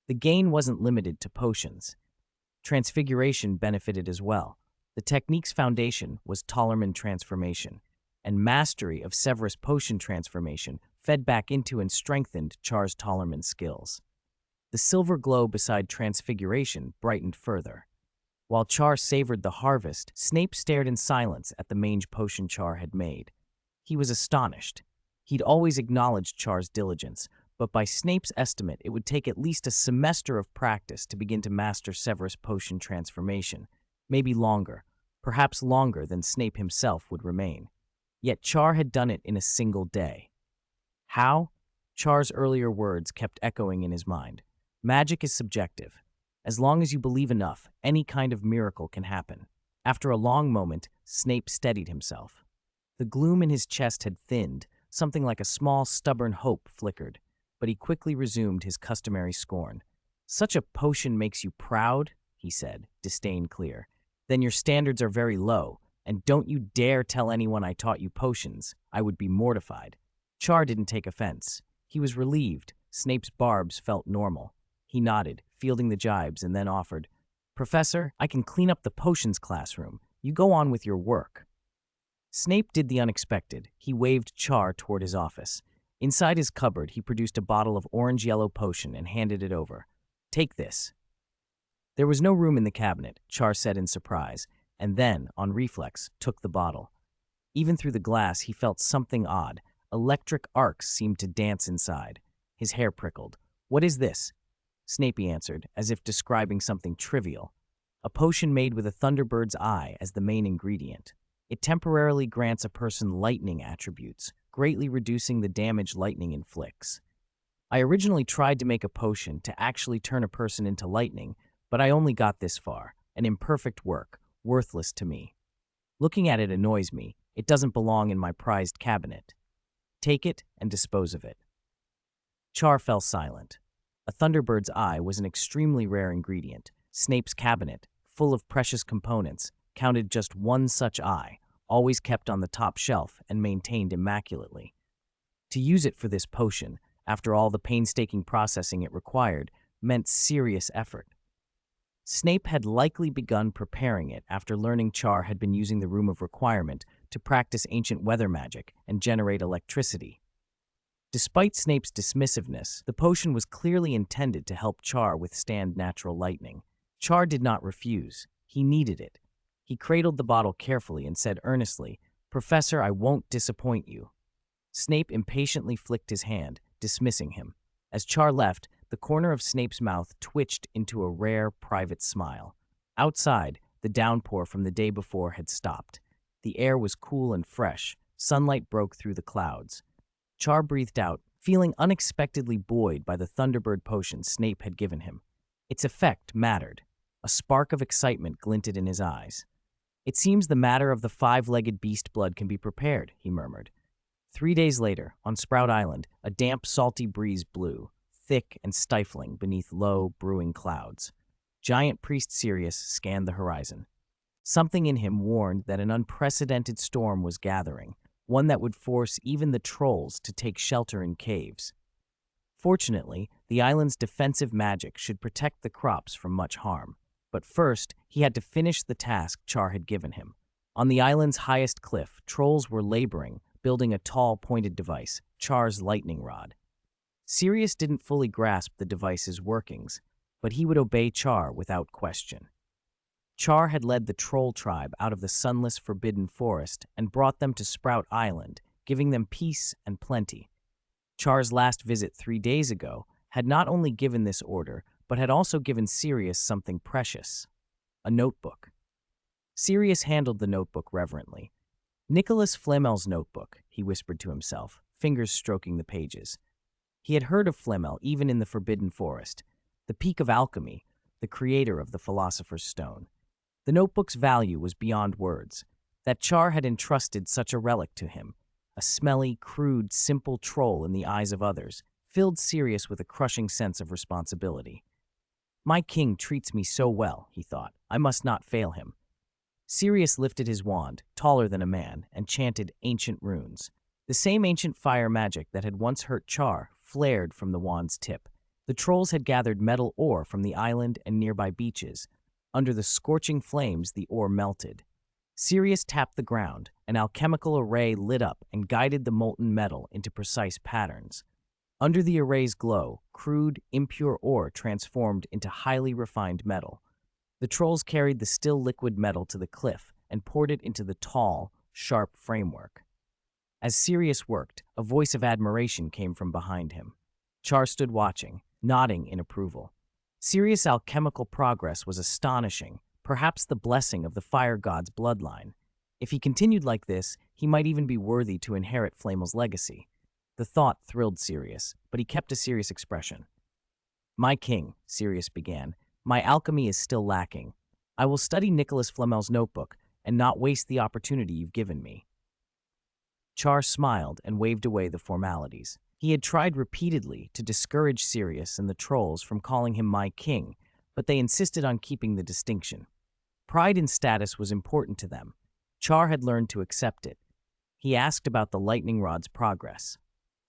S1: The gain wasn't limited to potions. Transfiguration benefited as well. The technique's foundation was Tollerman transformation, and mastery of Severus Potion transformation fed back into and strengthened Char's Tollerman skills. The silver glow beside transfiguration brightened further. While Char savored the harvest, Snape stared in silence at the mange potion Char had made. He was astonished. He'd always acknowledged Char's diligence, but by Snape's estimate, it would take at least a semester of practice to begin to master Severus Potion transformation, maybe longer, perhaps longer than Snape himself would remain. Yet Char had done it in a single day. How? Char's earlier words kept echoing in his mind. Magic is subjective. As long as you believe enough, any kind of miracle can happen. After a long moment, Snape steadied himself. The gloom in his chest had thinned, something like a small, stubborn hope flickered, but he quickly resumed his customary scorn. "Such a potion makes you proud?" he said, disdain clear. "Then your standards are very low, and don't you dare tell anyone I taught you potions. I would be mortified." Char didn't take offense. He was relieved. Snape's barbs felt normal. He nodded, fielding the jibes, and then offered, "Professor, I can clean up the potions classroom. You go on with your work." Snape did the unexpected. He waved Char toward his office. Inside his cupboard, he produced a bottle of orange-yellow potion and handed it over. "Take this." There was no room in the cabinet, Char said in surprise, and then, on reflex, took the bottle. Even through the glass, he felt something odd. Electric arcs seemed to dance inside. His hair prickled. "What is this?" Snape answered, as if describing something trivial. "A potion made with a thunderbird's eye as the main ingredient. It temporarily grants a person lightning attributes, greatly reducing the damage lightning inflicts. I originally tried to make a potion to actually turn a person into lightning, but I only got this far. An imperfect work, worthless to me. Looking at it annoys me. It doesn't belong in my prized cabinet. Take it and dispose of it." Char fell silent. A thunderbird's eye was an extremely rare ingredient. Snape's cabinet, full of precious components, counted just one such eye, always kept on the top shelf and maintained immaculately. To use it for this potion, after all the painstaking processing it required, meant serious effort. Snape had likely begun preparing it after learning Char had been using the Room of Requirement to practice ancient weather magic and generate electricity. Despite Snape's dismissiveness, the potion was clearly intended to help Char withstand natural lightning. Char did not refuse. He needed it. He cradled the bottle carefully and said earnestly, "Professor, I won't disappoint you." Snape impatiently flicked his hand, dismissing him. As Char left, the corner of Snape's mouth twitched into a rare, private smile. Outside, the downpour from the day before had stopped. The air was cool and fresh. Sunlight broke through the clouds. Char breathed out, feeling unexpectedly buoyed by the Thunderbird potion Snape had given him. Its effect mattered. A spark of excitement glinted in his eyes. "It seems the matter of the five-legged beast blood can be prepared," he murmured. 3 days later, on Sprout Island, a damp, salty breeze blew, thick and stifling beneath low, brewing clouds. Giant Priest Sirius scanned the horizon. Something in him warned that an unprecedented storm was gathering, one that would force even the trolls to take shelter in caves. Fortunately, the island's defensive magic should protect the crops from much harm. But first, he had to finish the task Char had given him. On the island's highest cliff, trolls were laboring, building a tall, pointed device, Char's lightning rod. Sirius didn't fully grasp the device's workings, but he would obey Char without question. Char had led the troll tribe out of the sunless, forbidden forest and brought them to Sprout Island, giving them peace and plenty. Char's last visit 3 days ago had not only given this order, but had also given Sirius something precious: a notebook. Sirius handled the notebook reverently. "Nicholas Flamel's notebook," he whispered to himself, fingers stroking the pages. He had heard of Flamel even in the Forbidden Forest, the peak of alchemy, the creator of the Philosopher's Stone. The notebook's value was beyond words. That Char had entrusted such a relic to him, a smelly, crude, simple troll in the eyes of others, filled Sirius with a crushing sense of responsibility. "My king treats me so well," he thought. "I must not fail him." Sirius lifted his wand, taller than a man, and chanted ancient runes. The same ancient fire magic that had once hurt Char flared from the wand's tip. The trolls had gathered metal ore from the island and nearby beaches. Under the scorching flames, the ore melted. Sirius tapped the ground. An alchemical array lit up and guided the molten metal into precise patterns. Under the array's glow, crude, impure ore transformed into highly refined metal. The trolls carried the still liquid metal to the cliff and poured it into the tall, sharp framework. As Sirius worked, a voice of admiration came from behind him. Char stood watching, nodding in approval. Sirius' alchemical progress was astonishing, perhaps the blessing of the fire god's bloodline. If he continued like this, he might even be worthy to inherit Flamel's legacy. The thought thrilled Sirius, but he kept a serious expression. "My king," Sirius began, "my alchemy is still lacking. I will study Nicholas Flamel's notebook and not waste the opportunity you've given me." Char smiled and waved away the formalities. He had tried repeatedly to discourage Sirius and the trolls from calling him "my king," but they insisted on keeping the distinction. Pride in status was important to them. Char had learned to accept it. He asked about the lightning rod's progress.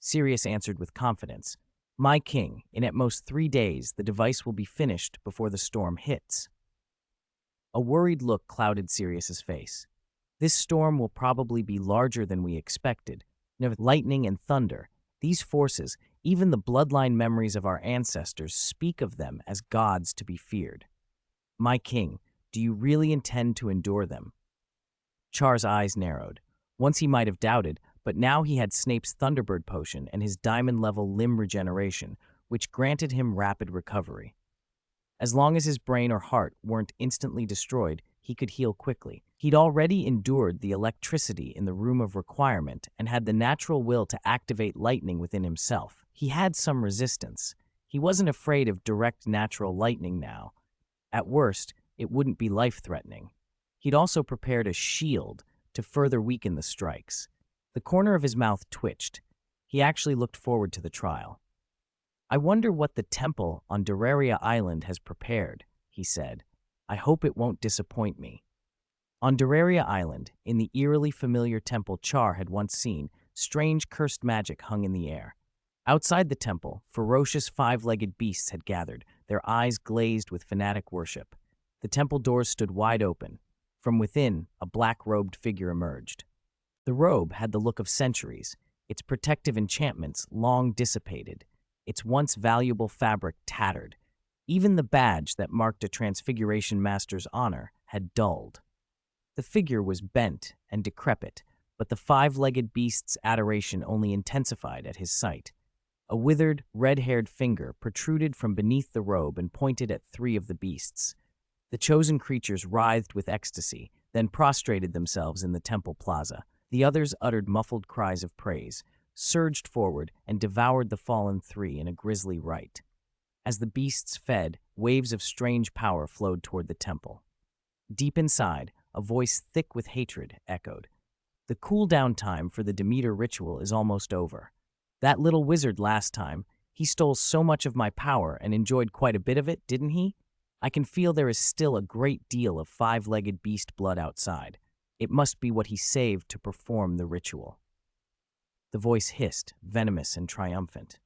S1: Sirius answered with confidence, "My king, in at most 3 days, the device will be finished before the storm hits." A worried look clouded Sirius's face. "This storm will probably be larger than we expected. Lightning and thunder, these forces, even the bloodline memories of our ancestors, speak of them as gods to be feared. My king, do you really intend to endure them?" Char's eyes narrowed. Once he might have doubted, but now he had Snape's Thunderbird potion and his diamond-level limb regeneration, which granted him rapid recovery. As long as his brain or heart weren't instantly destroyed, he could heal quickly. He'd already endured the electricity in the Room of Requirement and had the natural will to activate lightning within himself. He had some resistance. He wasn't afraid of direct natural lightning now. At worst, it wouldn't be life-threatening. He'd also prepared a shield to further weaken the strikes. The corner of his mouth twitched. He actually looked forward to the trial. "I wonder what the temple on Doraria Island has prepared," he said. "I hope it won't disappoint me." On Doraria Island, in the eerily familiar temple Char had once seen, strange cursed magic hung in the air. Outside the temple, ferocious five-legged beasts had gathered, their eyes glazed with fanatic worship. The temple doors stood wide open. From within, a black-robed figure emerged. The robe had the look of centuries, its protective enchantments long dissipated, its once valuable fabric tattered. Even the badge that marked a Transfiguration Master's honor had dulled. The figure was bent and decrepit, but the five-legged beast's adoration only intensified at his sight. A withered, red-haired finger protruded from beneath the robe and pointed at 3 of the beasts. The chosen creatures writhed with ecstasy, then prostrated themselves in the temple plaza. The others uttered muffled cries of praise, surged forward, and devoured the fallen 3 in a grisly rite. As the beasts fed, waves of strange power flowed toward the temple. Deep inside, a voice thick with hatred echoed. The cool-down time for the Demeter ritual is almost over. That little wizard last time, he stole so much of my power and enjoyed quite a bit of it, didn't he? I can feel there is still a great deal of five-legged beast blood outside. It must be what he saved to perform the ritual. The voice hissed, venomous and triumphant.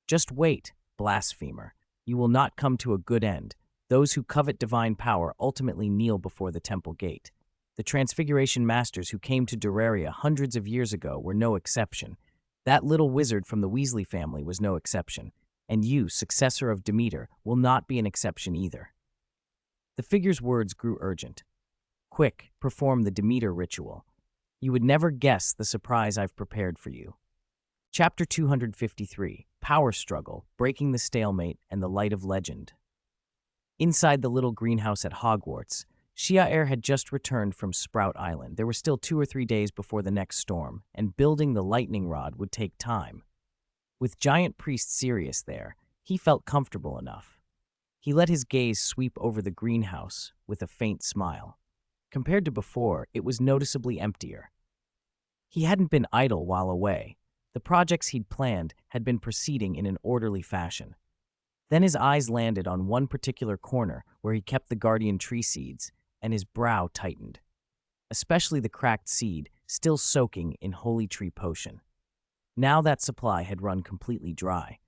S1: Just wait, blasphemer. You will not come to a good end. Those who covet divine power ultimately kneel before the temple gate. The Transfiguration Masters who came to Doraria hundreds of years ago were no exception. That little wizard from the Weasley family was no exception. And you, successor of Demeter, will not be an exception either. The figure's words grew urgent. Quick, perform the Demeter ritual. You would never guess the surprise I've prepared for you. Chapter 253, Power Struggle, Breaking the Stalemate, and the Light of Legend. Inside the little greenhouse at Hogwarts, Ciel had just returned from Sprout Island. There were still 2 or 3 days before the next storm, and building the lightning rod would take time. With Giant Priest Sirius there, he felt comfortable enough. He let his gaze sweep over the greenhouse with a faint smile. Compared to before, it was noticeably emptier. He hadn't been idle while away. The projects he'd planned had been proceeding in an orderly fashion. Then his eyes landed on one particular corner where he kept the guardian tree seeds, and his brow tightened. Especially the cracked seed, still soaking in holy tree potion. Now that supply had run completely dry.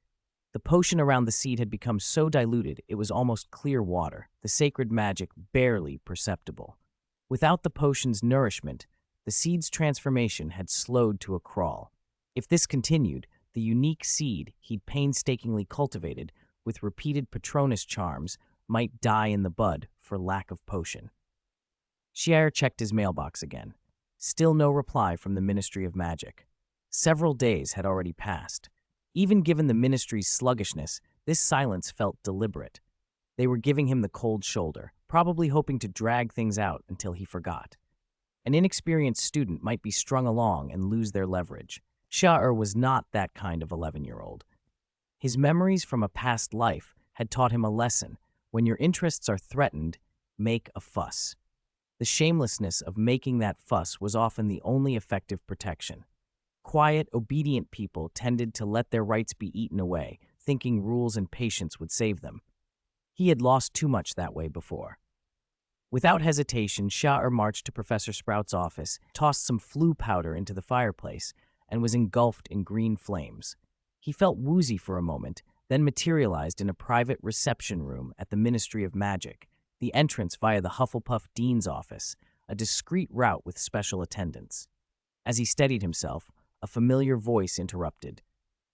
S1: The potion around the seed had become so diluted it was almost clear water, the sacred magic barely perceptible. Without the potion's nourishment, the seed's transformation had slowed to a crawl. If this continued, the unique seed he'd painstakingly cultivated with repeated Patronus charms might die in the bud for lack of potion. Ciel checked his mailbox again. Still no reply from the Ministry of Magic. Several days had already passed. Even given the ministry's sluggishness, this silence felt deliberate. They were giving him the cold shoulder, probably hoping to drag things out until he forgot. An inexperienced student might be strung along and lose their leverage. Ciel was not that kind of 11-year-old. His memories from a past life had taught him a lesson. When your interests are threatened, make a fuss. The shamelessness of making that fuss was often the only effective protection. Quiet, obedient people tended to let their rights be eaten away, thinking rules and patience would save them. He had lost too much that way before. Without hesitation, Ciel marched to Professor Sprout's office, tossed some flue powder into the fireplace, and was engulfed in green flames. He felt woozy for a moment, then materialized in a private reception room at the Ministry of Magic, the entrance via the Hufflepuff Dean's office, a discreet route with special attendants. As he steadied himself, a familiar voice interrupted.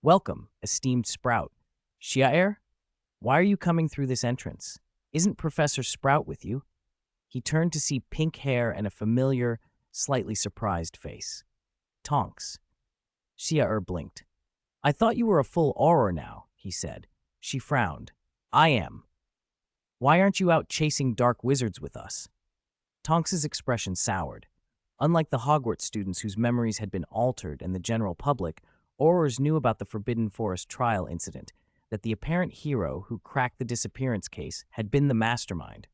S1: "Welcome, esteemed Sprout. Ciel? Why are you coming through this entrance? Isn't Professor Sprout with you?" He turned to see pink hair and a familiar, slightly surprised face. Tonks. Ciel blinked. "I thought you were a full Auror now," he said. She frowned. "I am. Why aren't you out chasing dark wizards with us?" Tonks's expression soured. Unlike the Hogwarts students whose memories had been altered and the general public, Aurors knew about the Forbidden Forest trial incident, that the apparent hero who cracked the disappearance case had been the mastermind.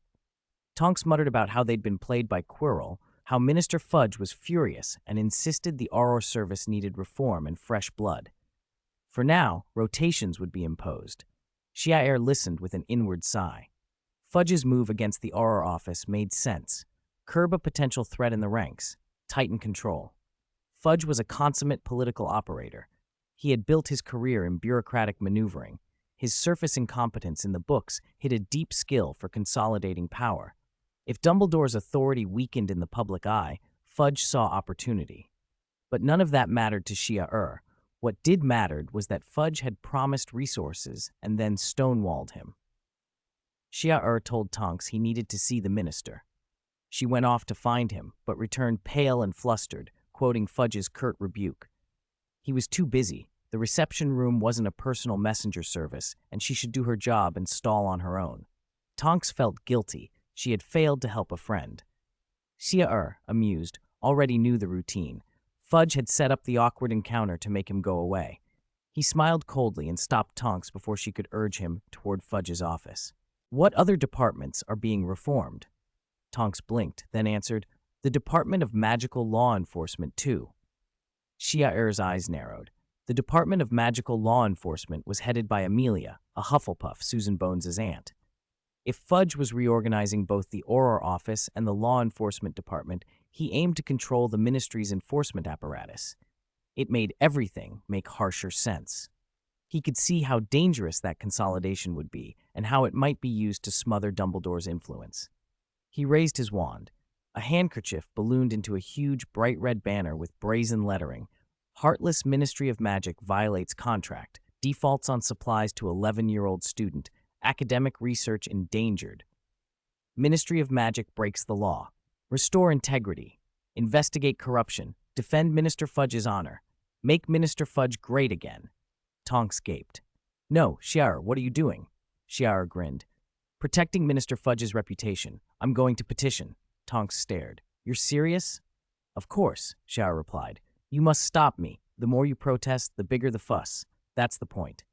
S1: Tonks muttered about how they'd been played by Quirrell, how Minister Fudge was furious and insisted the Auror service needed reform and fresh blood. For now, rotations would be imposed. Ciel listened with an inward sigh. Fudge's move against the Auror office made sense. Curb a potential threat in the ranks, tighten control. Fudge was a consummate political operator. He had built his career in bureaucratic maneuvering. His surface incompetence in the books hid a deep skill for consolidating power. If Dumbledore's authority weakened in the public eye, Fudge saw opportunity. But none of that mattered to Ciel. What did matter was that Fudge had promised resources and then stonewalled him. Ciel told Tonks he needed to see the minister. She went off to find him, but returned pale and flustered, quoting Fudge's curt rebuke. He was too busy. The reception room wasn't a personal messenger service, and she should do her job and stall on her own. Tonks felt guilty. She had failed to help a friend. Ciel, amused, already knew the routine. Fudge had set up the awkward encounter to make him go away. He smiled coldly and stopped Tonks before she could urge him toward Fudge's office. What other departments are being reformed? Tonks blinked, then answered, the Department of Magical Law Enforcement, too. Chia's eyes narrowed. The Department of Magical Law Enforcement was headed by Amelia, a Hufflepuff, Susan Bones's aunt. If Fudge was reorganizing both the Auror office and the Law Enforcement Department, he aimed to control the Ministry's enforcement apparatus. It made everything make harsher sense. He could see how dangerous that consolidation would be and how it might be used to smother Dumbledore's influence. He raised his wand. A handkerchief ballooned into a huge bright red banner with brazen lettering. Heartless Ministry of Magic violates contract. Defaults on supplies to 11-year-old student. Academic research endangered. Ministry of Magic breaks the law. Restore integrity. Investigate corruption. Defend Minister Fudge's honor. Make Minister Fudge great again. Tonks gaped. No, Shiar, what are you doing? Shiar grinned. Protecting Minister Fudge's reputation. I'm going to petition. Tonks stared. You're serious? Of course, Shiar replied. You must stop me. The more you protest, the bigger the fuss. That's the point.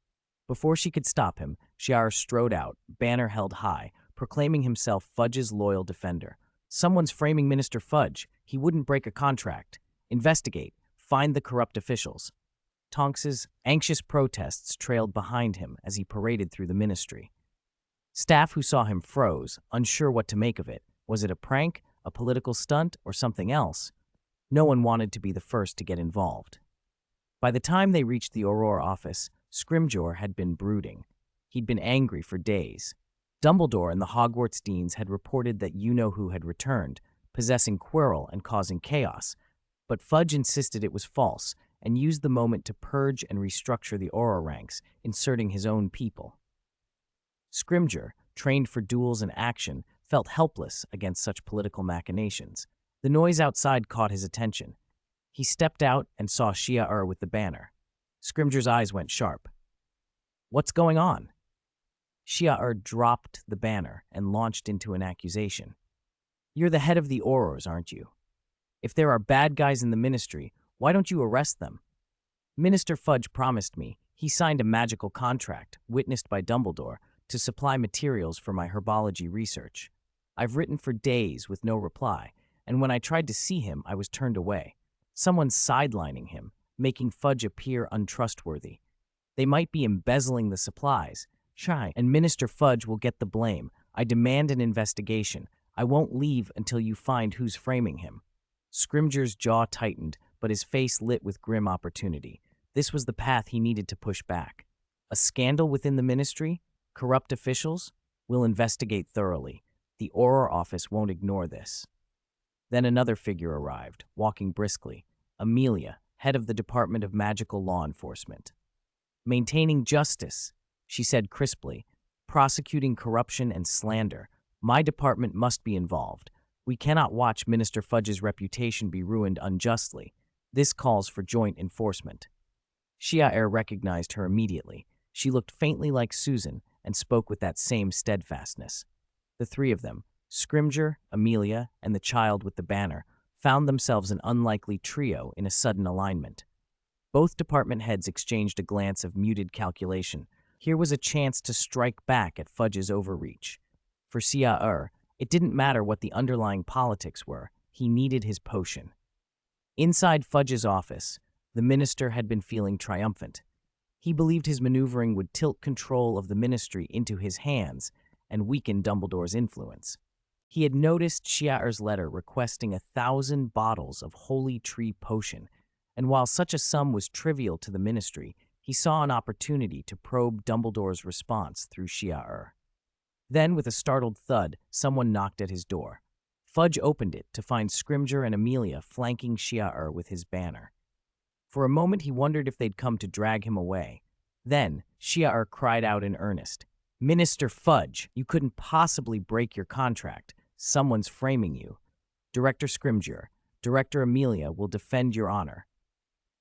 S1: Before she could stop him, Shiar strode out, banner held high, proclaiming himself Fudge's loyal defender. Someone's framing Minister Fudge. He wouldn't break a contract. Investigate. Find the corrupt officials. Tonks's anxious protests trailed behind him as he paraded through the ministry. Staff who saw him froze, unsure what to make of it. Was it a prank, a political stunt, or something else? No one wanted to be the first to get involved. By the time they reached the Auror office, Scrimgeour had been brooding. He'd been angry for days. Dumbledore and the Hogwarts deans had reported that you-know-who had returned, possessing Quirrell and causing chaos, but Fudge insisted it was false and used the moment to purge and restructure the Auror ranks, inserting his own people. Scrimgeour, trained for duels and action, felt helpless against such political machinations. The noise outside caught his attention. He stepped out and saw Shiar with the banner. Scrimgeour's eyes went sharp. What's going on? Shiar dropped the banner and launched into an accusation. You're the head of the Aurors, aren't you? If there are bad guys in the ministry, why don't you arrest them? Minister Fudge promised me. He signed a magical contract, witnessed by Dumbledore, to supply materials for my herbology research. I've written for days with no reply, and when I tried to see him, I was turned away. Someone's sidelining him, making Fudge appear untrustworthy. They might be embezzling the supplies. And Minister Fudge will get the blame. I demand an investigation. I won't leave until you find who's framing him. Scrimgeour's jaw tightened, but his face lit with grim opportunity. This was the path he needed to push back. A scandal within the ministry? Corrupt officials? We'll investigate thoroughly. The Auror office won't ignore this. Then another figure arrived, walking briskly. Amelia, head of the Department of Magical Law Enforcement. Maintaining justice, she said crisply. Prosecuting corruption and slander. My department must be involved. We cannot watch Minister Fudge's reputation be ruined unjustly. This calls for joint enforcement. Shiar recognized her immediately. She looked faintly like Susan and spoke with that same steadfastness. The three of them, Scrimgeour, Amelia, and the child with the banner, found themselves an unlikely trio in a sudden alignment. Both department heads exchanged a glance of muted calculation. Here was a chance to strike back at Fudge's overreach. For Shiar, it didn't matter what the underlying politics were. He needed his potion. Inside Fudge's office, the minister had been feeling triumphant. He believed his maneuvering would tilt control of the ministry into his hands and weaken Dumbledore's influence. He had noticed Shiar's letter requesting 1,000 bottles of holy tree potion, and while such a sum was trivial to the ministry, he saw an opportunity to probe Dumbledore's response through Shiar. Then, with a startled thud, someone knocked at his door. Fudge opened it to find Scrimgeour and Amelia flanking Shiar with his banner. For a moment he wondered if they'd come to drag him away. Then, Shiar cried out in earnest, "Minister Fudge, you couldn't possibly break your contract. Someone's framing you. Director Scrimgeour, Director Amelia will defend your honor."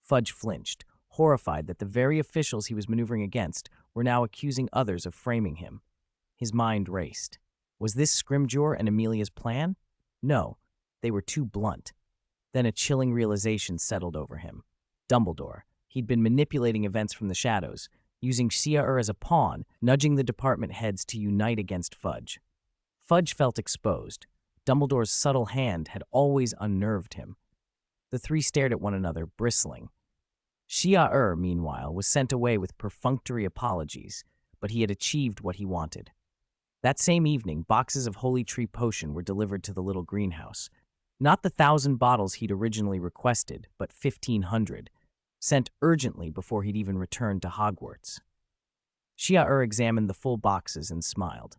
S1: Fudge flinched, horrified that the very officials he was maneuvering against were now accusing others of framing him. His mind raced. Was this Scrimgeour and Amelia's plan? No, they were too blunt. Then a chilling realization settled over him. Dumbledore, He'd been manipulating events from the shadows, using Ciel as a pawn, nudging the department heads to unite against Fudge. Fudge felt exposed. Dumbledore's subtle hand had always unnerved him. The three stared at one another, bristling. Ciel, meanwhile, was sent away with perfunctory apologies, but he had achieved what he wanted. That same evening, boxes of Holy Tree Potion were delivered to the little greenhouse. Not the 1,000 bottles he'd originally requested, but 1,500, sent urgently before he'd even returned to Hogwarts. Ciel examined the full boxes and smiled.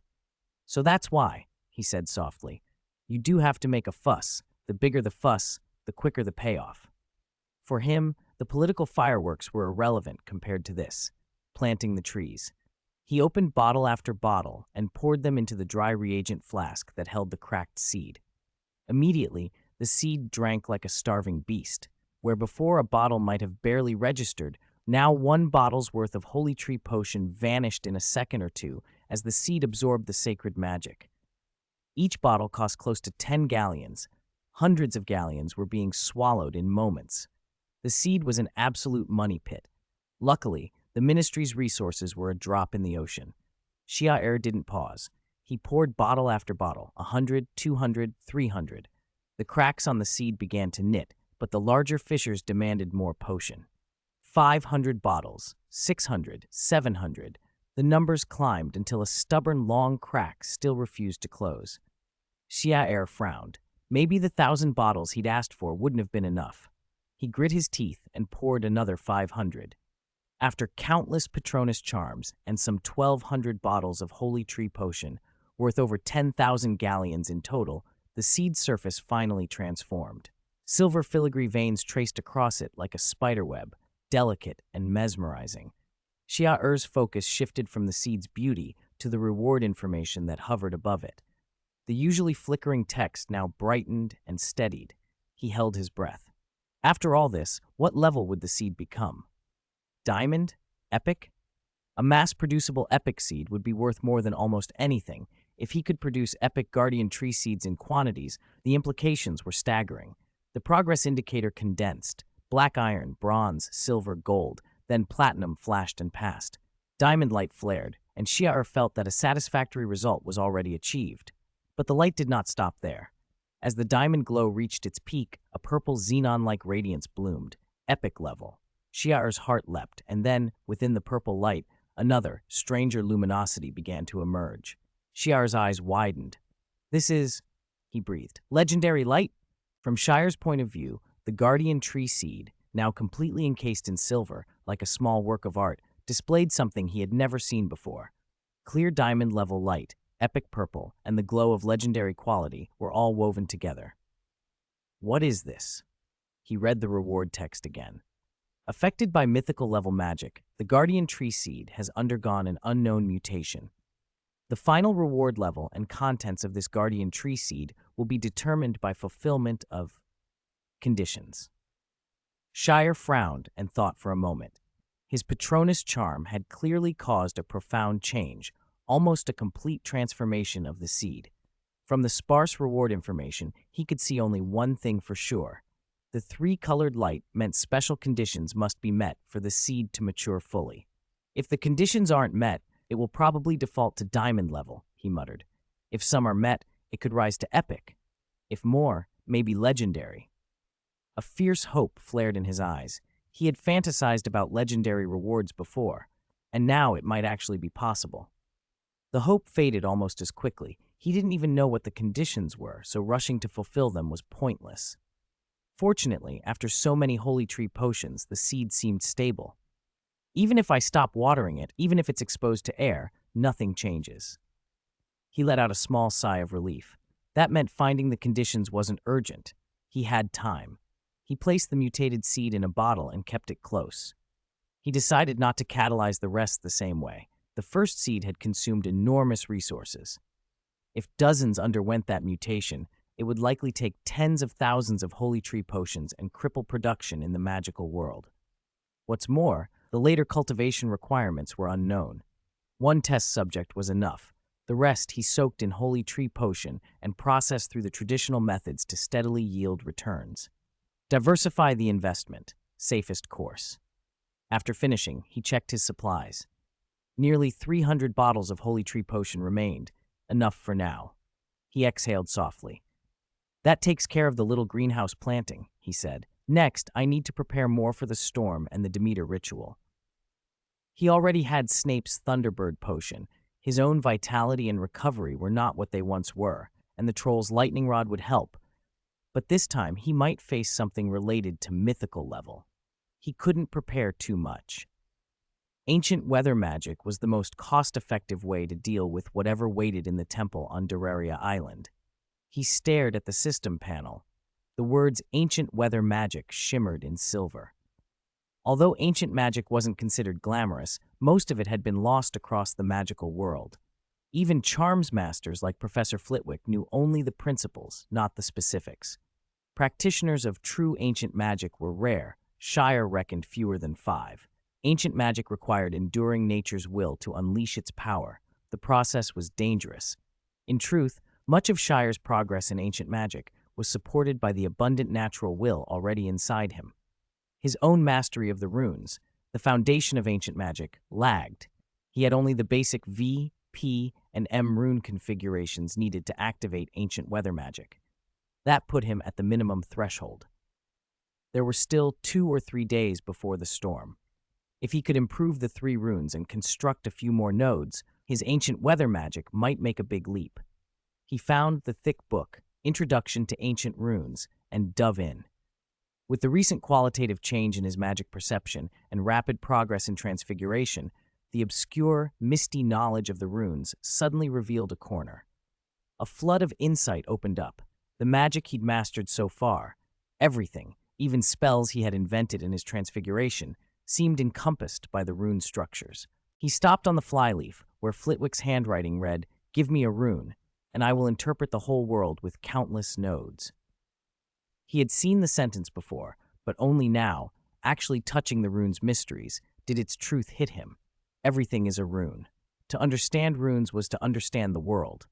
S1: "So that's why," he said softly. "You do have to make a fuss. The bigger the fuss, the quicker the payoff." For him, the political fireworks were irrelevant compared to this, planting the trees. He opened bottle after bottle and poured them into the dry reagent flask that held the cracked seed. Immediately, the seed drank like a starving beast. Where before a bottle might have barely registered, now 1 bottle's worth of Holy Tree Potion vanished in a second or two as the seed absorbed the sacred magic. Each bottle cost close to 10 galleons. Hundreds of galleons were being swallowed in moments. The seed was an absolute money pit. Luckily, the ministry's resources were a drop in the ocean. Ciel didn't pause. He poured bottle after bottle, 100, 200, 300. The cracks on the seed began to knit, but the larger fissures demanded more potion. 500 bottles, 600, 700. The numbers climbed until a stubborn long crack still refused to close. Ciel frowned. Maybe the 1,000 bottles he'd asked for wouldn't have been enough. He grit his teeth and poured another 500. After countless Patronus charms and some 1,200 bottles of Holy Tree Potion, worth over 10,000 galleons in total, the seed's surface finally transformed. Silver filigree veins traced across it like a spiderweb, delicate and mesmerizing. Ciel's focus shifted from the seed's beauty to the reward information that hovered above it. The usually flickering text now brightened and steadied. He held his breath. After all this, what level would the seed become? Diamond? Epic? A mass-producible epic seed would be worth more than almost anything. If he could produce epic guardian tree seeds in quantities, the implications were staggering. The progress indicator condensed. Black iron, bronze, silver, gold, then platinum flashed and passed. Diamond light flared, and Ciel felt that a satisfactory result was already achieved. But the light did not stop there. As the diamond glow reached its peak, a purple xenon-like radiance bloomed. Epic level. Ciel's heart leapt, and then, within the purple light, another, stranger luminosity began to emerge. Ciel's eyes widened. "This is," he breathed, "legendary light?" From Shire's point of view, the guardian tree seed, now completely encased in silver, like a small work of art, displayed something he had never seen before. Clear diamond-level light, epic purple, and the glow of legendary quality were all woven together. "What is this?" He read the reward text again. Affected by mythical-level magic, the guardian tree seed has undergone an unknown mutation. The final reward level and contents of this guardian tree seed will be determined by fulfillment of conditions. Shire frowned and thought for a moment. His Patronus charm had clearly caused a profound change, almost a complete transformation of the seed. From the sparse reward information, he could see only one thing for sure. The 3-colored light meant special conditions must be met for the seed to mature fully. If the conditions aren't met, it will probably default to diamond level, he muttered. If some are met, it could rise to epic. If more, maybe legendary. A fierce hope flared in his eyes. He had fantasized about legendary rewards before, and now it might actually be possible. The hope faded almost as quickly. He didn't even know what the conditions were, so rushing to fulfill them was pointless. Fortunately, after so many Holy Tree Potions, the seed seemed stable. Even if I stop watering it, even if it's exposed to air, nothing changes. He let out a small sigh of relief. That meant finding the conditions wasn't urgent. He had time. He placed the mutated seed in a bottle and kept it close. He decided not to catalyze the rest the same way. The first seed had consumed enormous resources. If dozens underwent that mutation, it would likely take tens of thousands of Holy Tree Potions and cripple production in the magical world. What's more, the later cultivation requirements were unknown. One test subject was enough. The rest he soaked in Holy Tree Potion and processed through the traditional methods to steadily yield returns. Diversify the investment. Safest course. After finishing, he checked his supplies. Nearly 300 bottles of Holy Tree Potion remained, enough for now. He exhaled softly. That takes care of the little greenhouse planting, he said. Next, I need to prepare more for the storm and the Demeter ritual. He already had Snape's Thunderbird potion. His own vitality and recovery were not what they once were, and the troll's lightning rod would help. But this time, he might face something related to mythical level. He couldn't prepare too much. Ancient weather magic was the most cost-effective way to deal with whatever waited in the temple on Doraria Island. He stared at the system panel. The words ancient weather magic shimmered in silver. Although ancient magic wasn't considered glamorous, most of it had been lost across the magical world. Even charms masters like Professor Flitwick knew only the principles, not the specifics. Practitioners of true ancient magic were rare. Shire reckoned fewer than 5. Ancient magic required enduring nature's will to unleash its power. The process was dangerous. In truth, much of Shire's progress in ancient magic was supported by the abundant natural will already inside him. His own mastery of the runes, the foundation of ancient magic, lagged. He had only the basic V, P, and M rune configurations needed to activate ancient weather magic. That put him at the minimum threshold. There were still 2 or 3 days before the storm. If he could improve the 3 runes and construct a few more nodes, his ancient weather magic might make a big leap. He found the thick book, Introduction to Ancient Runes, and dove in. With the recent qualitative change in his magic perception and rapid progress in transfiguration, the obscure, misty knowledge of the runes suddenly revealed a corner. A flood of insight opened up. The magic he'd mastered so far, everything, even spells he had invented in his transfiguration, seemed encompassed by the rune structures. He stopped on the flyleaf, where Flitwick's handwriting read, "Give me a rune, and I will interpret the whole world with countless nodes." He had seen the sentence before, but only now, actually touching the rune's mysteries, did its truth hit him. Everything is a rune. To understand runes was to understand the world.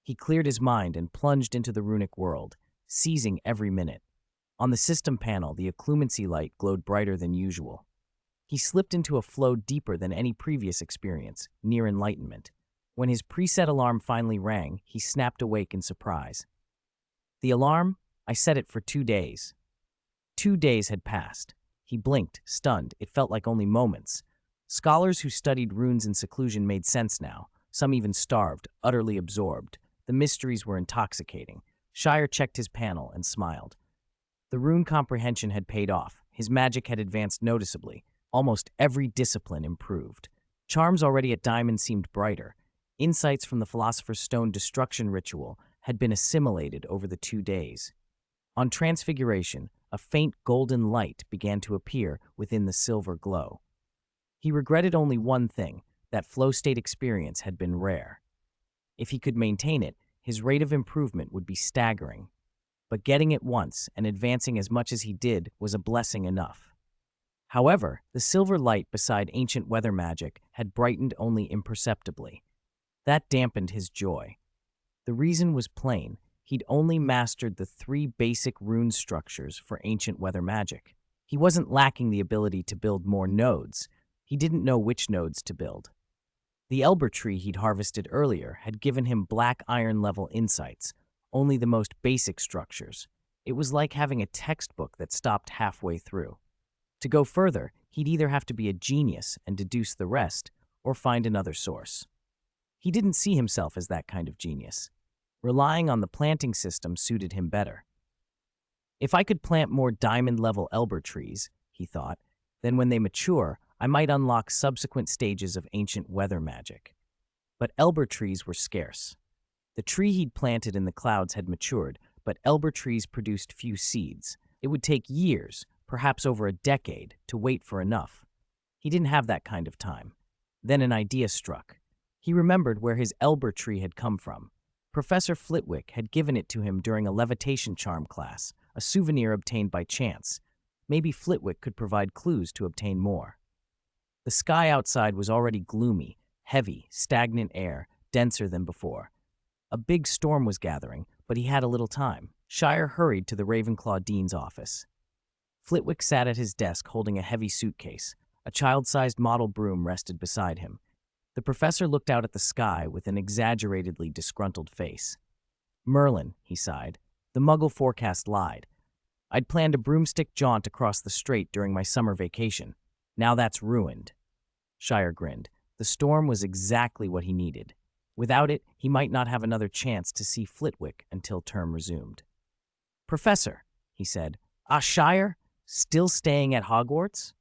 S1: He cleared his mind and plunged into the runic world, seizing every minute. On the system panel, the occlumency light glowed brighter than usual. He slipped into a flow deeper than any previous experience, near enlightenment. When his preset alarm finally rang, he snapped awake in surprise. The alarm? I set it for 2 days. 2 days had passed. He blinked, stunned. It felt like only moments. Scholars who studied runes in seclusion made sense now. Some even starved, utterly absorbed. The mysteries were intoxicating. Shire checked his panel and smiled. The rune comprehension had paid off. His magic had advanced noticeably. Almost every discipline improved. Charms already at Diamond seemed brighter. Insights from the Philosopher's Stone destruction ritual had been assimilated over the 2 days. On Transfiguration, a faint golden light began to appear within the silver glow. He regretted only one thing: that flow state experience had been rare. If he could maintain it, his rate of improvement would be staggering. But getting it once and advancing as much as he did was a blessing enough. However, the silver light beside ancient weather magic had brightened only imperceptibly. That dampened his joy. The reason was plain. He'd only mastered the 3 basic rune structures for ancient weather magic. He wasn't lacking the ability to build more nodes. He didn't know which nodes to build. The Elber tree he'd harvested earlier had given him black iron-level insights, only the most basic structures. It was like having a textbook that stopped halfway through. To go further, he'd either have to be a genius and deduce the rest, or find another source. He didn't see himself as that kind of genius. Relying on the planting system suited him better. If I could plant more diamond-level Elber trees, he thought, then when they mature, I might unlock subsequent stages of ancient weather magic. But Elber trees were scarce. The tree he'd planted in the clouds had matured, but Elber trees produced few seeds. It would take years, perhaps over a decade, to wait for enough. He didn't have that kind of time. Then an idea struck. He remembered where his Elber tree had come from. Professor Flitwick had given it to him during a levitation charm class, a souvenir obtained by chance. Maybe Flitwick could provide clues to obtain more. The sky outside was already gloomy, heavy, stagnant air, denser than before. A big storm was gathering, but he had a little time. Shire hurried to the Ravenclaw Dean's office. Flitwick sat at his desk holding a heavy suitcase. A child-sized model broom rested beside him. The professor looked out at the sky with an exaggeratedly disgruntled face. "Merlin," he sighed. "The Muggle forecast lied. I'd planned a broomstick jaunt across the strait during my summer vacation. Now that's ruined." Shire grinned. The storm was exactly what he needed. Without it, he might not have another chance to see Flitwick until term resumed. "Professor," he said, Shire? Still staying at Hogwarts?"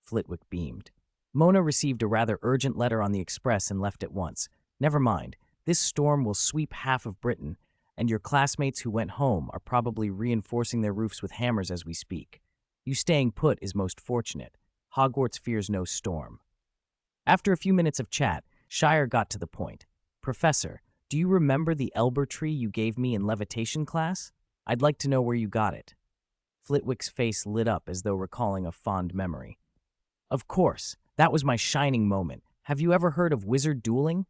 S1: Flitwick beamed. "Mona received a rather urgent letter on the express and left at once. Never mind. This storm will sweep half of Britain, and your classmates who went home are probably reinforcing their roofs with hammers as we speak. You staying put is most fortunate. Hogwarts fears no storm." After a few minutes of chat, Shire got to the point. "Professor, do you remember the elber tree you gave me in levitation class? I'd like to know where you got it." Flitwick's face lit up as though recalling a fond memory. "Of course, that was my shining moment. Have you ever heard of wizard dueling?"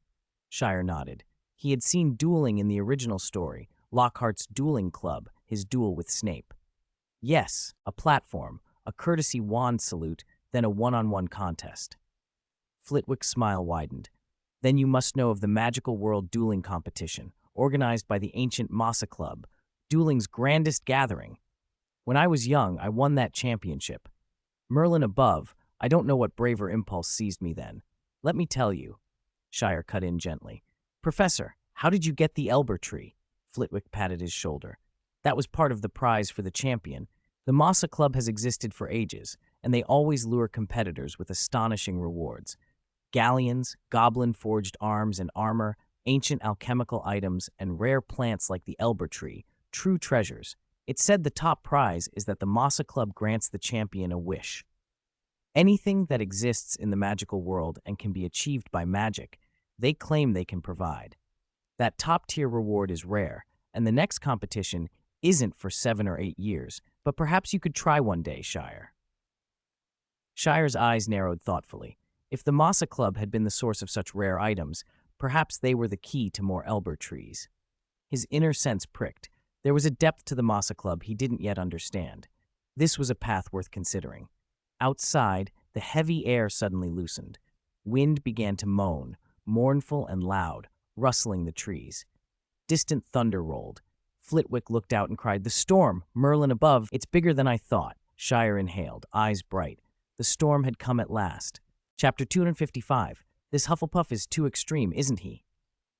S1: Shire nodded. He had seen dueling in the original story, Lockhart's Dueling Club, his duel with Snape. "Yes, a platform, a courtesy wand salute, then a one-on-one contest." Flitwick's smile widened. "Then you must know of the Magical World Dueling Competition, organized by the ancient Massa Club, dueling's grandest gathering. When I was young, I won that championship. Merlin above, I don't know what braver impulse seized me then. Let me tell you." Shire cut in gently. "Professor, how did you get the elber tree?" Flitwick patted his shoulder. "That was part of the prize for the champion. The Massa Club has existed for ages, and they always lure competitors with astonishing rewards. Galleons, goblin-forged arms and armor, ancient alchemical items, and rare plants like the elber tree, true treasures. It's said the top prize is that the Massa Club grants the champion a wish. Anything that exists in the magical world and can be achieved by magic, they claim they can provide. That top-tier reward is rare, and the next competition isn't for 7 or 8 years, but perhaps you could try one day, Shire." Shire's eyes narrowed thoughtfully. If the Massa Club had been the source of such rare items, perhaps they were the key to more elber trees. His inner sense pricked. There was a depth to the Massa Club he didn't yet understand. This was a path worth considering. Outside, the heavy air suddenly loosened. Wind began to moan, mournful and loud, rustling the trees. Distant thunder rolled. Flitwick looked out and cried, "The storm! Merlin above! It's bigger than I thought." Shire inhaled, eyes bright. The storm had come at last. Chapter 255. This Hufflepuff is too extreme, isn't he?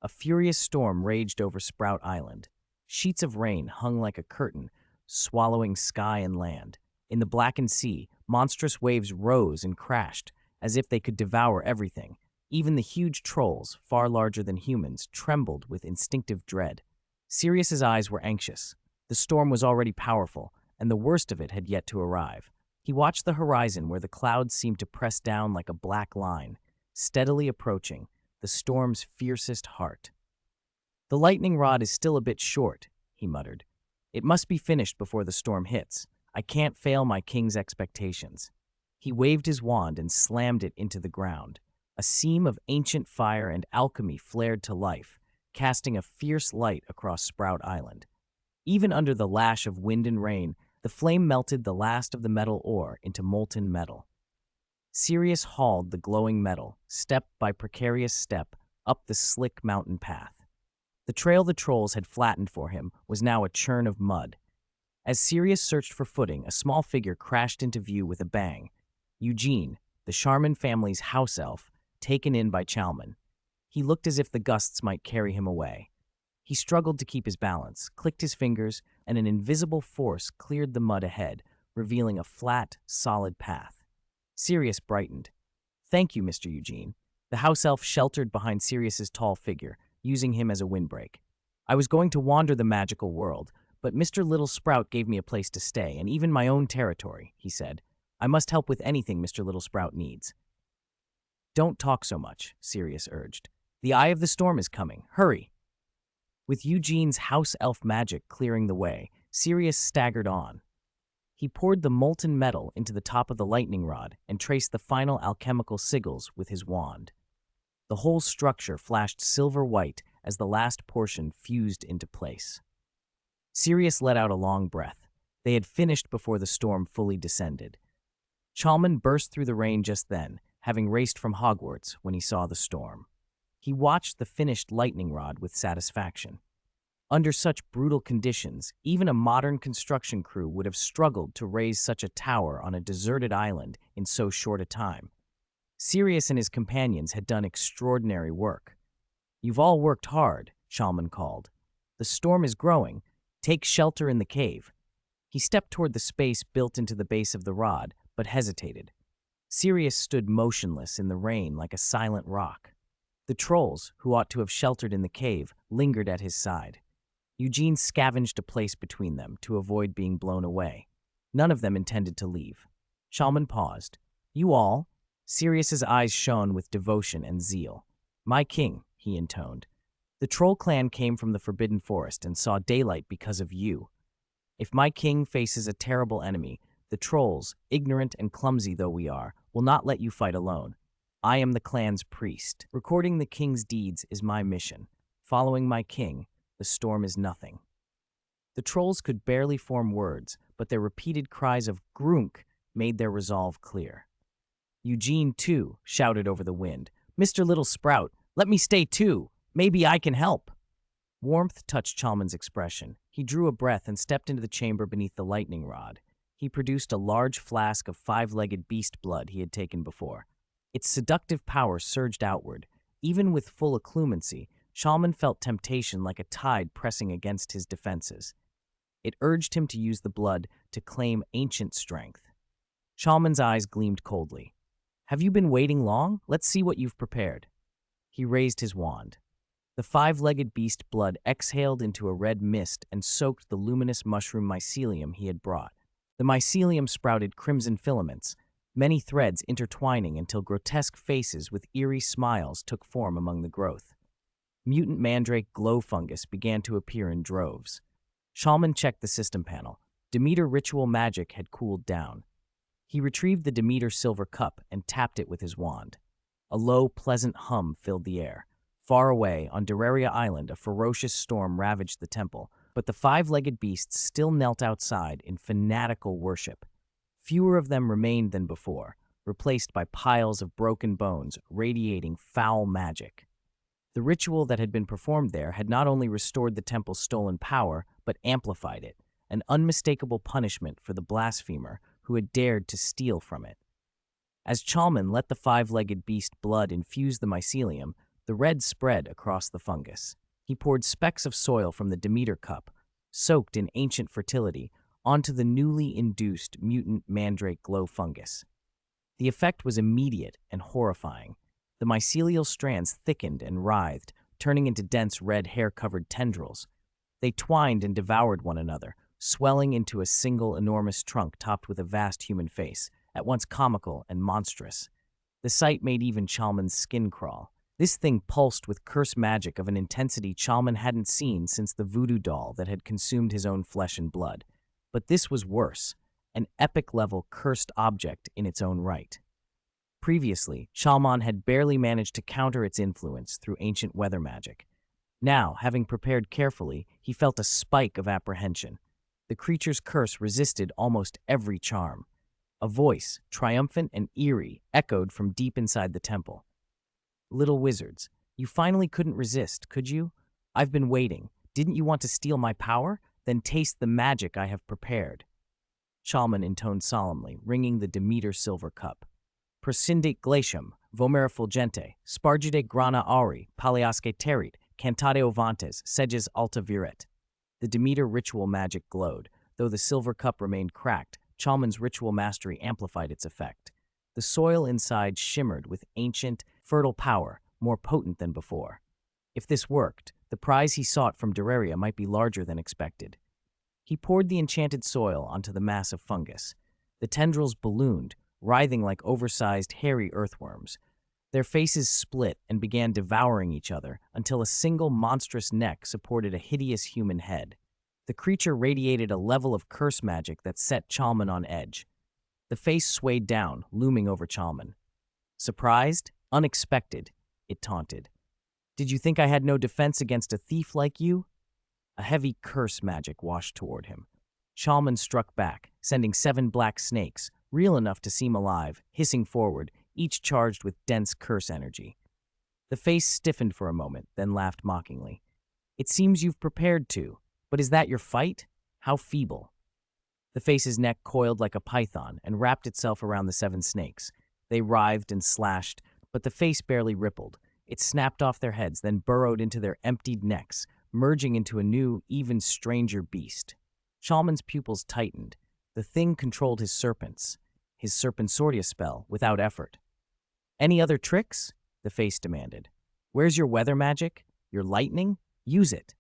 S1: A furious storm raged over Sprout Island. Sheets of rain hung like a curtain, swallowing sky and land. In the blackened sea, monstrous waves rose and crashed, as if they could devour everything. Even the huge trolls, far larger than humans, trembled with instinctive dread. Sirius's eyes were anxious. The storm was already powerful, and the worst of it had yet to arrive. He watched the horizon where the clouds seemed to press down like a black line, steadily approaching, the storm's fiercest heart. "The lightning rod is still a bit short," he muttered. "It must be finished before the storm hits. I can't fail my king's expectations." He waved his wand and slammed it into the ground. A seam of ancient fire and alchemy flared to life, casting a fierce light across Sprout Island. Even under the lash of wind and rain, the flame melted the last of the metal ore into molten metal. Sirius hauled the glowing metal, step by precarious step, up the slick mountain path. The trail the trolls had flattened for him was now a churn of mud. As Sirius searched for footing, a small figure crashed into view with a bang. Eugene, the Sharman family's house elf, taken in by Chalman. He looked as if the gusts might carry him away. He struggled to keep his balance, clicked his fingers, and an invisible force cleared the mud ahead, revealing a flat, solid path. Sirius brightened. "Thank you, Mr. Eugene." The house elf sheltered behind Sirius's tall figure, using him as a windbreak. "I was going to wander the magical world, but Mr. Little Sprout gave me a place to stay, and even my own territory," he said. "I must help with anything Mr. Little Sprout needs." "Don't talk so much," Sirius urged. "The eye of the storm is coming. Hurry." With Eugene's house elf magic clearing the way, Sirius staggered on. He poured the molten metal into the top of the lightning rod and traced the final alchemical sigils with his wand. The whole structure flashed silver white as the last portion fused into place. Sirius let out a long breath. They had finished before the storm fully descended. Chalman burst through the rain just then, having raced from Hogwarts when he saw the storm. He watched the finished lightning rod with satisfaction. Under such brutal conditions, even a modern construction crew would have struggled to raise such a tower on a deserted island in so short a time. Sirius and his companions had done extraordinary work. "You've all worked hard," Chalman called. "The storm is growing. Take shelter in the cave." He stepped toward the space built into the base of the rod, but hesitated. Sirius stood motionless in the rain like a silent rock. The trolls, who ought to have sheltered in the cave, lingered at his side. Eugene scavenged a place between them to avoid being blown away. None of them intended to leave. Chalman paused. "You all?" Sirius's eyes shone with devotion and zeal. "My king," he intoned. "The troll clan came from the Forbidden Forest and saw daylight because of you. If my king faces a terrible enemy, the trolls, ignorant and clumsy though we are, will not let you fight alone. I am the clan's priest. Recording the king's deeds is my mission. Following my king, the storm is nothing." The trolls could barely form words, but their repeated cries of "Grunk" made their resolve clear. Eugene, too, shouted over the wind, "Mr. Little Sprout, let me stay too. Maybe I can help." Warmth touched Chalman's expression. He drew a breath and stepped into the chamber beneath the lightning rod. He produced a large flask of five-legged beast blood he had taken before. Its seductive power surged outward. Even with full occlumency, Chalman felt temptation like a tide pressing against his defenses. It urged him to use the blood to claim ancient strength. Chalman's eyes gleamed coldly. "Have you been waiting long? Let's see what you've prepared." He raised his wand. The five-legged beast blood exhaled into a red mist and soaked the luminous mushroom mycelium he had brought. The mycelium sprouted crimson filaments, many threads intertwining until grotesque faces with eerie smiles took form among the growth. Mutant mandrake glow fungus began to appear in droves. Chalman checked the system panel. Demeter ritual magic had cooled down. He retrieved the Demeter silver cup and tapped it with his wand. A low, pleasant hum filled the air. Far away, on Doraria Island, a ferocious storm ravaged the temple, but the five-legged beasts still knelt outside in fanatical worship. Fewer of them remained than before, replaced by piles of broken bones radiating foul magic. The ritual that had been performed there had not only restored the temple's stolen power, but amplified it, an unmistakable punishment for the blasphemer who had dared to steal from it. As Chalman let the five-legged beast blood infuse the mycelium, the red spread across the fungus. He poured specks of soil from the Demeter cup, soaked in ancient fertility, onto the newly induced mutant mandrake glow fungus. The effect was immediate and horrifying. The mycelial strands thickened and writhed, turning into dense red hair-covered tendrils. They twined and devoured one another, swelling into a single enormous trunk topped with a vast human face, at once comical and monstrous. The sight made even Chalman's skin crawl. This thing pulsed with curse magic of an intensity Chalman hadn't seen since the voodoo doll that had consumed his own flesh and blood. But this was worse, an epic-level cursed object in its own right. Previously, Chalman had barely managed to counter its influence through ancient weather magic. Now, having prepared carefully, he felt a spike of apprehension. The creature's curse resisted almost every charm. A voice, triumphant and eerie, echoed from deep inside the temple. "Little wizards, you finally couldn't resist, could you? I've been waiting. Didn't you want to steal my power? Then taste the magic I have prepared." Chalman intoned solemnly, ringing the Demeter silver cup. "Prescindit glacium, vomera fulgente, spargide grana auri, paliasque terit, cantate ovantes, seges alta viret." The Demeter ritual magic glowed. Though the silver cup remained cracked, Chalman's ritual mastery amplified its effect. The soil inside shimmered with ancient, fertile power, more potent than before. If this worked, the prize he sought from Doraria might be larger than expected. He poured the enchanted soil onto the mass of fungus. The tendrils ballooned, writhing like oversized, hairy earthworms. Their faces split and began devouring each other until a single monstrous neck supported a hideous human head. The creature radiated a level of curse magic that set Chalman on edge. The face swayed down, looming over Chalman. "Surprised? Unexpected," it taunted. "Did you think I had no defense against a thief like you?" A heavy curse magic washed toward him. Chalmon struck back, sending 7 black snakes, real enough to seem alive, hissing forward, each charged with dense curse energy. The face stiffened for a moment, then laughed mockingly. It seems you've prepared to, but is that your fight? How feeble. The face's neck coiled like a python and wrapped itself around the 7 snakes. They writhed and slashed, but the face barely rippled. It snapped off their heads, then burrowed into their emptied necks, merging into a new, even stranger beast. Chalmon's pupils tightened. The thing controlled his serpents, his Serpensortia spell, without effort. "Any other tricks?" the face demanded. "Where's your weather magic? Your lightning? Use it."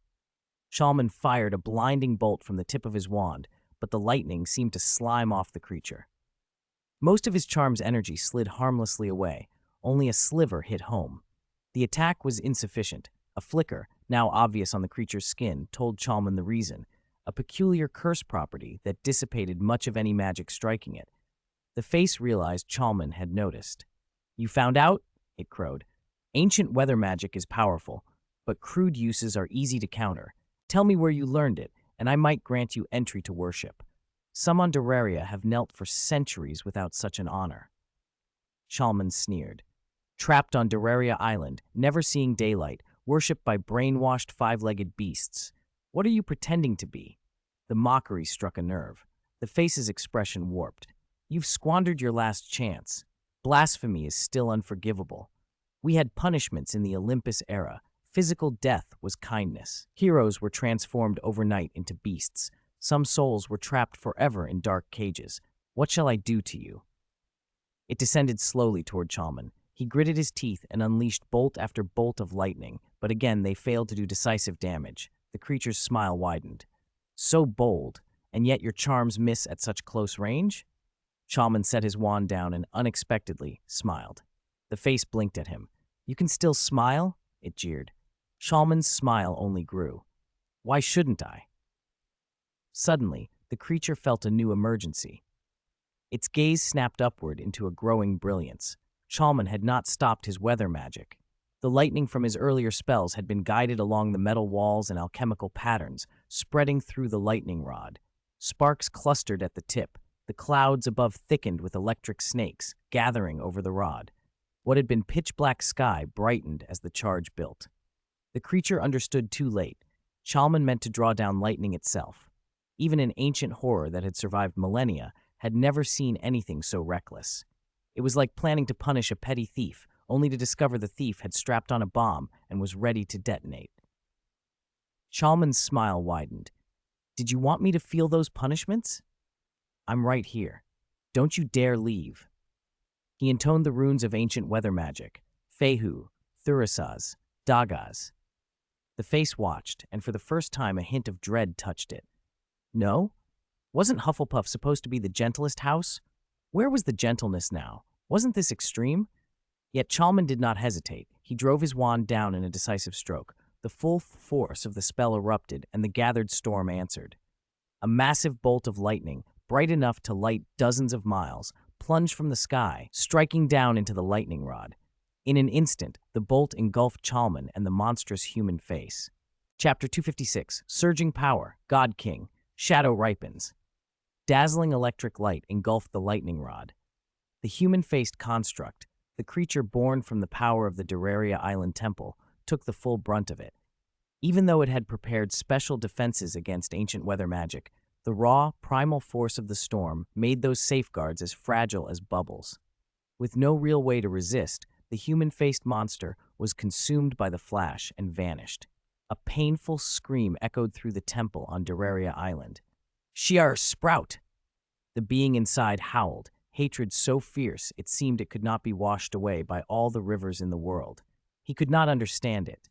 S1: Chalmon fired a blinding bolt from the tip of his wand, but the lightning seemed to slime off the creature. Most of his charm's energy slid harmlessly away. Only a sliver hit home. The attack was insufficient. A flicker, now obvious on the creature's skin, told Chalmon the reason, a peculiar curse property that dissipated much of any magic striking it. The face realized Chalmon had noticed. "You found out?" it crowed. "Ancient weather magic is powerful, but crude uses are easy to counter. Tell me where you learned it, and I might grant you entry to worship. Some on Doraria have knelt for centuries without such an honor." Chalmon sneered. "Trapped on Doraria Island, never seeing daylight, worshipped by brainwashed 5-legged beasts. What are you pretending to be?" The mockery struck a nerve. The face's expression warped. "You've squandered your last chance. Blasphemy is still unforgivable. We had punishments in the Olympus era. Physical death was kindness. Heroes were transformed overnight into beasts. Some souls were trapped forever in dark cages. What shall I do to you?" It descended slowly toward Chalmon. He gritted his teeth and unleashed bolt after bolt of lightning, but again they failed to do decisive damage. The creature's smile widened. "So bold, and yet your charms miss at such close range?" Chalmon set his wand down and unexpectedly smiled. The face blinked at him. "You can still smile?" it jeered. Chalmon's smile only grew. "Why shouldn't I?" Suddenly, the creature felt a new emergency. Its gaze snapped upward into a growing brilliance. Chalmon had not stopped his weather magic. The lightning from his earlier spells had been guided along the metal walls and alchemical patterns, spreading through the lightning rod. Sparks clustered at the tip. The clouds above thickened with electric snakes, gathering over the rod. What had been pitch-black sky brightened as the charge built. The creature understood too late. Chalmon meant to draw down lightning itself. Even an ancient horror that had survived millennia had never seen anything so reckless. It was like planning to punish a petty thief, only to discover the thief had strapped on a bomb and was ready to detonate. Chalmon's smile widened. "Did you want me to feel those punishments? I'm right here. Don't you dare leave." He intoned the runes of ancient weather magic, Fehu, Thurisaz, Dagas. The face watched, and for the first time a hint of dread touched it. No? Wasn't Hufflepuff supposed to be the gentlest house? Where was the gentleness now? Wasn't this extreme? Yet Chalmon did not hesitate. He drove his wand down in a decisive stroke. The full force of the spell erupted, and the gathered storm answered. A massive bolt of lightning, bright enough to light dozens of miles, plunged from the sky, striking down into the lightning rod. In an instant, the bolt engulfed Chalmon and the monstrous human face. Chapter 256, Surging Power, God King, Shadow Ripens. Dazzling electric light engulfed the lightning rod. The human-faced construct, the creature born from the power of the Doraria Island Temple, took the full brunt of it. Even though it had prepared special defenses against ancient weather magic, the raw, primal force of the storm made those safeguards as fragile as bubbles. With no real way to resist, the human-faced monster was consumed by the flash and vanished. A painful scream echoed through the temple on Doraria Island. "Shiar Sprout!" The being inside howled, hatred so fierce it seemed it could not be washed away by all the rivers in the world. He could not understand it.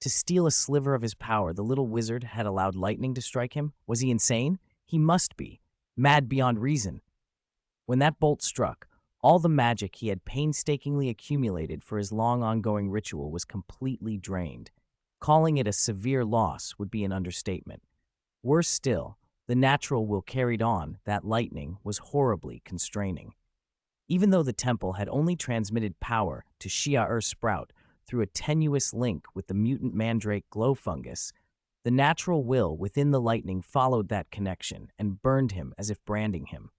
S1: To steal a sliver of his power, the little wizard had allowed lightning to strike him? Was he insane? He must be. Mad beyond reason. When that bolt struck, all the magic he had painstakingly accumulated for his long-ongoing ritual was completely drained. Calling it a severe loss would be an understatement. Worse still, the natural will carried on, that lightning, was horribly constraining. Even though the temple had only transmitted power to Shiar Sprout through a tenuous link with the mutant mandrake glow fungus, The natural will within the lightning followed that connection and burned him as if branding him.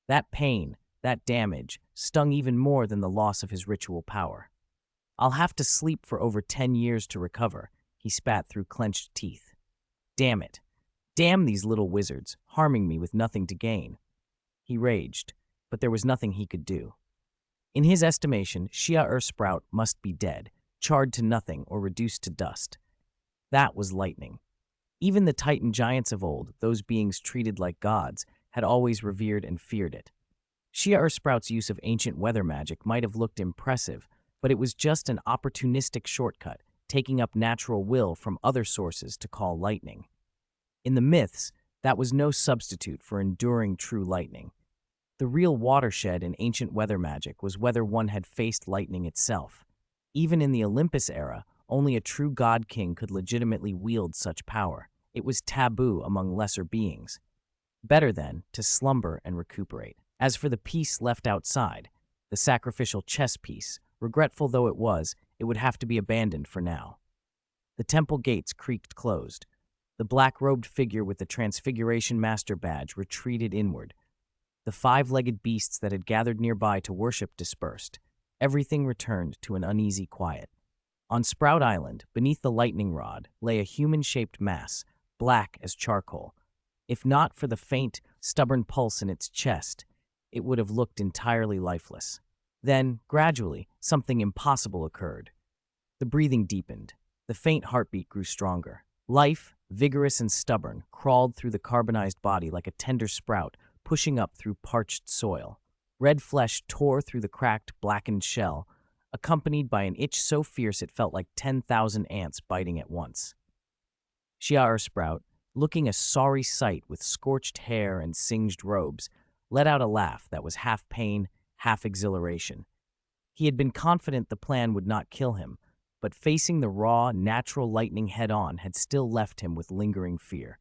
S1: That pain, that damage, stung even more than the loss of his ritual power. "I'll have to sleep for over 10 years to recover," he spat through clenched teeth. "Damn it. Damn these little wizards, harming me with nothing to gain." He raged, but there was nothing he could do. In his estimation, Sprout must be dead, charred to nothing or reduced to dust. That was lightning. Even the Titan giants of old, those beings treated like gods, had always revered and feared it. Sprout's use of ancient weather magic might have looked impressive, but it was just an opportunistic shortcut, taking up natural will from other sources to call lightning. In the myths, that was no substitute for enduring true lightning. The real watershed in ancient weather magic was whether one had faced lightning itself. Even in the Olympus era, only a true god king could legitimately wield such power. It was taboo among lesser beings. Better, then, to slumber and recuperate. As for the piece left outside, the sacrificial chess piece, regretful though it would have to be abandoned for now. The temple gates creaked closed. The black-robed figure with the Transfiguration Master badge retreated inward. The 5-legged beasts that had gathered nearby to worship dispersed. Everything returned to an uneasy quiet. On Sprout Island, beneath the lightning rod, lay a human-shaped mass, black as charcoal. If not for the faint, stubborn pulse in its chest, it would have looked entirely lifeless. Then, gradually, something impossible occurred. The breathing deepened. The faint heartbeat grew stronger. Life, vigorous and stubborn, crawled through the carbonized body like a tender sprout, pushing up through parched soil. Red flesh tore through the cracked, blackened shell, accompanied by an itch so fierce it felt like 10,000 ants biting at once. Sprout, looking a sorry sight with scorched hair and singed robes, let out a laugh that was half pain, half exhilaration. He had been confident the plan would not kill him, but facing the raw, natural lightning head-on had still left him with lingering fear.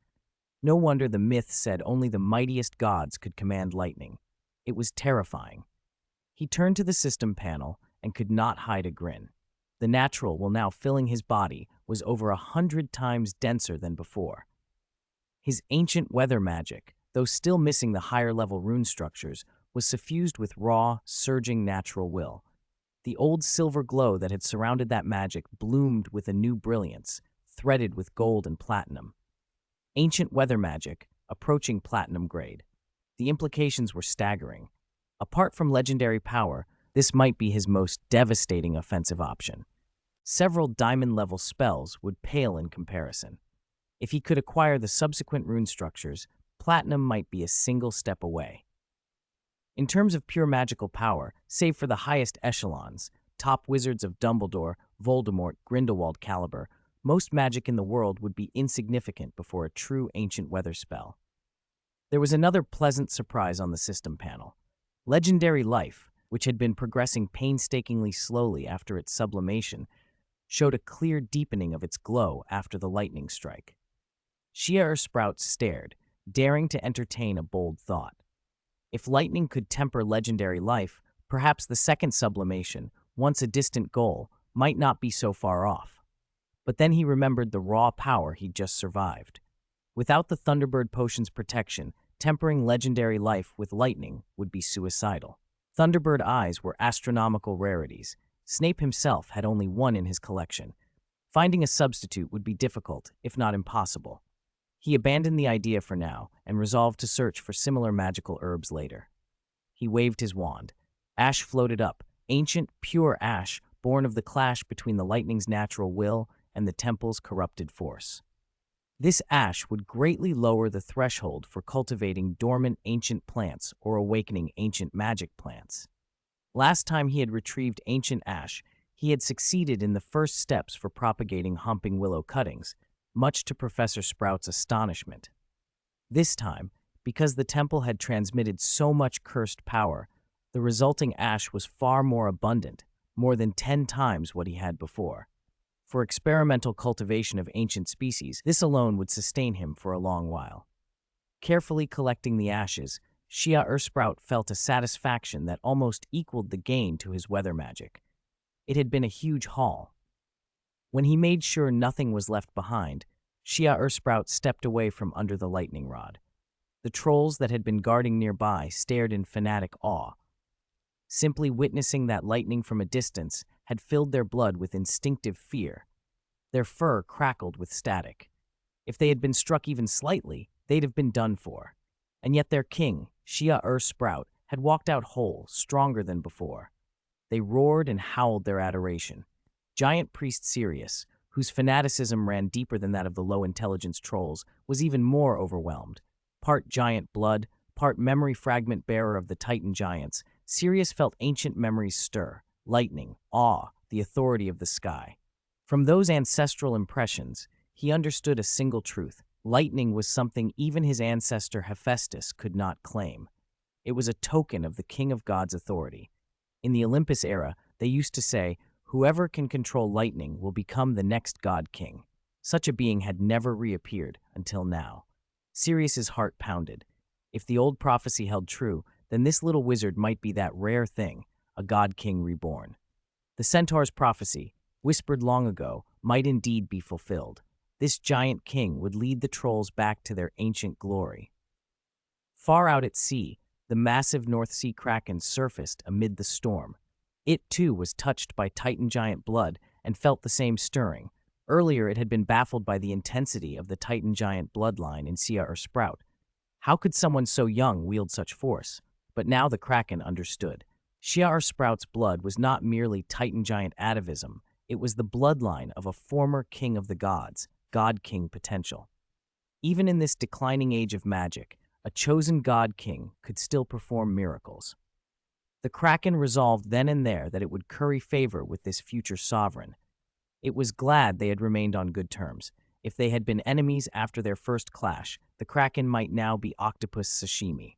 S1: No wonder the myth said only the mightiest gods could command lightning. It was terrifying. He turned to the system panel and could not hide a grin. The natural will now filling his body was over 100 times denser than before. His ancient weather magic, though still missing the higher-level rune structures, was suffused with raw, surging natural will. The old silver glow that had surrounded that magic bloomed with a new brilliance, threaded with gold and platinum. Ancient weather magic, approaching platinum grade. The implications were staggering. Apart from legendary power, this might be his most devastating offensive option. Several diamond-level spells would pale in comparison. If he could acquire the subsequent rune structures, platinum might be a single step away. In terms of pure magical power, save for the highest echelons, top wizards of Dumbledore, Voldemort, Grindelwald caliber, most magic in the world would be insignificant before a true ancient weather spell. There was another pleasant surprise on the system panel. Legendary life, which had been progressing painstakingly slowly after its sublimation, showed a clear deepening of its glow after the lightning strike. Sprout stared, daring to entertain a bold thought. If lightning could temper legendary life, perhaps the second sublimation, once a distant goal, might not be so far off. But then he remembered the raw power he'd just survived. Without the Thunderbird Potion's protection, tempering legendary life with lightning would be suicidal. Thunderbird eyes were astronomical rarities. Snape himself had only one in his collection. Finding a substitute would be difficult, if not impossible. He abandoned the idea for now and resolved to search for similar magical herbs later. He waved his wand. Ash floated up, ancient, pure ash, born of the clash between the lightning's natural will and the temple's corrupted force. This ash would greatly lower the threshold for cultivating dormant ancient plants or awakening ancient magic plants. Last time he had retrieved ancient ash, he had succeeded in the first steps for propagating humping willow cuttings, much to Professor Sprout's astonishment. This time, because the temple had transmitted so much cursed power, the resulting ash was far more abundant, more than 10 times what he had before. For experimental cultivation of ancient species, this alone would sustain him for a long while. Carefully collecting the ashes, Sprout felt a satisfaction that almost equaled the gain to his weather magic. It had been a huge haul. When he made sure nothing was left behind, Sprout stepped away from under the lightning rod. The trolls that had been guarding nearby stared in fanatic awe. Simply witnessing that lightning from a distance had filled their blood with instinctive fear. Their fur crackled with static. If they had been struck even slightly, they'd have been done for. And yet their king, Sprout, had walked out whole, stronger than before. They roared and howled their adoration. Giant Priest Sirius, whose fanaticism ran deeper than that of the low-intelligence trolls, was even more overwhelmed. Part giant blood, part memory fragment bearer of the Titan giants, Sirius felt ancient memories stir, lightning, awe, the authority of the sky. From those ancestral impressions, he understood a single truth. Lightning was something even his ancestor Hephaestus could not claim. It was a token of the king of gods' authority. In the Olympus era, they used to say, whoever can control lightning will become the next god king. Such a being had never reappeared until now. Sirius's heart pounded. If the old prophecy held true, then this little wizard might be that rare thing, a god king reborn. The centaur's prophecy, whispered long ago, might indeed be fulfilled. This giant king would lead the trolls back to their ancient glory. Far out at sea, the massive North Sea kraken surfaced amid the storm. It, too, was touched by Titan giant blood and felt the same stirring. Earlier, it had been baffled by the intensity of the Titan giant bloodline in Sprout. How could someone so young wield such force? But now the kraken understood. Sprout's blood was not merely Titan giant atavism. It was the bloodline of a former king of the gods, god king potential. Even in this declining age of magic, a chosen god king could still perform miracles. The kraken resolved then and there that it would curry favor with this future sovereign. It was glad they had remained on good terms. If they had been enemies after their first clash, the kraken might now be octopus sashimi.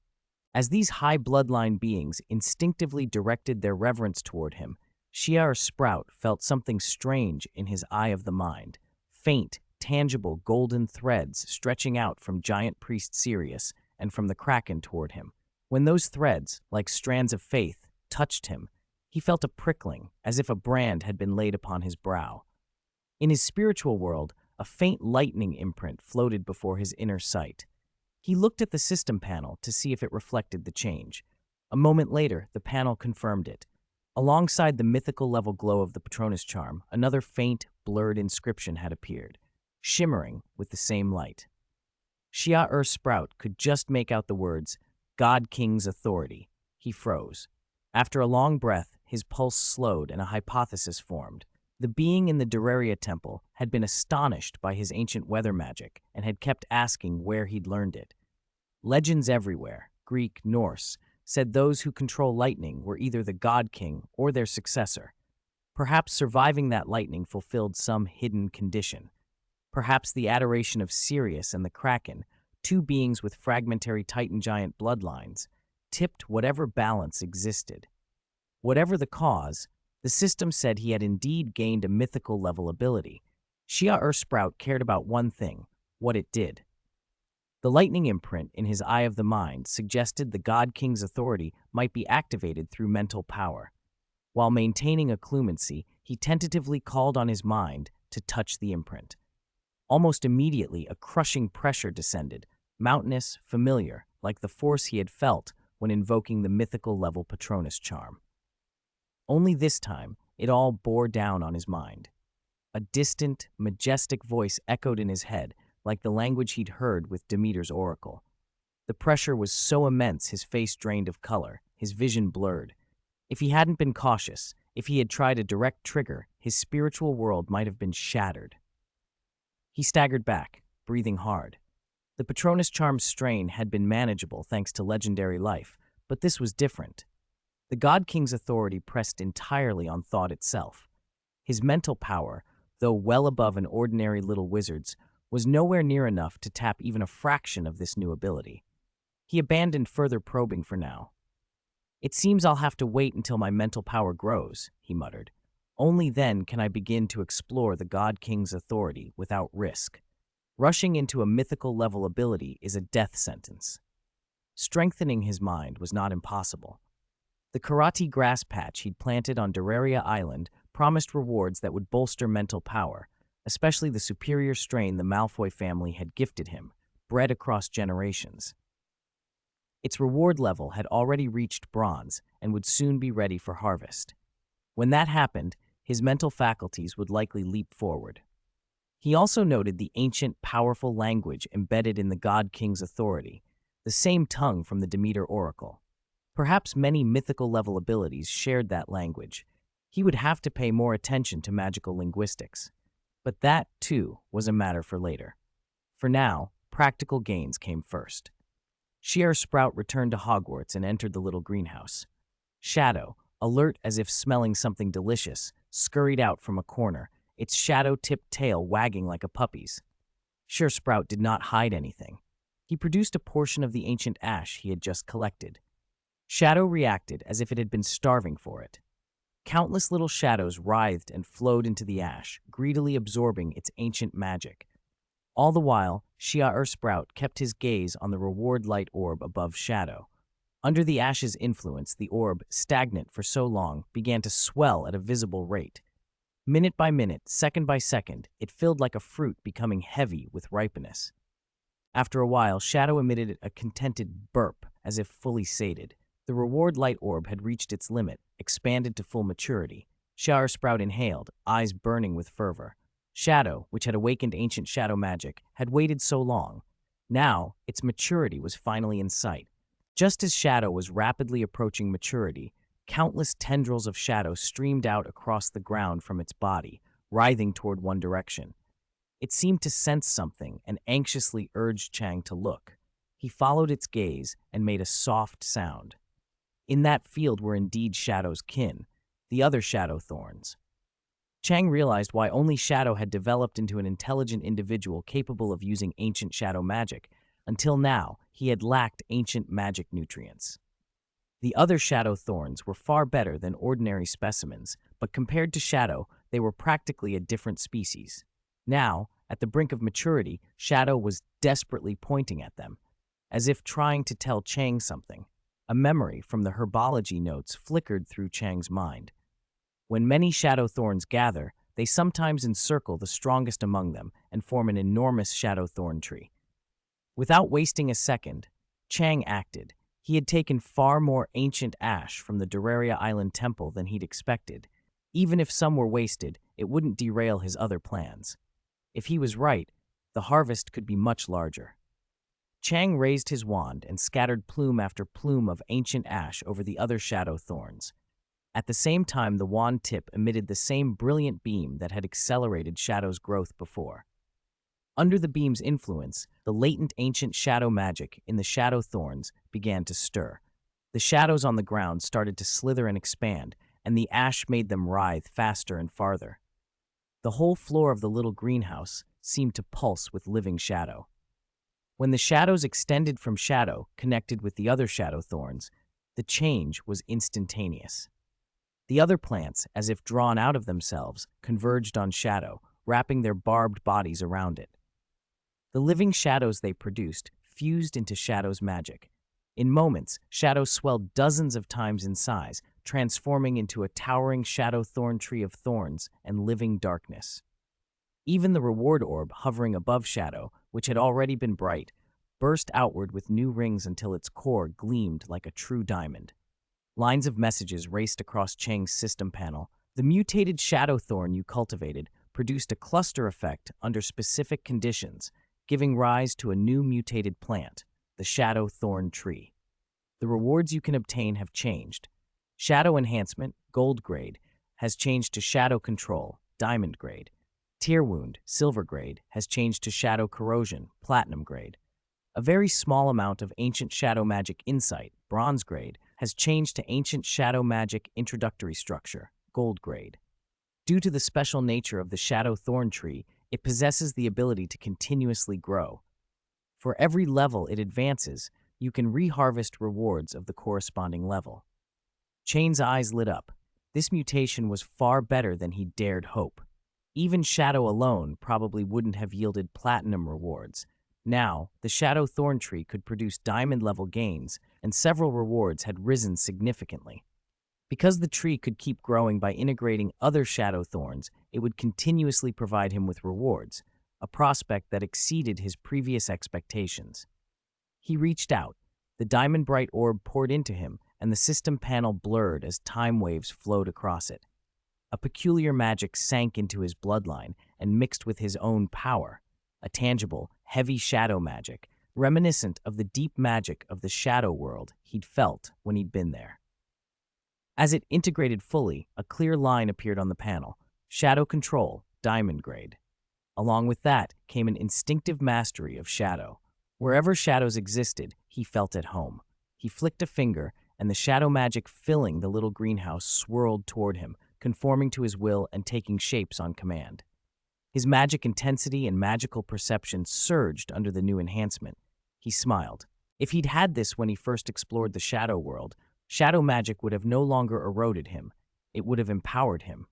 S1: As these high bloodline beings instinctively directed their reverence toward him, Sprout felt something strange in his eye of the mind. Faint, tangible golden threads stretching out from giant priest Sirius and from the kraken toward him. When those threads, like strands of faith, touched him, he felt a prickling, as if a brand had been laid upon his brow. In his spiritual world, a faint lightning imprint floated before his inner sight. He looked at the system panel to see if it reflected the change. A moment later, the panel confirmed it. Alongside the mythical level glow of the Patronus charm, another faint, blurred inscription had appeared, shimmering with the same light. Sprout could just make out the words, God King's Authority. He froze. After a long breath, his pulse slowed and a hypothesis formed. The being in the Duraria temple had been astonished by his ancient weather magic and had kept asking where he'd learned it. Legends everywhere, Greek, Norse, said those who control lightning were either the god king or their successor. Perhaps surviving that lightning fulfilled some hidden condition. Perhaps the adoration of Sirius and the kraken, two beings with fragmentary Titan giant bloodlines, tipped whatever balance existed. Whatever the cause, the system said he had indeed gained a mythical level ability. Sprout cared about one thing, what it did. The lightning imprint in his eye of the mind suggested the God King's authority might be activated through mental power. While maintaining occlumency, he tentatively called on his mind to touch the imprint. Almost immediately, a crushing pressure descended, mountainous, familiar, like the force he had felt when invoking the mythical level Patronus charm. Only this time, it all bore down on his mind. A distant, majestic voice echoed in his head, like the language he'd heard with Demeter's oracle. The pressure was so immense his face drained of color, his vision blurred. If he hadn't been cautious, if he had tried a direct trigger, his spiritual world might have been shattered. He staggered back, breathing hard. The Patronus charm's strain had been manageable thanks to legendary life, but this was different. The God King's authority pressed entirely on thought itself. His mental power, though well above an ordinary little wizard's, was nowhere near enough to tap even a fraction of this new ability. He abandoned further probing for now. "It seems I'll have to wait until my mental power grows," he muttered. "Only then can I begin to explore the God King's authority without risk. Rushing into a mythical level ability is a death sentence." Strengthening his mind was not impossible. The karate grass patch he'd planted on Duraria Island promised rewards that would bolster mental power, especially the superior strain the Malfoy family had gifted him, bred across generations. Its reward level had already reached bronze and would soon be ready for harvest. When that happened, his mental faculties would likely leap forward. He also noted the ancient, powerful language embedded in the God King's authority, the same tongue from the Demeter Oracle. Perhaps many mythical-level abilities shared that language. He would have to pay more attention to magical linguistics. But that, too, was a matter for later. For now, practical gains came first. Sharp Sprout returned to Hogwarts and entered the little greenhouse. Shadow, alert as if smelling something delicious, scurried out from a corner, its shadow-tipped tail wagging like a puppy's. Sharp Sprout did not hide anything. He produced a portion of the ancient ash he had just collected. Shadow reacted as if it had been starving for it. Countless little shadows writhed and flowed into the ash, greedily absorbing its ancient magic. All the while, Sharp Sprout kept his gaze on the reward light orb above Shadow. Under the ash's influence, the orb, stagnant for so long, began to swell at a visible rate. Minute by minute, second by second, it filled like a fruit becoming heavy with ripeness. After a while, Shadow emitted a contented burp, as if fully sated. The reward light orb had reached its limit, expanded to full maturity. Sharp Sprout inhaled, eyes burning with fervor. Shadow, which had awakened ancient shadow magic, had waited so long. Now, its maturity was finally in sight. Just as Shadow was rapidly approaching maturity, countless tendrils of shadow streamed out across the ground from its body, writhing toward one direction. It seemed to sense something and anxiously urged Chang to look. He followed its gaze and made a soft sound. In that field were indeed Shadow's kin, the other shadow thorns. Chang realized why only Shadow had developed into an intelligent individual capable of using ancient shadow magic. Until now, he had lacked ancient magic nutrients. The other shadow thorns were far better than ordinary specimens, but compared to Shadow, they were practically a different species. Now, at the brink of maturity, Shadow was desperately pointing at them, as if trying to tell Chang something. A memory from the Herbology notes flickered through Chang's mind. When many shadow thorns gather, they sometimes encircle the strongest among them and form an enormous shadow thorn tree. Without wasting a second, Chang acted. He had taken far more ancient ash from the Doraria Island temple than he'd expected. Even if some were wasted, it wouldn't derail his other plans. If he was right, the harvest could be much larger. Chang raised his wand and scattered plume after plume of ancient ash over the other shadow thorns. At the same time, the wand tip emitted the same brilliant beam that had accelerated Shadow's growth before. Under the beam's influence, the latent ancient shadow magic in the shadow thorns began to stir. The shadows on the ground started to slither and expand, and the ash made them writhe faster and farther. The whole floor of the little greenhouse seemed to pulse with living shadow. When the shadows extended from Shadow, connected with the other shadow thorns, the change was instantaneous. The other plants, as if drawn out of themselves, converged on Shadow, wrapping their barbed bodies around it. The living shadows they produced fused into Shadow's magic. In moments, Shadow swelled dozens of times in size, transforming into a towering shadow thorn tree of thorns and living darkness. Even the reward orb hovering above Shadow, which had already been bright, burst outward with new rings until its core gleamed like a true diamond. Lines of messages raced across Chang's system panel. The mutated shadow thorn you cultivated produced a cluster effect under specific conditions, giving rise to a new mutated plant, the shadow thorn tree. The rewards you can obtain have changed. Shadow enhancement, gold grade, has changed to shadow control, diamond grade. Tear wound, silver grade, has changed to shadow corrosion, platinum grade. A very small amount of ancient shadow magic insight, bronze grade, has changed to ancient shadow magic introductory structure, gold grade. Due to the special nature of the shadow thorn tree, it possesses the ability to continuously grow. For every level it advances, you can reharvest rewards of the corresponding level. Chain's eyes lit up. This mutation was far better than he dared hope. Even Shadow alone probably wouldn't have yielded platinum rewards. Now, the Shadow Thorn Tree could produce diamond-level gains, and several rewards had risen significantly. Because the tree could keep growing by integrating other shadow thorns, it would continuously provide him with rewards, a prospect that exceeded his previous expectations. He reached out. The diamond-bright orb poured into him, and the system panel blurred as time waves flowed across it. A peculiar magic sank into his bloodline and mixed with his own power, a tangible, heavy shadow magic, reminiscent of the deep magic of the shadow world he'd felt when he'd been there. As it integrated fully, a clear line appeared on the panel: Shadow Control, Diamond Grade. Along with that came an instinctive mastery of shadow. Wherever shadows existed, he felt at home. He flicked a finger, and the shadow magic filling the little greenhouse swirled toward him, conforming to his will and taking shapes on command. His magic intensity and magical perception surged under the new enhancement. He smiled. If he'd had this when he first explored the shadow world, shadow magic would have no longer eroded him. It would have empowered him.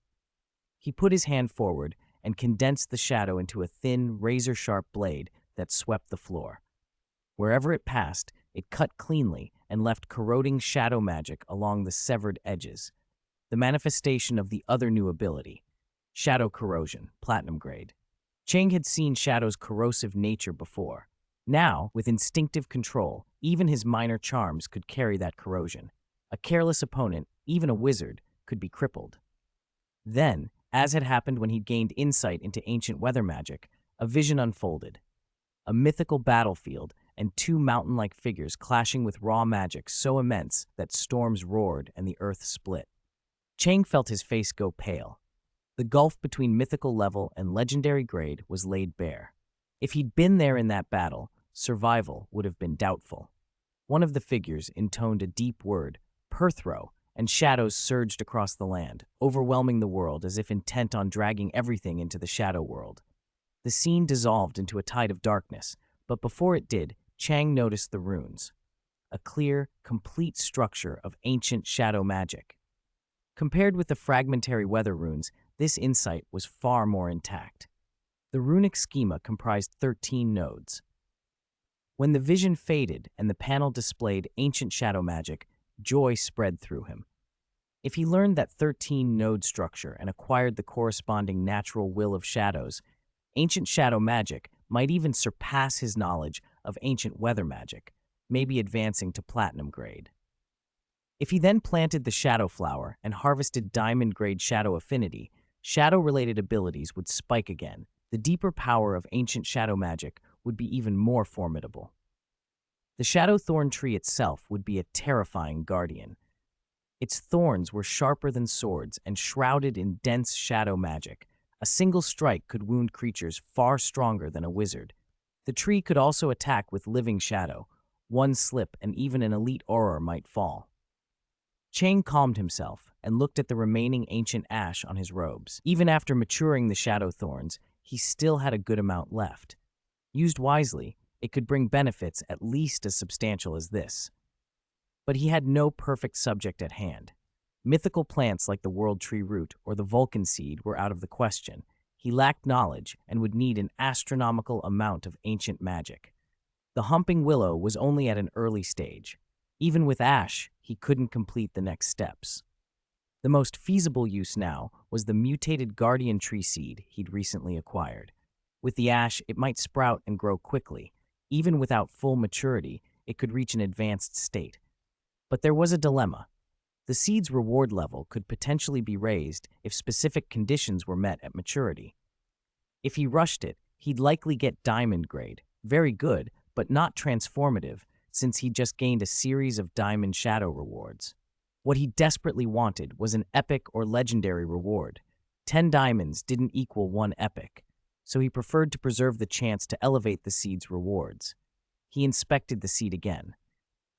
S1: He put his hand forward and condensed the shadow into a thin, razor-sharp blade that swept the floor. Wherever it passed, it cut cleanly and left corroding shadow magic along the severed edges. The manifestation of the other new ability, Shadow Corrosion, Platinum Grade. Chang had seen Shadow's corrosive nature before. Now, with instinctive control, even his minor charms could carry that corrosion. A careless opponent, even a wizard, could be crippled. Then, as had happened when he'd gained insight into ancient weather magic, a vision unfolded. A mythical battlefield and two mountain-like figures clashing with raw magic so immense that storms roared and the earth split. Chang felt his face go pale. The gulf between mythical level and legendary grade was laid bare. If he'd been there in that battle, survival would have been doubtful. One of the figures intoned a deep word, Perthrow, and shadows surged across the land, overwhelming the world as if intent on dragging everything into the shadow world. The scene dissolved into a tide of darkness, but before it did, Chang noticed the runes. A clear, complete structure of ancient shadow magic. Compared with the fragmentary weather runes, this insight was far more intact. The runic schema comprised 13 nodes. When the vision faded and the panel displayed ancient shadow magic, joy spread through him. If he learned that 13-node structure and acquired the corresponding natural will of shadows, ancient shadow magic might even surpass his knowledge of ancient weather magic, maybe advancing to platinum grade. If he then planted the shadow flower and harvested diamond-grade shadow affinity, shadow-related abilities would spike again. The deeper power of ancient shadow magic would be even more formidable. The shadow thorn tree itself would be a terrifying guardian. Its thorns were sharper than swords and shrouded in dense shadow magic. A single strike could wound creatures far stronger than a wizard. The tree could also attack with living shadow. One slip and even an elite auror might fall. Chang calmed himself and looked at the remaining ancient ash on his robes. Even after maturing the shadow thorns, he still had a good amount left. Used wisely, it could bring benefits at least as substantial as this. But he had no perfect subject at hand. Mythical plants like the world tree root or the Vulcan seed were out of the question. He lacked knowledge and would need an astronomical amount of ancient magic. The humping willow was only at an early stage. Even with ash, he couldn't complete the next steps. The most feasible use now was the mutated guardian tree seed he'd recently acquired. With the ash, it might sprout and grow quickly. Even without full maturity, it could reach an advanced state. But there was a dilemma. The seed's reward level could potentially be raised if specific conditions were met at maturity. If he rushed it, he'd likely get diamond grade, very good, but not transformative, since he'd just gained a series of diamond shadow rewards. What he desperately wanted was an epic or legendary reward. 10 diamonds didn't equal 1 epic, so he preferred to preserve the chance to elevate the seed's rewards. He inspected the seed again.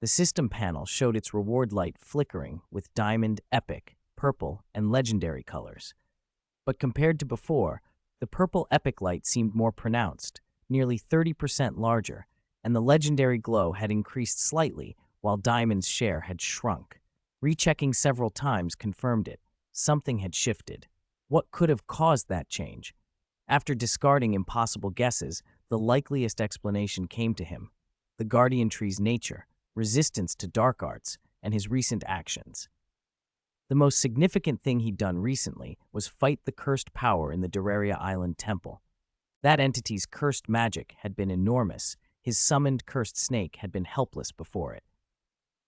S1: The system panel showed its reward light flickering with diamond, epic, purple, and legendary colors. But compared to before, the purple epic light seemed more pronounced, nearly 30% larger, and the legendary glow had increased slightly while diamond's share had shrunk. Rechecking several times confirmed it. Something had shifted. What could have caused that change? After discarding impossible guesses, the likeliest explanation came to him: the guardian tree's nature, resistance to dark arts, and his recent actions. The most significant thing he'd done recently was fight the cursed power in the Doraria Island Temple. That entity's cursed magic had been enormous. His summoned cursed snake had been helpless before it.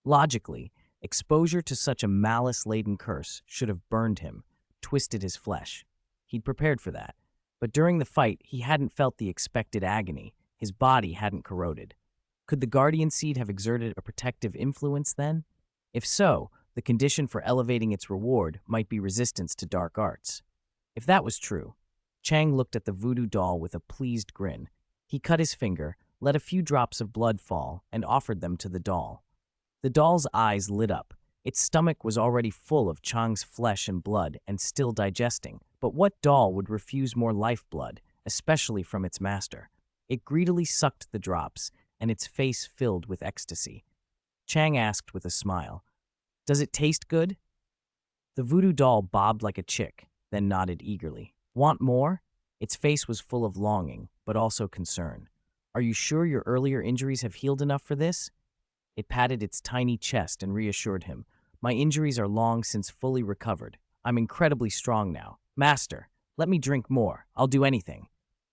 S1: Logically, exposure to such a malice-laden curse should have burned him, twisted his flesh. He'd prepared for that. But during the fight, he hadn't felt the expected agony. His body hadn't corroded. Could the Guardian Seed have exerted a protective influence then? If so, the condition for elevating its reward might be resistance to dark arts. If that was true, Chang looked at the voodoo doll with a pleased grin. He cut his finger, let a few drops of blood fall, and offered them to the doll. The doll's eyes lit up. Its stomach was already full of Chang's flesh and blood and still digesting. But what doll would refuse more lifeblood, especially from its master? It greedily sucked the drops, and its face filled with ecstasy. Chang asked with a smile, "Does it taste good?" The voodoo doll bobbed like a chick, then nodded eagerly. "Want more?" Its face was full of longing, but also concern. "Are you sure your earlier injuries have healed enough for this?" It patted its tiny chest and reassured him. "My injuries are long since fully recovered. I'm incredibly strong now. Master, let me drink more. I'll do anything."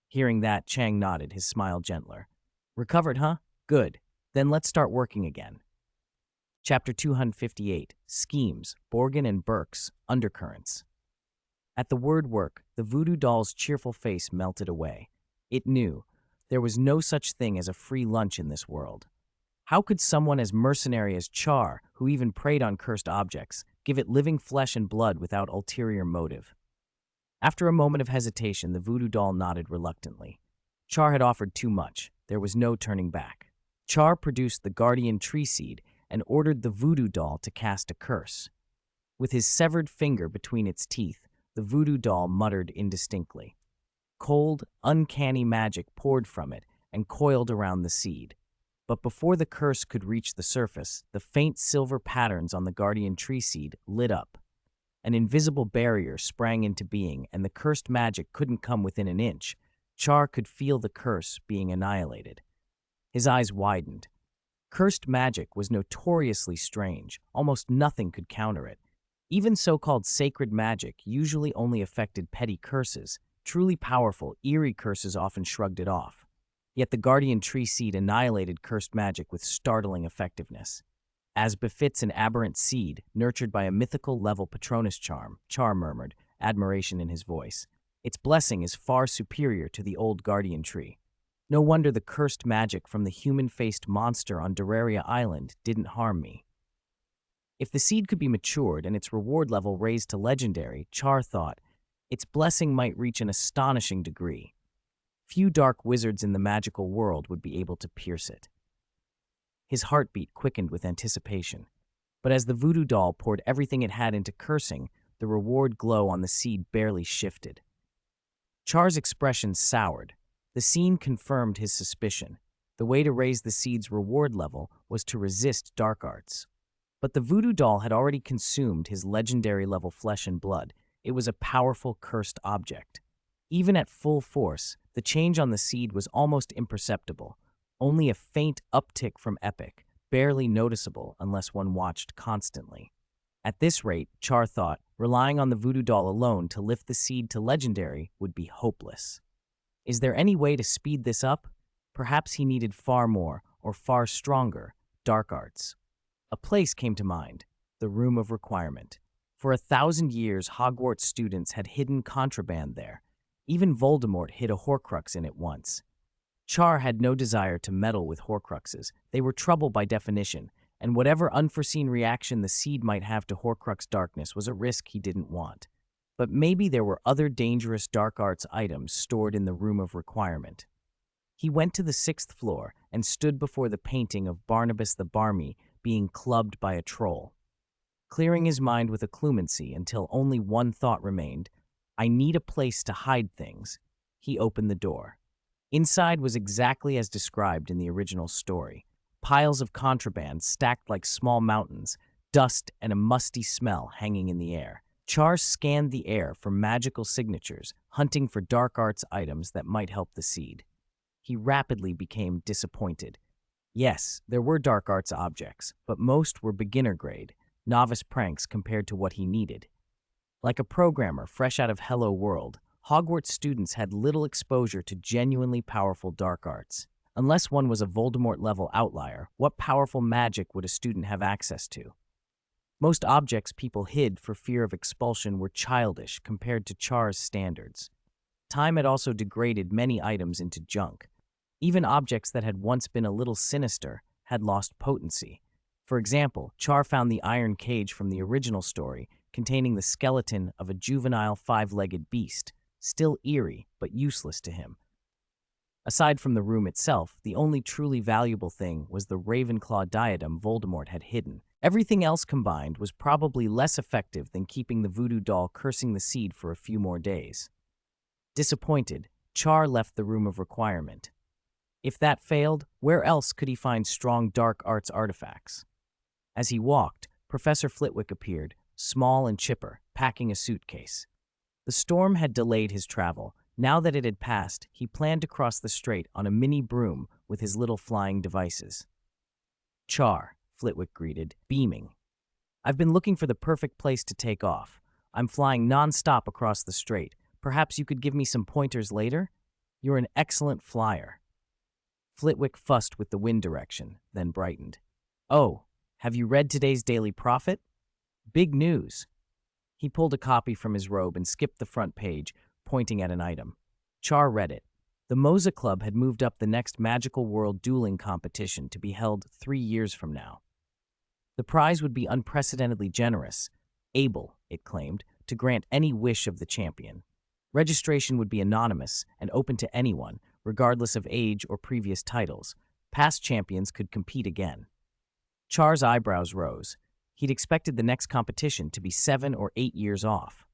S1: Hearing that, Chang nodded, his smile gentler. "Recovered, huh? Good. Then let's start working again." Chapter 258, Schemes, Borgin and Burke's Undercurrents. At the word work, the voodoo doll's cheerful face melted away. It knew there was no such thing as a free lunch in this world. How could someone as mercenary as Char, who even preyed on cursed objects, give it living flesh and blood without ulterior motive? After a moment of hesitation, the voodoo doll nodded reluctantly. Char had offered too much. There was no turning back. Char produced the guardian tree seed and ordered the voodoo doll to cast a curse. With his severed finger between its teeth, the voodoo doll muttered indistinctly. Cold, uncanny magic poured from it and coiled around the seed. But before the curse could reach the surface, the faint silver patterns on the guardian tree seed lit up. An invisible barrier sprang into being, and the cursed magic couldn't come within an inch. Char could feel the curse being annihilated. His eyes widened. Cursed magic was notoriously strange. Almost nothing could counter it. Even so-called sacred magic usually only affected petty curses. Truly powerful, eerie curses often shrugged it off. Yet the guardian tree seed annihilated cursed magic with startling effectiveness. As befits an aberrant seed, nurtured by a mythical-level Patronus charm, Char murmured, admiration in his voice. Its blessing is far superior to the old guardian tree. No wonder the cursed magic from the human-faced monster on Doraria Island didn't harm me. If the seed could be matured and its reward level raised to legendary, Char thought, its blessing might reach an astonishing degree. Few dark wizards in the magical world would be able to pierce it. His heartbeat quickened with anticipation. But as the voodoo doll poured everything it had into cursing, the reward glow on the seed barely shifted. Char's expression soured. The scene confirmed his suspicion. The way to raise the seed's reward level was to resist dark arts. But the voodoo doll had already consumed his legendary level flesh and blood. It was a powerful cursed object. Even at full force, the change on the seed was almost imperceptible. Only a faint uptick from epic, barely noticeable unless one watched constantly. At this rate, Char thought, relying on the voodoo doll alone to lift the seed to legendary would be hopeless. Is there any way to speed this up? Perhaps he needed far more, or far stronger, dark arts. A place came to mind, the Room of Requirement. For 1,000 years, Hogwarts students had hidden contraband there. Even Voldemort hid a Horcrux in it once. Char had no desire to meddle with Horcruxes. They were trouble by definition, and whatever unforeseen reaction the seed might have to Horcrux darkness was a risk he didn't want. But maybe there were other dangerous dark arts items stored in the Room of Requirement. He went to the 6th floor and stood before the painting of Barnabas the Barmy being clubbed by a troll. Clearing his mind with occlumency until only one thought remained, I need a place to hide things, he opened the door. Inside was exactly as described in the original story. Piles of contraband stacked like small mountains, dust and a musty smell hanging in the air. Char scanned the air for magical signatures, hunting for dark arts items that might help the seed. He rapidly became disappointed. Yes, there were dark arts objects, but most were beginner grade. novice pranks compared to what he needed. Like a programmer fresh out of Hello World, Hogwarts students had little exposure to genuinely powerful dark arts. Unless one was a Voldemort-level outlier, what powerful magic would a student have access to? Most objects people hid for fear of expulsion were childish compared to Char's standards. Time had also degraded many items into junk. Even objects that had once been a little sinister had lost potency. For example, Char found the iron cage from the original story containing the skeleton of a juvenile five-legged beast, still eerie but useless to him. Aside from the room itself, the only truly valuable thing was the Ravenclaw diadem Voldemort had hidden. Everything else combined was probably less effective than keeping the voodoo doll cursing the seed for a few more days. Disappointed, Char left the room of requirement. If that failed, where else could he find strong dark arts artifacts? As he walked, Professor Flitwick appeared, small and chipper, packing a suitcase. The storm had delayed his travel. Now that it had passed, he planned to cross the strait on a mini broom with his little flying devices. "Char," Flitwick greeted, beaming. "I've been looking for the perfect place to take off. I'm flying non-stop across the strait. Perhaps you could give me some pointers later? You're an excellent flyer." Flitwick fussed with the wind direction, then brightened. "Oh, have you read today's Daily Prophet? Big news." He pulled a copy from his robe and skipped the front page, pointing at an item. Char read it. The Moza Club had moved up the next Magical World dueling competition to be held 3 years from now. The prize would be unprecedentedly generous, able, it claimed, to grant any wish of the champion. Registration would be anonymous and open to anyone, regardless of age or previous titles. Past champions could compete again. Char's eyebrows rose. He'd expected the next competition to be 7 or 8 years off.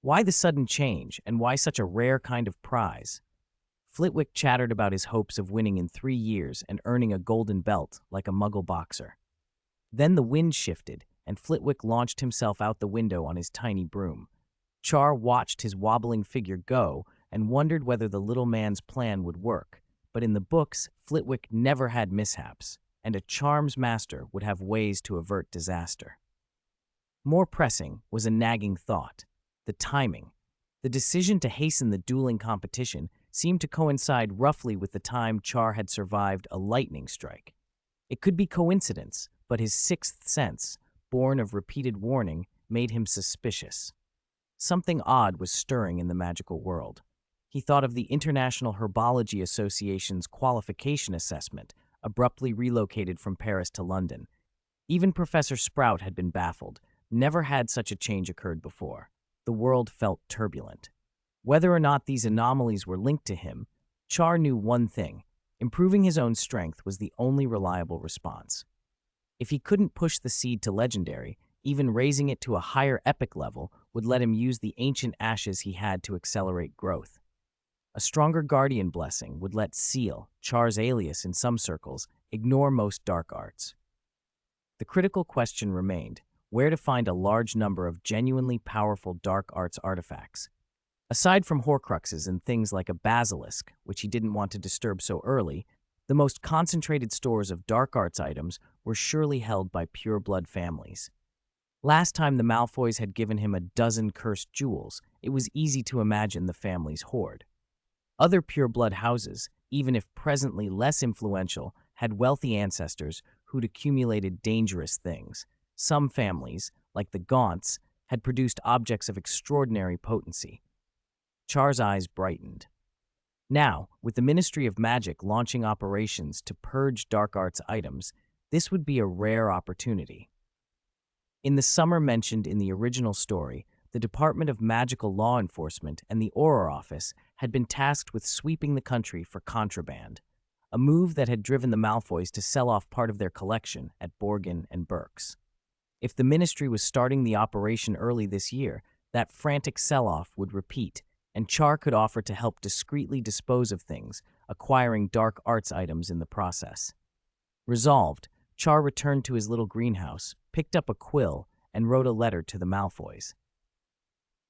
S1: Why the sudden change, and why such a rare kind of prize? Flitwick chattered about his hopes of winning in 3 years and earning a golden belt like a muggle boxer. Then the wind shifted, and Flitwick launched himself out the window on his tiny broom. Char watched his wobbling figure go and wondered whether the little man's plan would work. But in the books, Flitwick never had mishaps, and a charms master would have ways to avert disaster. More pressing was a nagging thought: the timing. The decision to hasten the dueling competition seemed to coincide roughly with the time Char had survived a lightning strike. It could be coincidence, but his sixth sense, born of repeated warning, made him suspicious. Something odd was stirring in the magical world. He thought of the International Herbology Association's qualification assessment, abruptly relocated from Paris to London. Even Professor Sprout had been baffled. Never had such a change occurred before. The world felt turbulent. Whether or not these anomalies were linked to him, Char knew one thing: improving his own strength was the only reliable response. If he couldn't push the seed to legendary, even raising it to a higher epic level would let him use the ancient ashes he had to accelerate growth. A stronger guardian blessing would let Ciel, Char's alias in some circles, ignore most dark arts. The critical question remained: where to find a large number of genuinely powerful dark arts artifacts. Aside from Horcruxes and things like a basilisk, which he didn't want to disturb so early, the most concentrated stores of dark arts items were surely held by pure-blood families. Last time the Malfoys had given him a dozen cursed jewels, it was easy to imagine the family's hoard. Other pure-blood houses, even if presently less influential, had wealthy ancestors who'd accumulated dangerous things. Some families, like the Gaunts, had produced objects of extraordinary potency. Char's eyes brightened. Now, with the Ministry of Magic launching operations to purge dark arts items, this would be a rare opportunity. In the summer mentioned in the original story, the Department of Magical Law Enforcement and the Auror Office had been tasked with sweeping the country for contraband, a move that had driven the Malfoys to sell off part of their collection at Borgin and Burke's. If the ministry was starting the operation early this year, that frantic sell-off would repeat, and Char could offer to help discreetly dispose of things, acquiring dark arts items in the process. Resolved, Char returned to his little greenhouse, picked up a quill, and wrote a letter to the Malfoys.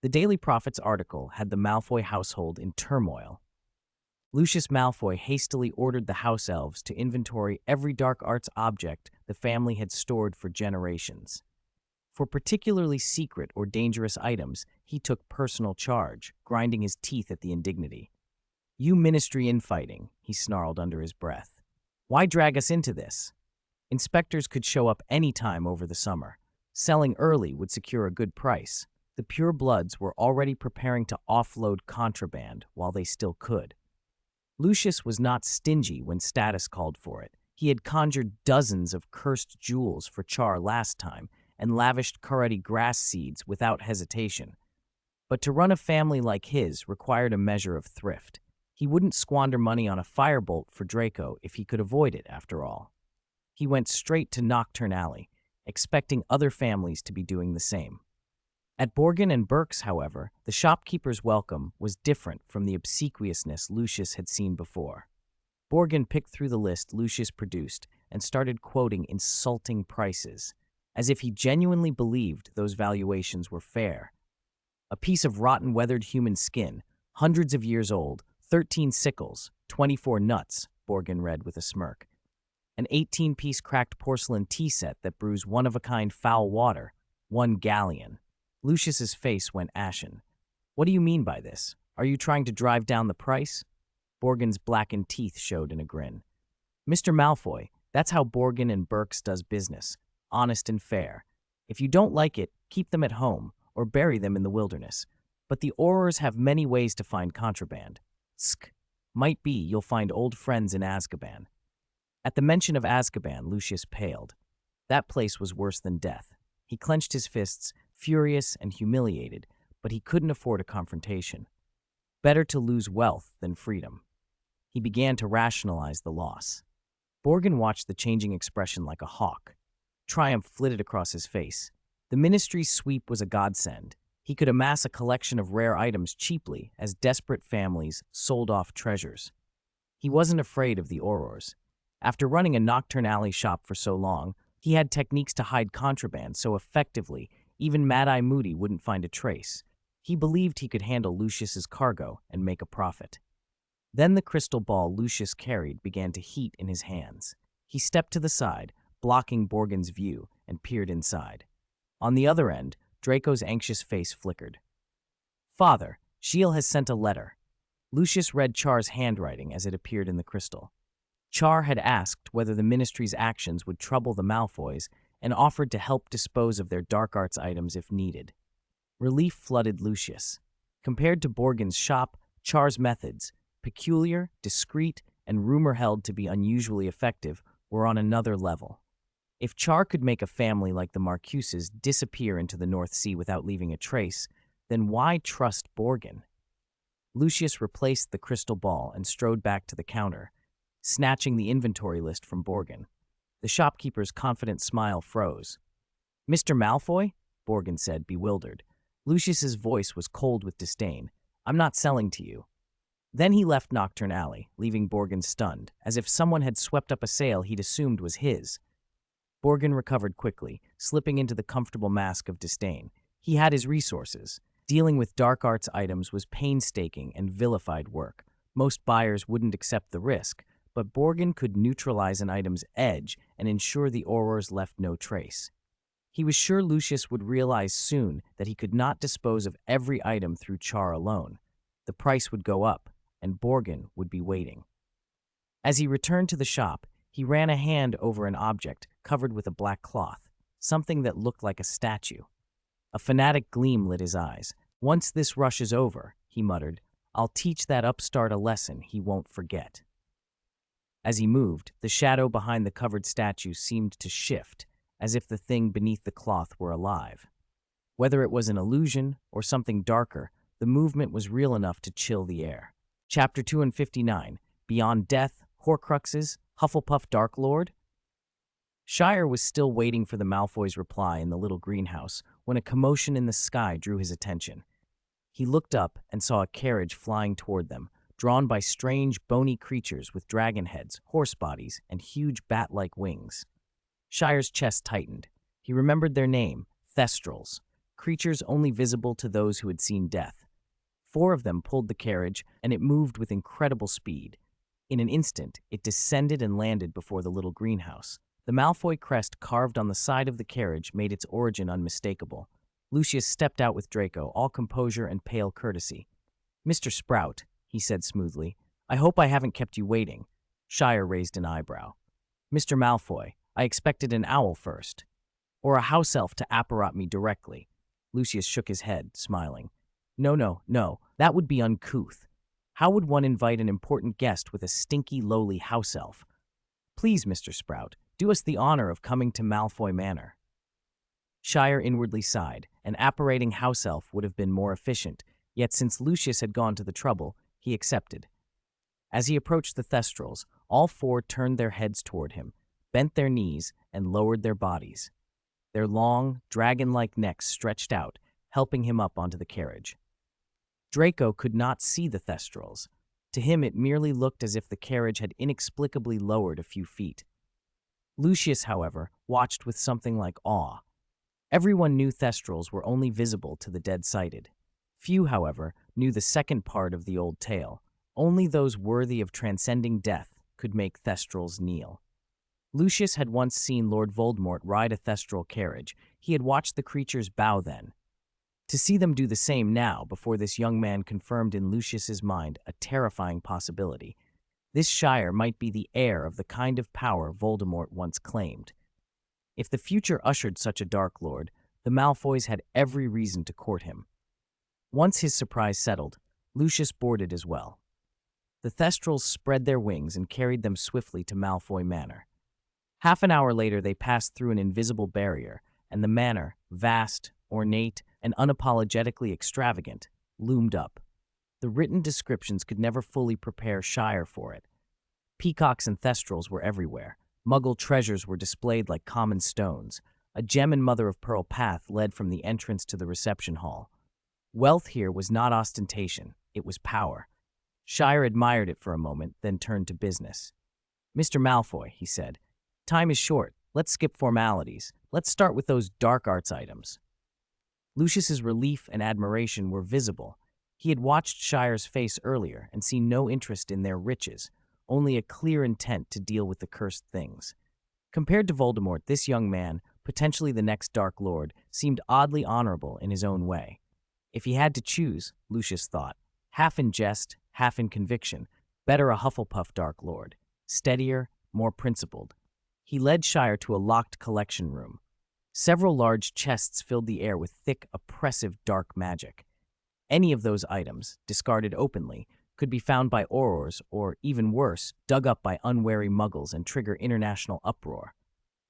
S1: The Daily Prophet's article had the Malfoy household in turmoil. Lucius Malfoy hastily ordered the house elves to inventory every dark arts object the family had stored for generations. For particularly secret or dangerous items, he took personal charge, grinding his teeth at the indignity. "You ministry infighting," he snarled under his breath. "Why drag us into this?" Inspectors could show up any time over the summer. Selling early would secure a good price. The purebloods were already preparing to offload contraband while they still could. Lucius was not stingy when status called for it. He had conjured dozens of cursed jewels for Char last time and lavished Karate grass seeds without hesitation. But to run a family like his required a measure of thrift. He wouldn't squander money on a firebolt for Draco if he could avoid it, after all. He went straight to Nocturne Alley, expecting other families to be doing the same. At Borgin and Burke's, however, the shopkeeper's welcome was different from the obsequiousness Lucius had seen before. Borgin picked through the list Lucius produced and started quoting insulting prices, as if he genuinely believed those valuations were fair. A piece of rotten weathered human skin, hundreds of years old, 13 sickles, 24 nuts, Borgin read with a smirk. An 18-piece cracked porcelain tea set that brews one-of-a-kind foul water, 1 galleon. Lucius's face went ashen. "What do you mean by this? Are you trying to drive down the price?" Borgin's blackened teeth showed in a grin. "Mr. Malfoy, that's how Borgin and Burke's does business, honest and fair. If you don't like it, keep them at home, or bury them in the wilderness. But the Aurors have many ways to find contraband. Sk. Might be you'll find old friends in Azkaban." At the mention of Azkaban, Lucius paled. That place was worse than death. He clenched his fists, furious and humiliated, but he couldn't afford a confrontation. Better to lose wealth than freedom. He began to rationalize the loss. Borgin watched the changing expression like a hawk. Triumph flitted across his face. The ministry's sweep was a godsend. He could amass a collection of rare items cheaply as desperate families sold off treasures. He wasn't afraid of the Aurors. After running a Nocturne Alley shop for so long, he had techniques to hide contraband so effectively even Mad-Eye Moody wouldn't find a trace. He believed he could handle Lucius's cargo and make a profit. Then the crystal ball Lucius carried began to heat in his hands. He stepped to the side, blocking Borgin's view, and peered inside. On the other end, Draco's anxious face flickered. "Father, Ciel has sent a letter." Lucius read Char's handwriting as it appeared in the crystal. Char had asked whether the ministry's actions would trouble the Malfoys and offered to help dispose of their dark arts items if needed. Relief flooded Lucius. Compared to Borgin's shop, Char's methods, peculiar, discreet, and rumor-held to be unusually effective, were on another level. If Char could make a family like the Marcuses disappear into the North Sea without leaving a trace, then why trust Borgin? Lucius replaced the crystal ball and strode back to the counter, snatching the inventory list from Borgin. The shopkeeper's confident smile froze. "Mr. Malfoy?" Borgin said, bewildered. Lucius's voice was cold with disdain. "I'm not selling to you." Then he left Nocturne Alley, leaving Borgin stunned, as if someone had swept up a sale he'd assumed was his. Borgin recovered quickly, slipping into the comfortable mask of disdain. He had his resources. Dealing with dark arts items was painstaking and vilified work. Most buyers wouldn't accept the risk, but Borgin could neutralize an item's edge and ensure the Aurors left no trace. He was sure Lucius would realize soon that he could not dispose of every item through Char alone. The price would go up, and Borgin would be waiting. As he returned to the shop, he ran a hand over an object covered with a black cloth, something that looked like a statue. A fanatic gleam lit his eyes. "Once this rush is over," he muttered, "I'll teach that upstart a lesson he won't forget." As he moved, the shadow behind the covered statue seemed to shift, as if the thing beneath the cloth were alive. Whether it was an illusion or something darker, the movement was real enough to chill the air. Chapter 259, Beyond Death, Horcruxes, Hufflepuff Dark Lord? Shire was still waiting for the Malfoys' reply in the little greenhouse when a commotion in the sky drew his attention. He looked up and saw a carriage flying toward them, drawn by strange, bony creatures with dragon heads, horse bodies, and huge bat-like wings. Shire's chest tightened. He remembered their name, Thestrals, creatures only visible to those who had seen death. 4 of them pulled the carriage, and it moved with incredible speed. In an instant, it descended and landed before the little greenhouse. The Malfoy crest carved on the side of the carriage made its origin unmistakable. Lucius stepped out with Draco, all composure and pale courtesy. "Mr. Sprout," he said smoothly, "I hope I haven't kept you waiting." Shire raised an eyebrow. "Mr. Malfoy, I expected an owl first. Or a house elf to apparat me directly." Lucius shook his head, smiling. No, that would be uncouth. How would one invite an important guest with a stinky, lowly house elf? Please, Mr. Sprout, do us the honor of coming to Malfoy Manor." Shire inwardly sighed. An apparating house elf would have been more efficient, yet since Lucius had gone to the trouble, he accepted. As he approached the Thestrals, all four turned their heads toward him, bent their knees, and lowered their bodies. Their long, dragon-like necks stretched out, helping him up onto the carriage. Draco could not see the Thestrals. To him it merely looked as if the carriage had inexplicably lowered a few feet. Lucius, however, watched with something like awe. Everyone knew Thestrals were only visible to the dead-sighted. Few, however, knew the second part of the old tale. Only those worthy of transcending death could make Thestrals kneel. Lucius had once seen Lord Voldemort ride a Thestral carriage. He had watched the creatures bow then. To see them do the same now, before this young man, confirmed in Lucius's mind a terrifying possibility. This Shire might be the heir of the kind of power Voldemort once claimed. If the future ushered such a Dark Lord, the Malfoys had every reason to court him. Once his surprise settled, Lucius boarded as well. The Thestrals spread their wings and carried them swiftly to Malfoy Manor. Half an hour later, they passed through an invisible barrier, and the manor, vast, ornate, and unapologetically extravagant, loomed up. The written descriptions could never fully prepare Shire for it. Peacocks and Thestrals were everywhere. Muggle treasures were displayed like common stones. A gem and mother-of-pearl path led from the entrance to the reception hall. Wealth here was not ostentation, it was power. Shire admired it for a moment, then turned to business. "Mr. Malfoy," he said, "time is short. Let's skip formalities. Let's start with those dark arts items." Lucius's relief and admiration were visible. He had watched Shire's face earlier and seen no interest in their riches, only a clear intent to deal with the cursed things. Compared to Voldemort, this young man, potentially the next Dark Lord, seemed oddly honorable in his own way. If he had to choose, Lucius thought, half in jest, half in conviction, better a Hufflepuff Dark Lord, steadier, more principled. He led Shire to a locked collection room. Several large chests filled the air with thick, oppressive dark magic. Any of those items, discarded openly, could be found by Aurors or, even worse, dug up by unwary muggles and trigger international uproar.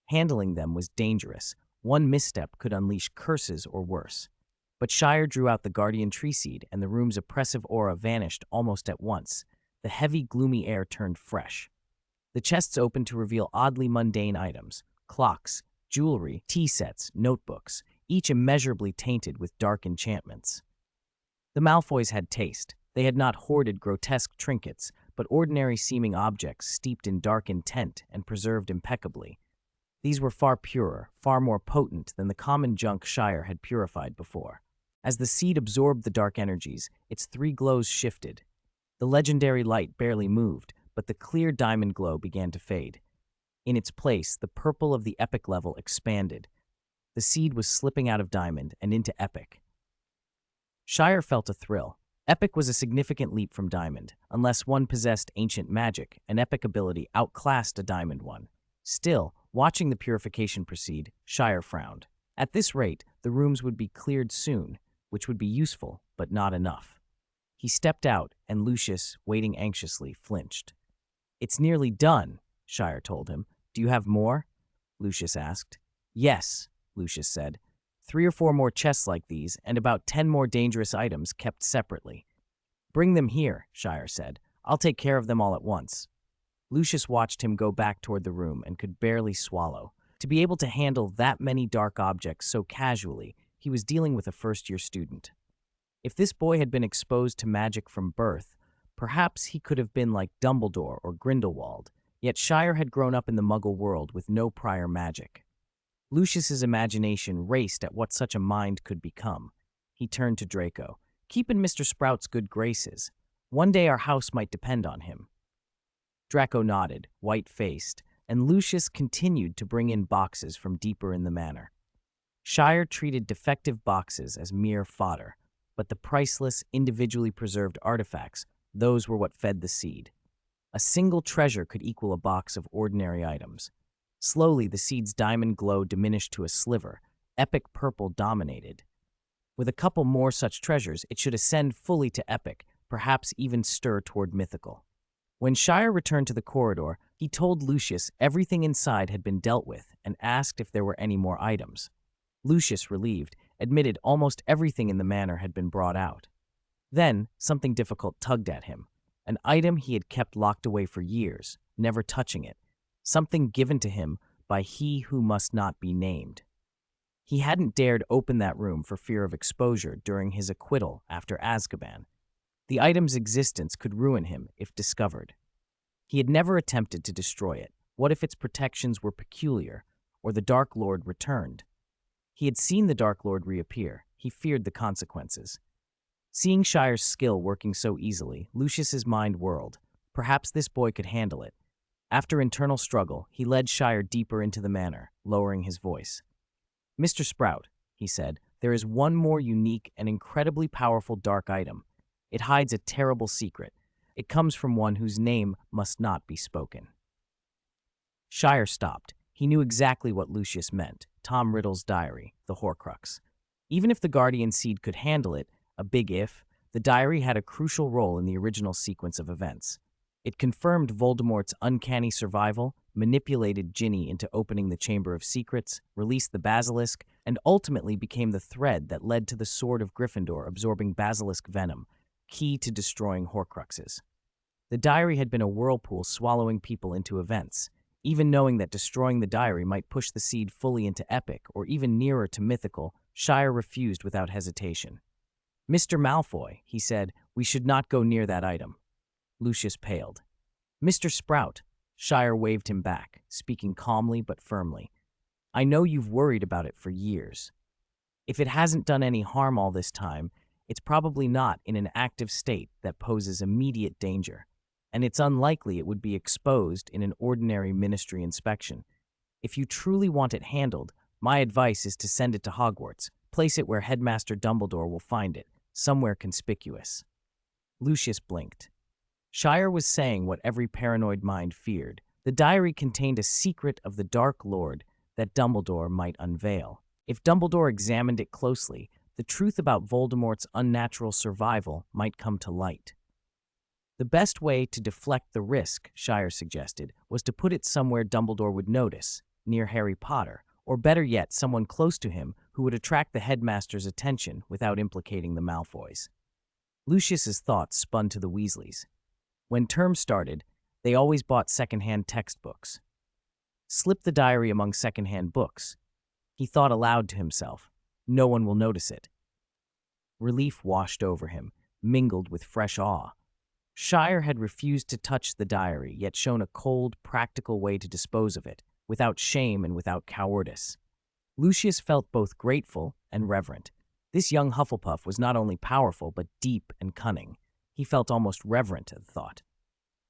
S1: Handling them was dangerous. One misstep could unleash curses or worse. But Shire drew out the Guardian Tree Seed, and the room's oppressive aura vanished almost at once. The heavy, gloomy air turned fresh. The chests opened to reveal oddly mundane items: clocks, jewelry, tea sets, notebooks, each immeasurably tainted with dark enchantments. The Malfoys had taste. They had not hoarded grotesque trinkets, but ordinary-seeming objects steeped in dark intent and preserved impeccably. These were far purer, far more potent than the common junk Shire had purified before. As the seed absorbed the dark energies, its three glows shifted. The legendary light barely moved, but the clear diamond glow began to fade. In its place, the purple of the epic level expanded. The seed was slipping out of diamond and into epic. Shire felt a thrill. Epic was a significant leap from diamond. Unless one possessed ancient magic, an epic ability outclassed a diamond one. Still, watching the purification proceed, Shire frowned. At this rate, the rooms would be cleared soon, which would be useful, but not enough. He stepped out, and Lucius, waiting anxiously, flinched. "It's nearly done," Shire told him. "Do you have more?" Lucius asked. "Yes," Lucius said. 3 or 4 more chests like these, and about 10 more dangerous items kept separately." "Bring them here," Shire said. "I'll take care of them all at once." Lucius watched him go back toward the room and could barely swallow. To be able to handle that many dark objects so casually, he was dealing with a first-year student. If this boy had been exposed to magic from birth, perhaps he could have been like Dumbledore or Grindelwald, yet Shire had grown up in the Muggle world with no prior magic. Lucius's imagination raced at what such a mind could become. He turned to Draco. "Keep in Mr. Sprout's good graces. One day our house might depend on him." Draco nodded, white-faced, and Lucius continued to bring in boxes from deeper in the manor. Shire treated defective boxes as mere fodder, but the priceless, individually preserved artifacts, those were what fed the seed. A single treasure could equal a box of ordinary items. Slowly, the seed's diamond glow diminished to a sliver. Epic purple dominated. With a couple more such treasures, it should ascend fully to epic, perhaps even stir toward mythical. When Shire returned to the corridor, he told Lucius everything inside had been dealt with and asked if there were any more items. Lucius, relieved, admitted almost everything in the manor had been brought out. Then, something difficult tugged at him. An item he had kept locked away for years, never touching it. Something given to him by he who must not be named. He hadn't dared open that room for fear of exposure during his acquittal after Azkaban. The item's existence could ruin him if discovered. He had never attempted to destroy it. What if its protections were peculiar, or the Dark Lord returned? He had seen the Dark Lord reappear. He feared the consequences. Seeing Shire's skill working so easily, Lucius's mind whirled. Perhaps this boy could handle it. After internal struggle, he led Shire deeper into the manor, lowering his voice. "Mr. Sprout," he said, "there is one more unique and incredibly powerful dark item. It hides a terrible secret. It comes from one whose name must not be spoken." Shire stopped. He knew exactly what Lucius meant. Tom Riddle's diary, the Horcrux. Even if the Guardian Seed could handle it, a big if, the diary had a crucial role in the original sequence of events. It confirmed Voldemort's uncanny survival, manipulated Ginny into opening the Chamber of Secrets, released the basilisk, and ultimately became the thread that led to the Sword of Gryffindor absorbing basilisk venom, key to destroying Horcruxes. The diary had been a whirlpool swallowing people into events. Even knowing that destroying the diary might push the seed fully into epic or even nearer to mythical, Shire refused without hesitation. "Mr. Malfoy," he said, "we should not go near that item." Lucius paled. "Mr. Sprout," Shire waved him back, speaking calmly but firmly. "I know you've worried about it for years. If it hasn't done any harm all this time, it's probably not in an active state that poses immediate danger, and it's unlikely it would be exposed in an ordinary ministry inspection. If you truly want it handled, my advice is to send it to Hogwarts. Place it where Headmaster Dumbledore will find it, somewhere conspicuous." Lucius blinked. Shire was saying what every paranoid mind feared. The diary contained a secret of the Dark Lord that Dumbledore might unveil. If Dumbledore examined it closely, the truth about Voldemort's unnatural survival might come to light. The best way to deflect the risk, Shire suggested, was to put it somewhere Dumbledore would notice, near Harry Potter, or better yet, someone close to him who would attract the headmaster's attention without implicating the Malfoys. Lucius's thoughts spun to the Weasleys. When term started, they always bought secondhand textbooks. Slip the diary among secondhand books. He thought aloud to himself. No one will notice it. Relief washed over him, mingled with fresh awe. Shire had refused to touch the diary, yet shown a cold, practical way to dispose of it, without shame and without cowardice. Lucius felt both grateful and reverent. This young Hufflepuff was not only powerful, but deep and cunning. He felt almost reverent at the thought.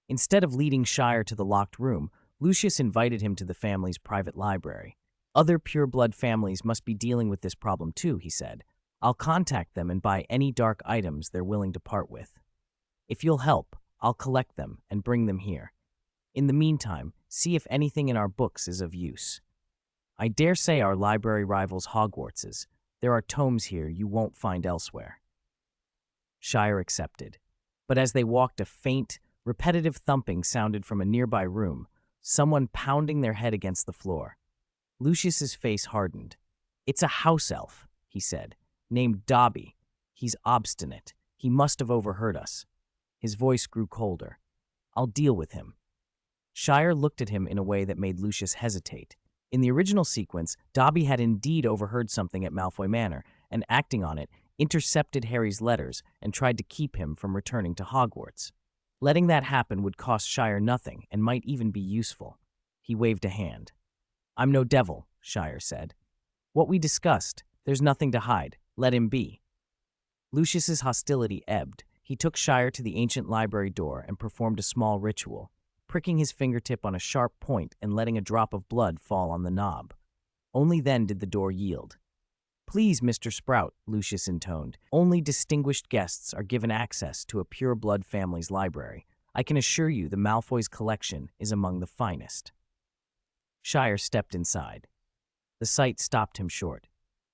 S1: Instead of leading Shire to the locked room, Lucius invited him to the family's private library. "Other pure-blood families must be dealing with this problem too," he said. "I'll contact them and buy any dark items they're willing to part with. If you'll help, I'll collect them and bring them here. In the meantime, see if anything in our books is of use. I dare say our library rivals Hogwarts's. There are tomes here you won't find elsewhere." Shire accepted. But as they walked, a faint, repetitive thumping sounded from a nearby room, someone pounding their head against the floor. Lucius's face hardened. "It's a house elf," he said, "named Dobby. He's obstinate. He must have overheard us." His voice grew colder. "I'll deal with him." Shire looked at him in a way that made Lucius hesitate. In the original sequence, Dobby had indeed overheard something at Malfoy Manor, and acting on it, intercepted Harry's letters and tried to keep him from returning to Hogwarts. Letting that happen would cost Shire nothing and might even be useful. He waved a hand. "I'm no devil," Shire said. "What we discussed, there's nothing to hide. Let him be." Lucius's hostility ebbed. He took Shire to the ancient library door and performed a small ritual. pricking his fingertip on a sharp point and letting a drop of blood fall on the knob. Only then did the door yield. "Please, Mr. Sprout," Lucius intoned, "only distinguished guests are given access to a pure-blood family's library. I can assure you the Malfoy's collection is among the finest." Shire stepped inside. The sight stopped him short.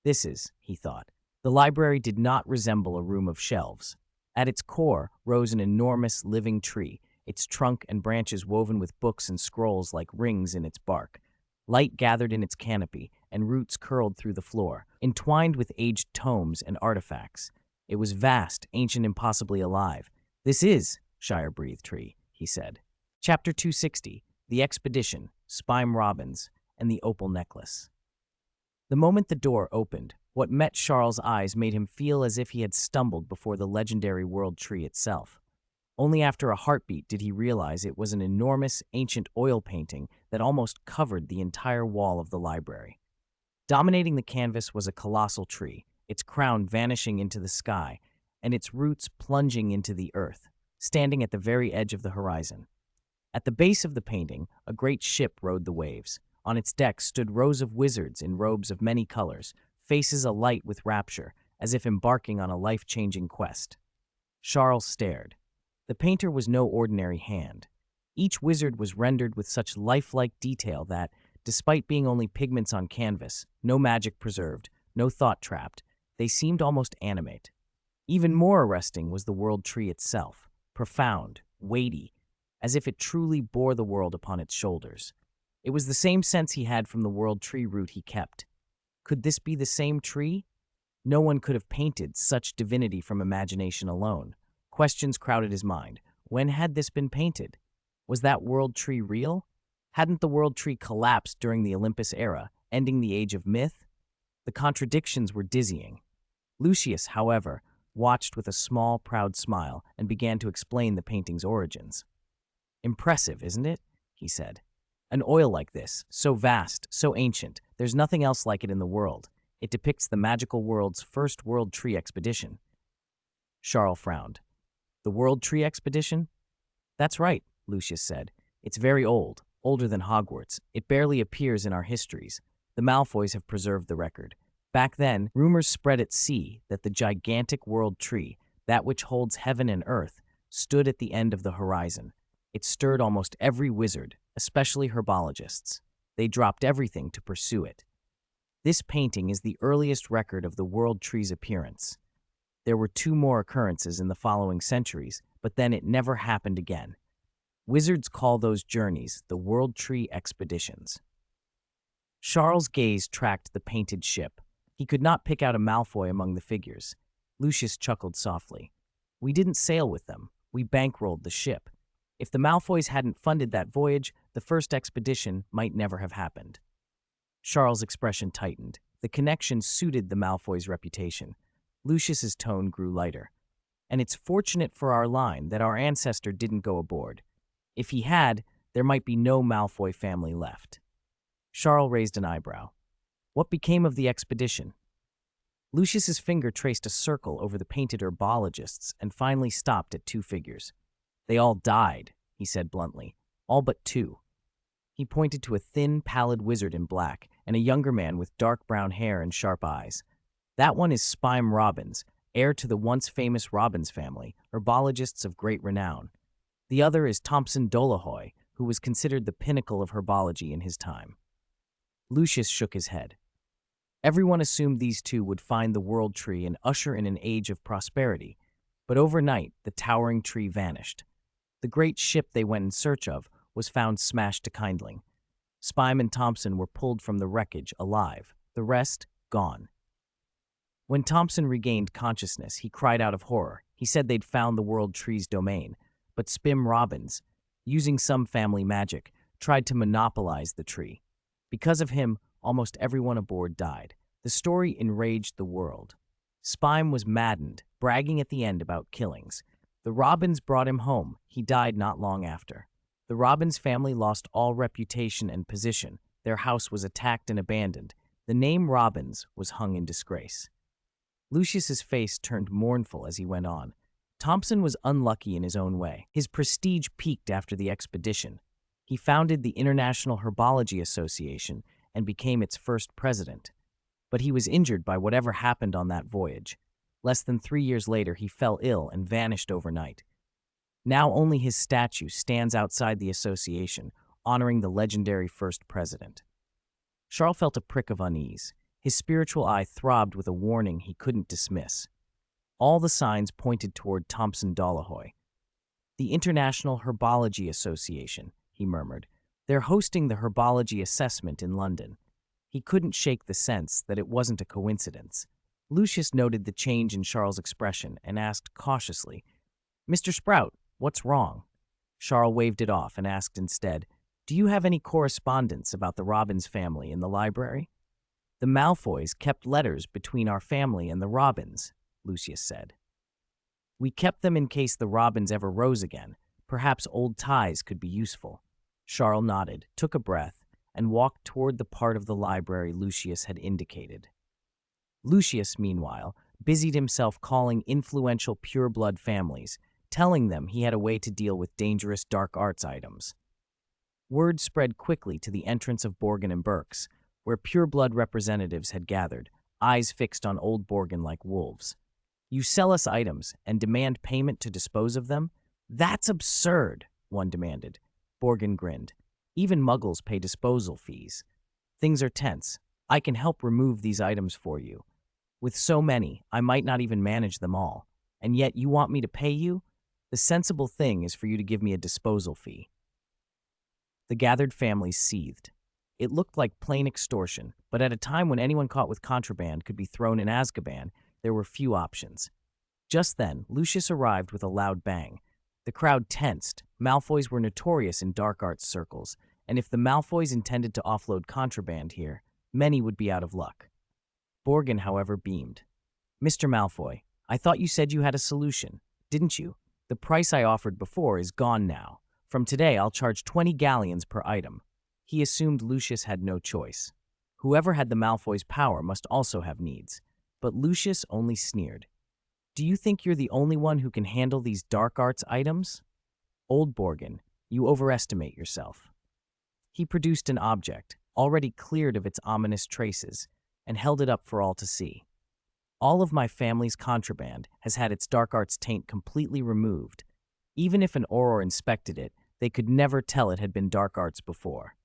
S1: This is, he thought. The library did not resemble a room of shelves. At its core rose an enormous living tree, its trunk and branches woven with books and scrolls like rings in its bark. Light gathered in its canopy, and roots curled through the floor, entwined with aged tomes and artifacts. It was vast, ancient, impossibly alive. "This is," Shire breathed tree, he said. Chapter 260, The Expedition, Spime Robins, and the Opal Necklace. The moment the door opened, what met Charles' eyes made him feel as if he had stumbled before the legendary world tree itself. Only after a heartbeat did he realize it was an enormous, ancient oil painting that almost covered the entire wall of the library. Dominating the canvas was a colossal tree, its crown vanishing into the sky, and its roots plunging into the earth, standing at the very edge of the horizon. At the base of the painting, a great ship rode the waves. On its deck stood rows of wizards in robes of many colors, faces alight with rapture, as if embarking on a life-changing quest. Charles stared. The painter was no ordinary hand. Each wizard was rendered with such lifelike detail that, despite being only pigments on canvas, no magic preserved, no thought trapped, they seemed almost animate. Even more arresting was the world tree itself, profound, weighty, as if it truly bore the world upon its shoulders. It was the same sense he had from the world tree root he kept. Could this be the same tree? No one could have painted such divinity from imagination alone. Questions crowded his mind. When had this been painted? Was that world tree real? Hadn't the world tree collapsed during the Olympus era, ending the age of myth? The contradictions were dizzying. Lucius, however, watched with a small, proud smile and began to explain the painting's origins. "Impressive, isn't it?" he said. "An oil like this, so vast, so ancient, there's nothing else like it in the world. It depicts the magical world's first world tree expedition." Charles frowned. "The world tree expedition?" "That's right," Lucius said. "It's very old, older than Hogwarts. It barely appears in our histories. The Malfoys have preserved the record. Back then, rumors spread at sea that the gigantic world tree, that which holds heaven and earth, stood at the end of the horizon. It stirred almost every wizard, especially herbologists. They dropped everything to pursue it. This painting is the earliest record of the world tree's appearance. There were 2 more occurrences in the following centuries, but then it never happened again. Wizards call those journeys the World Tree Expeditions." Charles' gaze tracked the painted ship. He could not pick out a Malfoy among the figures. Lucius chuckled softly. "We didn't sail with them. We bankrolled the ship. If the Malfoys hadn't funded that voyage, the first expedition might never have happened." Charles' expression tightened. The connection suited the Malfoys' reputation. Lucius's tone grew lighter. "And it's fortunate for our line that our ancestor didn't go aboard. If he had, there might be no Malfoy family left." Charles raised an eyebrow. "What became of the expedition?" Lucius's finger traced a circle over the painted herbologists and finally stopped at 2 figures. "They all died," he said bluntly. "All but 2. He pointed to a thin, pallid wizard in black and a younger man with dark brown hair and sharp eyes. "That one is Spime Robins, heir to the once famous Robins family, herbologists of great renown. The other is Thompson Dollahoy, who was considered the pinnacle of herbology in his time." Lucius shook his head. Everyone assumed these 2 would find the world tree and usher in an age of prosperity, but overnight the towering tree vanished. The great ship they went in search of was found smashed to kindling. Spime and Thompson were pulled from the wreckage alive, the rest gone. When Thompson regained consciousness, he cried out of horror. He said they'd found the world tree's domain, but Spim Robbins, using some family magic, tried to monopolize the tree. Because of him, almost everyone aboard died. The story enraged the world. Spime was maddened, bragging at the end about killings. The Robins brought him home. He died not long after. The Robins family lost all reputation and position. Their house was attacked and abandoned. The name Robins was hung in disgrace. Lucius's face turned mournful as he went on. Thompson was unlucky in his own way. His prestige peaked after the expedition, He founded the International Herbology Association and became its first president. But he was injured by whatever happened on that voyage. Less than 3 years later, he fell ill and vanished overnight. Now only his statue stands outside the association, honoring the legendary first president. Charles felt a prick of unease. His spiritual eye throbbed with a warning he couldn't dismiss. All the signs pointed toward Thompson Dollahoy. "The International Herbology Association," he murmured. "They're hosting the Herbology Assessment in London." He couldn't shake the sense that it wasn't a coincidence. Lucius noted the change in Charles' expression and asked cautiously, "Mr. Sprout, what's wrong?" Charles waved it off and asked instead, "Do you have any correspondence about the Robbins family in the library?" "The Malfoys kept letters between our family and the Robbins," Lucius said. "We kept them in case the Robbins ever rose again. Perhaps old ties could be useful." Charles nodded, took a breath, and walked toward the part of the library Lucius had indicated. Lucius, meanwhile, busied himself calling influential pureblood families, telling them he had a way to deal with dangerous dark arts items. Word spread quickly to the entrance of Borgin and Burke's, where pureblood representatives had gathered, eyes fixed on old Borgin like wolves. "You sell us items and demand payment to dispose of them? That's absurd," one demanded. Borgin grinned. "Even muggles pay disposal fees. Things are tense. I can help remove these items for you. With so many, I might not even manage them all. And yet you want me to pay you? The sensible thing is for you to give me a disposal fee." The gathered families seethed. It looked like plain extortion, but at a time when anyone caught with contraband could be thrown in Azkaban, there were few options. Just then, Lucius arrived with a loud bang. The crowd tensed. Malfoys were notorious in dark arts circles, and if the Malfoys intended to offload contraband here, many would be out of luck. Borgin, however, beamed. "Mr. Malfoy, I thought you said you had a solution, didn't you? The price I offered before is gone now. From today, I'll charge 20 galleons per item." He assumed Lucius had no choice. Whoever had the Malfoy's power must also have needs. But Lucius only sneered. "Do you think you're the only one who can handle these dark arts items? Old Borgin, you overestimate yourself." He produced an object, already cleared of its ominous traces, and held it up for all to see. "All of my family's contraband has had its dark arts taint completely removed. Even if an Auror inspected it, they could never tell it had been dark arts before.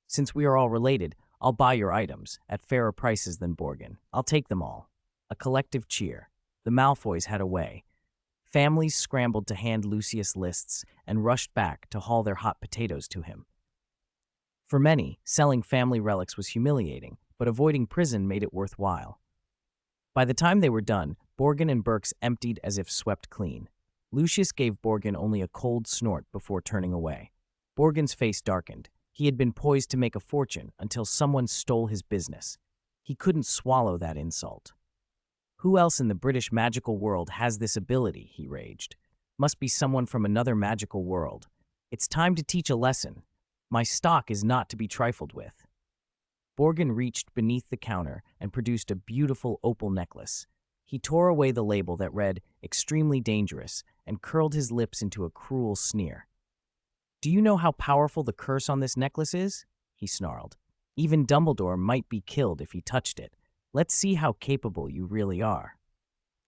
S1: Since we are all related, I'll buy your items, at fairer prices than Borgin. I'll take them all." A collective cheer. The Malfoys had a way. Families scrambled to hand Lucius lists and rushed back to haul their hot potatoes to him. For many, selling family relics was humiliating, but avoiding prison made it worthwhile. By the time they were done, Borgin and Burke's emptied as if swept clean. Lucius gave Borgin only a cold snort before turning away. Borgin's face darkened. He had been poised to make a fortune until someone stole his business. He couldn't swallow that insult. "Who else in the British magical world has this ability?" he raged. "Must be someone from another magical world. It's time to teach a lesson. My stock is not to be trifled with." Borgin reached beneath the counter and produced a beautiful opal necklace. He tore away the label that read, "Extremely dangerous," and curled his lips into a cruel sneer. "Do you know how powerful the curse on this necklace is?" he snarled. "Even Dumbledore might be killed if he touched it. Let's see how capable you really are."